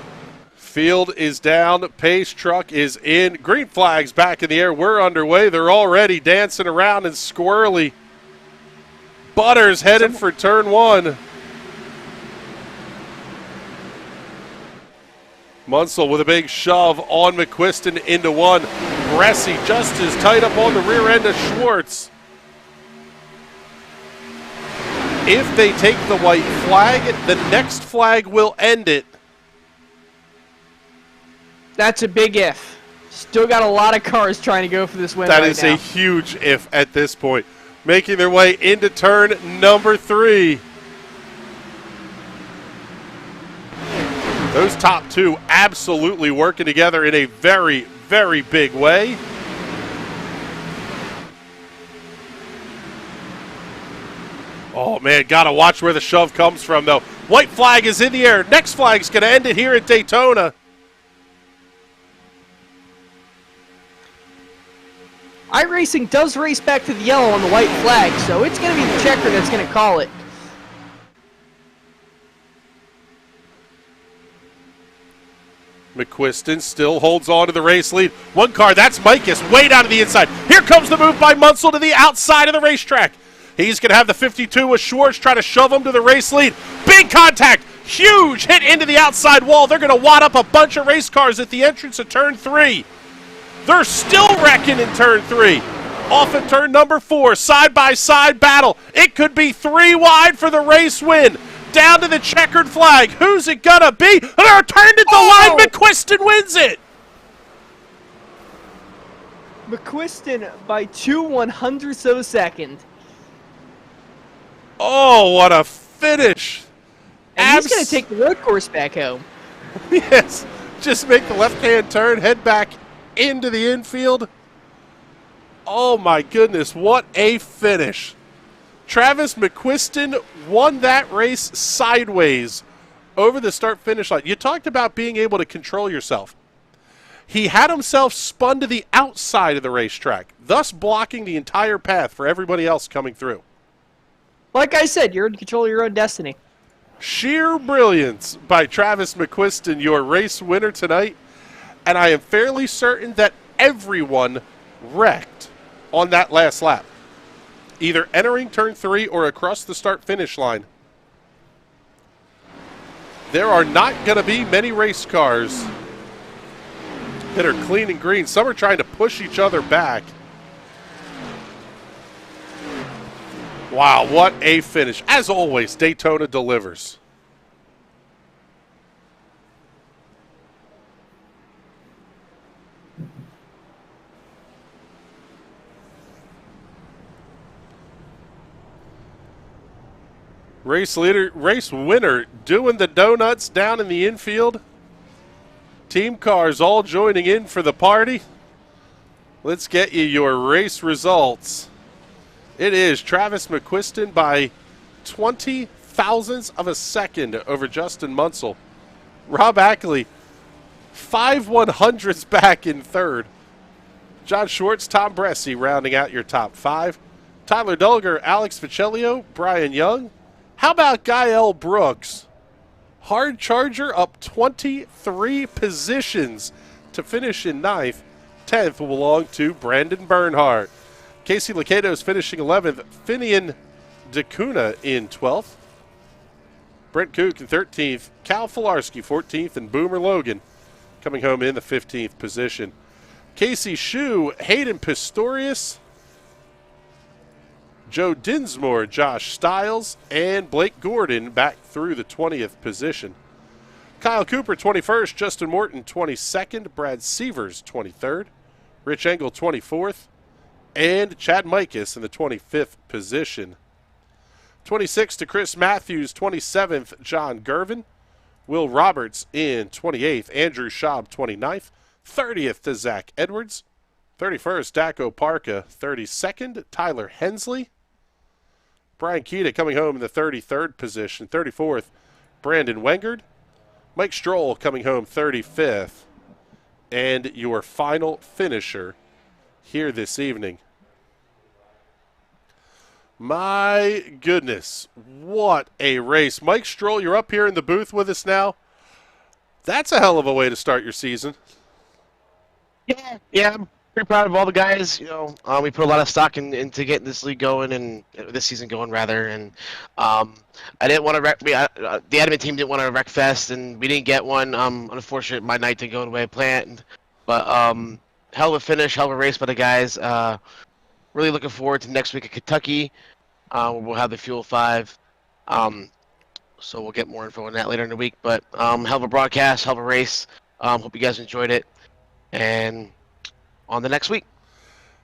Field is down. Pace truck is in. Green flag's back in the air. We're underway. They're already dancing around and squirrely. Butters headed for turn 1. Munsell with a big shove on McQuiston into 1. Bressi just as tight up on the rear end of Schwartz. If they take the white flag, the next flag will end it. That's a big if. Still got a lot of cars trying to go for this win That right is now. a huge if at this point. Making their way into turn number 3. Those top 2 absolutely working together in a very, very big way. Oh, man, got to watch where the shove comes from, though. White flag is in the air. Next flag's going to end it here at Daytona. iRacing does race back to the yellow on the white flag, so it's going to be the checker that's going to call it. McQuiston still holds on to the race lead. One car, that's Mikas, way down to the inside. Here comes the move by Munsell to the outside of the racetrack. He's going to have the 52 with Schwartz try to shove him to the race lead. Big contact, huge hit into the outside wall. They're going to wad up a bunch of race cars at the entrance of turn 3. They're still wrecking in turn 3. Off at turn number 4, side-by-side battle. It could be 3 wide for the race win. Down to the checkered flag. Who's it gonna be? They're turned at the line. McQuiston wins it. McQuiston by 2/100ths of a second. Oh, what a finish. And he's going to take the road course back home. Yes. Just make the left-hand turn, head back into the infield. Oh, my goodness. What a finish. Travis McQuiston won that race sideways over the start-finish line. You talked about being able to control yourself. He had himself spun to the outside of the racetrack, thus blocking the entire path for everybody else coming through. Like I said, you're in control of your own destiny. Sheer brilliance by Travis McQuiston, your race winner tonight. And I am fairly certain that everyone wrecked on that last lap, either entering turn 3 or across the start-finish line. There are not going to be many race cars that are clean and green. Some are trying to push each other back. Wow, what a finish. As always, Daytona delivers. Race winner doing the donuts down in the infield. Team cars all joining in for the party. Let's get you your race results. It is Travis McQuiston by 20 thousandths of a second over Justin Munsell. Rob Ackley, 5/100ths back in third. John Schwartz, Tom Bressi rounding out your top 5. Tyler Dulger, Alex Ficellio, Brian Young. How about Guile Brooks? Hard Charger up 23 positions to finish in 9th. 10th will belong to Brandon Bernhardt. Casey Licados finishing 11th. Finian DeCuna in 12th. Brent Kook in 13th. Cal Filarski 14th. And Boomer Logan coming home in the 15th position. Casey Shue, Hayden Pistorius, Joe Dinsmore, Josh Stiles, and Blake Gordon back through the 20th position. Kyle Cooper, 21st. Justin Morton, 22nd. Brad Sievers, 23rd. Rich Engel, 24th. And Chad Mikas in the 25th position. 26th to Chris Matthews, 27th. John Gervin. Will Roberts in 28th. Andrew Schaub, 29th. 30th to Zach Edwards. 31st, Daco Parka. 32nd, Tyler Hensley. Brian Keita coming home in the 33rd position. 34th, Brandon Wengard. Mike Stroll coming home 35th. And your final finisher here this evening. My goodness, what a race. Mike Stroll, you're up here in the booth with us now. That's a hell of a way to start your season. Yeah, I'm pretty proud of all the guys. You know, we put a lot of stock into getting this league going and this season going rather. And I didn't want to wreck. The admin team didn't want to wreck fest, and we didn't get one. Unfortunate, my night didn't go the way I planned. But hell of a finish, hell of a race by the guys. Really looking forward to next week at Kentucky. We'll have the Fuel 5. So we'll get more info on that later in the week. But hell of a broadcast, hell of a race. Hope you guys enjoyed it. And on the next week.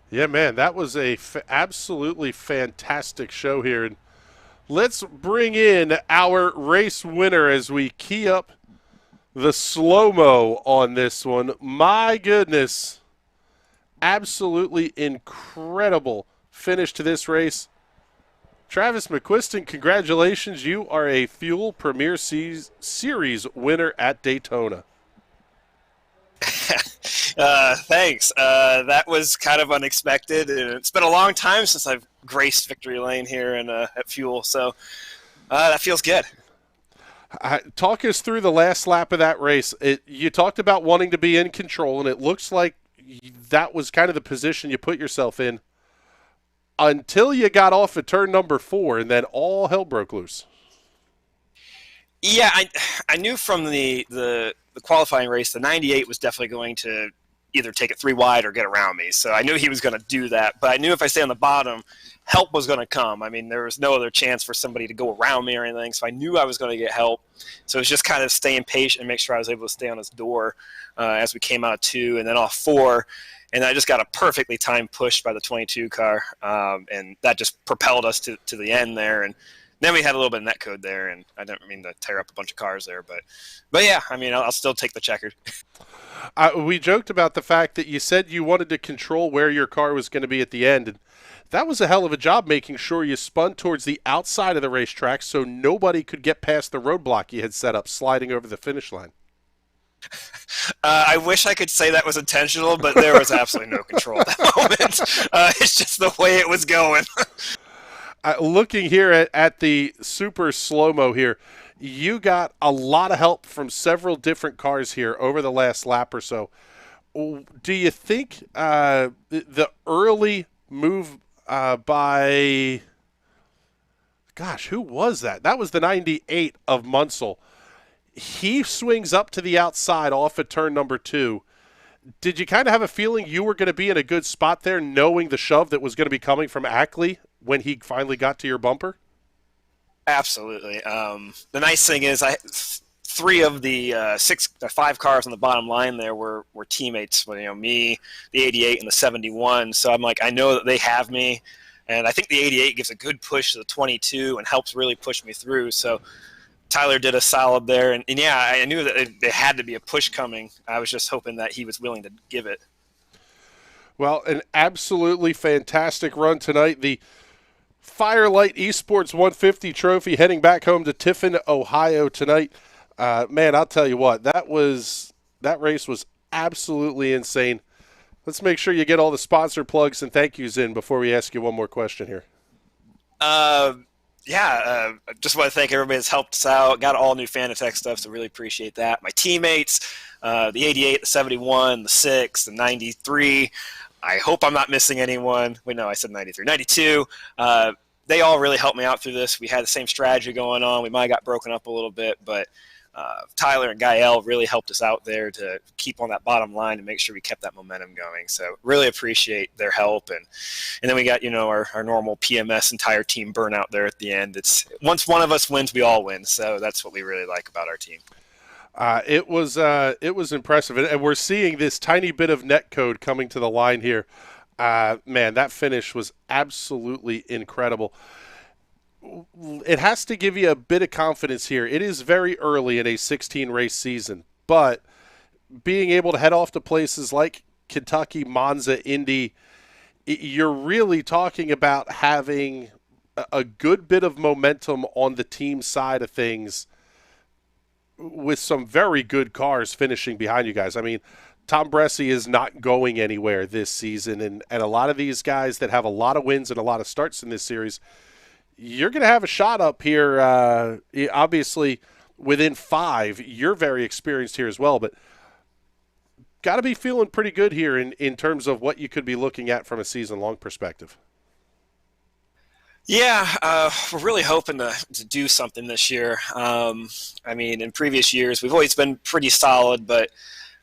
Yeah, man, that was a absolutely fantastic show here. And let's bring in our race winner as we key up the slow-mo on this one. My goodness, absolutely incredible finish to this race. Travis McQuiston, congratulations. You are a Fuel Premier Series winner at Daytona. Thanks. That was kind of unexpected, and it's been a long time since I've graced victory lane here at Fuel, so that feels good. Talk us through the last lap of that race. You talked about wanting to be in control, and it looks like that was kind of the position you put yourself in until you got off at turn number 4, and then all hell broke loose. Yeah, I knew from the qualifying race, the 98 was definitely going to either take it 3 wide or get around me. So I knew he was going to do that. But I knew if I stay on the bottom, help was going to come. I mean, there was no other chance for somebody to go around me or anything. So I knew I was going to get help. So it was just kind of staying patient and make sure I was able to stay on his door as we came out of 2 and then off 4. And I just got a perfectly timed push by the 22 car. And that just propelled us to the end there. And then we had a little bit of netcode there, and I didn't mean to tear up a bunch of cars there. But yeah, I mean, I'll still take the checkered. We joked about the fact that you said you wanted to control where your car was going to be at the end. And that was a hell of a job making sure you spun towards the outside of the racetrack so nobody could get past the roadblock you had set up sliding over the finish line. I wish I could say that was intentional, but there was absolutely no control at that moment. It's just the way it was going. Looking here at the super slow-mo here, you got a lot of help from several different cars here over the last lap or so. Do you think the early move by – gosh, who was that? That was the 98 of Munsell. He swings up to the outside off at turn number 2. Did you kind of have a feeling you were going to be in a good spot there, knowing the shove that was going to be coming from Ackley when he finally got to your bumper? Absolutely. The nice thing is, 3 of the 5 cars on the bottom line there were teammates. Me, the 88, and the 71. So I'm like, I know that they have me, and I think the 88 gives a good push to the 22 and helps really push me through. So Tyler did a solid there, and yeah, I knew that there had to be a push coming. I was just hoping that he was willing to give it. Well, an absolutely fantastic run tonight. The Firelight Esports 150 trophy heading back home to Tiffin, Ohio tonight. Man, I'll tell you what, that race was absolutely insane. Let's make sure you get all the sponsor plugs and thank yous in before we ask you one more question here. Just want to thank everybody that's helped us out. Got all new Fanatec stuff, so really appreciate that. My teammates, the 88, the 71, the 6, the 93. I hope I'm not missing anyone. Wait, no, I said 93. 92. They all really helped me out through this. We had the same strategy going on. We might have got broken up a little bit, but Tyler and Guile really helped us out there to keep on that bottom line and make sure we kept that momentum going. So really appreciate their help. And then we got, our normal PMS entire team burnout there at the end. It's once one of us wins, we all win. So that's what we really like about our team. It was impressive. And we're seeing this tiny bit of net code coming to the line here. Man, that finish was absolutely incredible. It has to give you a bit of confidence here. It is very early in a 16-race season, but being able to head off to places like Kentucky, Monza, Indy, you're really talking about having a good bit of momentum on the team side of things with some very good cars finishing behind you guys. I mean, Tom Bressi is not going anywhere this season, and a lot of these guys that have a lot of wins and a lot of starts in this series, you're going to have a shot up here. Obviously, within 5, you're very experienced here as well, but got to be feeling pretty good here in terms of what you could be looking at from a season-long perspective. Yeah, we're really hoping to do something this year. In previous years, we've always been pretty solid, but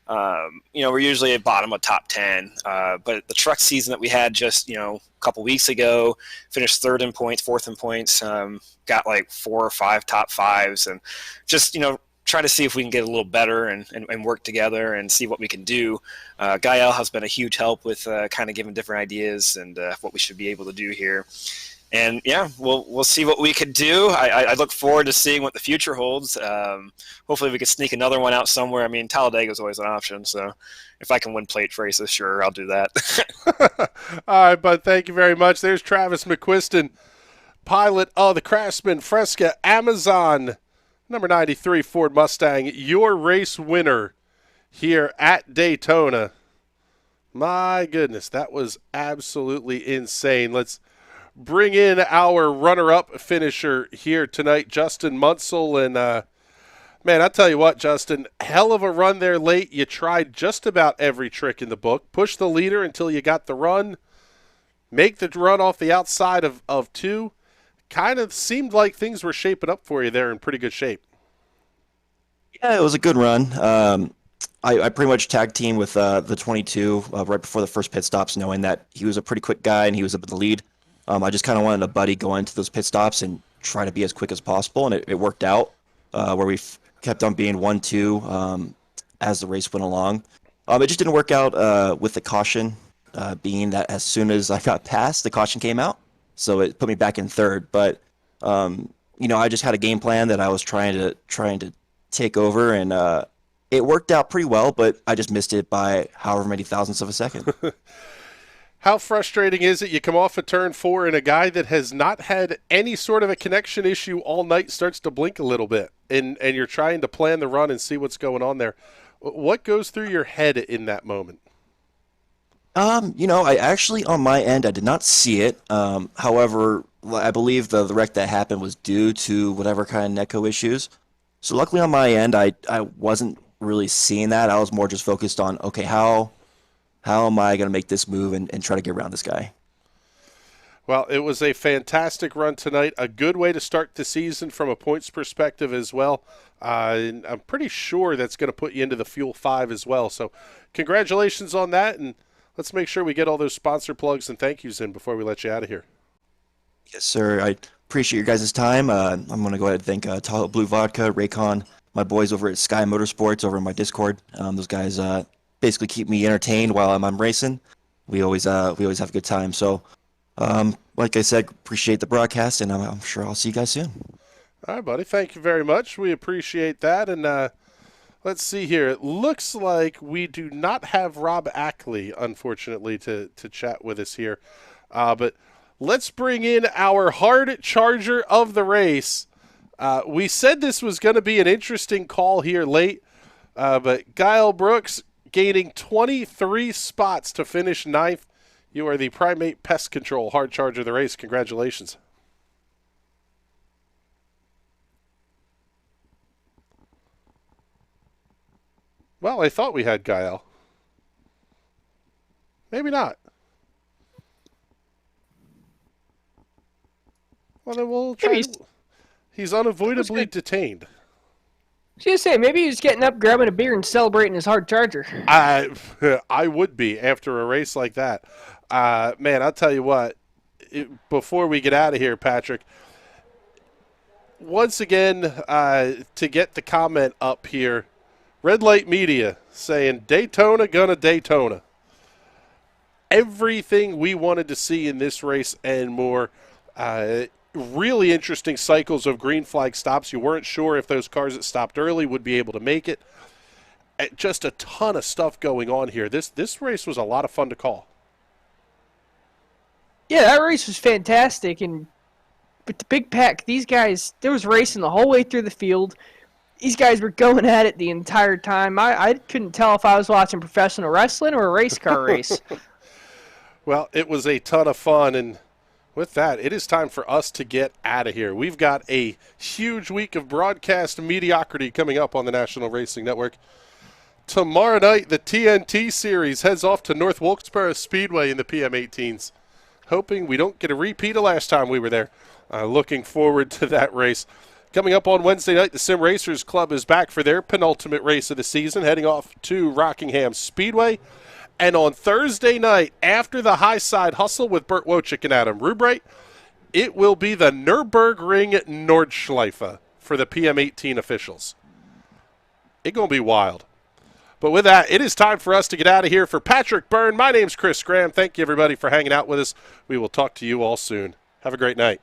we're usually at bottom of top 10. But the truck season that we had just, a couple weeks ago, finished 3rd in points, 4th in points, got like 4 or 5 top 5s, and just, try to see if we can get a little better and work together and see what we can do. Guile has been a huge help with kind of giving different ideas and what we should be able to do here. And yeah, we'll see what we could do. I look forward to seeing what the future holds. Hopefully we can sneak another one out somewhere. I mean, Talladega is always an option, so if I can win plate races, sure, I'll do that. All right, bud, thank you very much. There's Travis McQuiston, pilot of the Craftsman Fresca Amazon, number 93 Ford Mustang, your race winner here at Daytona. My goodness, that was absolutely insane. Let's bring in our runner-up finisher here tonight, Justin Munsell. And, man, I'll tell you what, Justin, hell of a run there late. You tried just about every trick in the book. Push the leader until you got the run. Make the run off the outside of 2. Kind of seemed like things were shaping up for you there in pretty good shape. Yeah, it was a good run. I pretty much tag team with the 22 right before the first pit stops, knowing that he was a pretty quick guy and he was up at the lead. I just kind of wanted a buddy go into those pit stops and try to be as quick as possible, and it worked out where we kept on being 1-2 as the race went along. It just didn't work out with the caution, being that as soon as I got past, the caution came out, so it put me back in 3rd. But I just had a game plan that I was trying to take over, and it worked out pretty well, but I just missed it by however many thousandths of a second. How frustrating is it? You come off of turn 4 and a guy that has not had any sort of a connection issue all night starts to blink a little bit, and you're trying to plan the run and see what's going on there. What goes through your head in that moment? I actually, on my end, I did not see it. However, I believe the wreck that happened was due to whatever kind of Neko issues. So luckily on my end, I wasn't really seeing that. I was more just focused on, okay, how am I going to make this move and try to get around this guy? Well, it was a fantastic run tonight, a good way to start the season from a points perspective as well. And I'm pretty sure that's going to put you into the Fuel 5 as well. So congratulations on that, and let's make sure we get all those sponsor plugs and thank yous in before we let you out of here. Yes, sir. I appreciate your guys' time. I'm going to go ahead and thank Talladega Blue Vodka, Raycon, my boys over at Sky Motorsports over in my Discord. Those guys basically keep me entertained while I'm racing. We always have a good time. So, like I said, appreciate the broadcast, and I'm sure I'll see you guys soon. All right, buddy. Thank you very much. We appreciate that. And let's see here. It looks like we do not have Rob Ackley, unfortunately, to chat with us here. But let's bring in our hard charger of the race. We said this was going to be an interesting call here late, but Guile Brooks gaining 23 spots to finish 9th. You are the Primate Pest Control hard charger of the race. Congratulations. Well, I thought we had Guile. Maybe not. Well, then we'll try. He's unavoidably detained. I was going to say, maybe he's getting up, grabbing a beer, and celebrating his hard charger. I would be after a race like that. Man, I'll tell you what, before we get out of here, Patrick, once again, to get the comment up here, Red Light Media saying, Daytona gonna Daytona. Everything we wanted to see in this race and more. Really interesting cycles of green flag stops. You weren't sure if those cars that stopped early would be able to make it. Just a ton of stuff going on here. This race was a lot of fun to call. Yeah, that race was fantastic. And with the big pack, these guys, there was racing the whole way through the field. These guys were going at it the entire time. I couldn't tell if I was watching professional wrestling or a race car race. Well, it was a ton of fun, and with that, it is time for us to get out of here. We've got a huge week of broadcast mediocrity coming up on the National Racing Network. Tomorrow night, the TNT Series heads off to North Wilkesboro Speedway in the PM18s. Hoping we don't get a repeat of last time we were there. Looking forward to that race. Coming up on Wednesday night, the Sim Racers Club is back for their penultimate race of the season, heading off to Rockingham Speedway. And on Thursday night, after the High Side Hustle with Burt Wojcik and Adam Rubright, it will be the Nürburgring Nordschleife for the PM18 officials. It's going to be wild. But with that, it is time for us to get out of here. For Patrick Byrne, my name's Chris Graham. Thank you, everybody, for hanging out with us. We will talk to you all soon. Have a great night.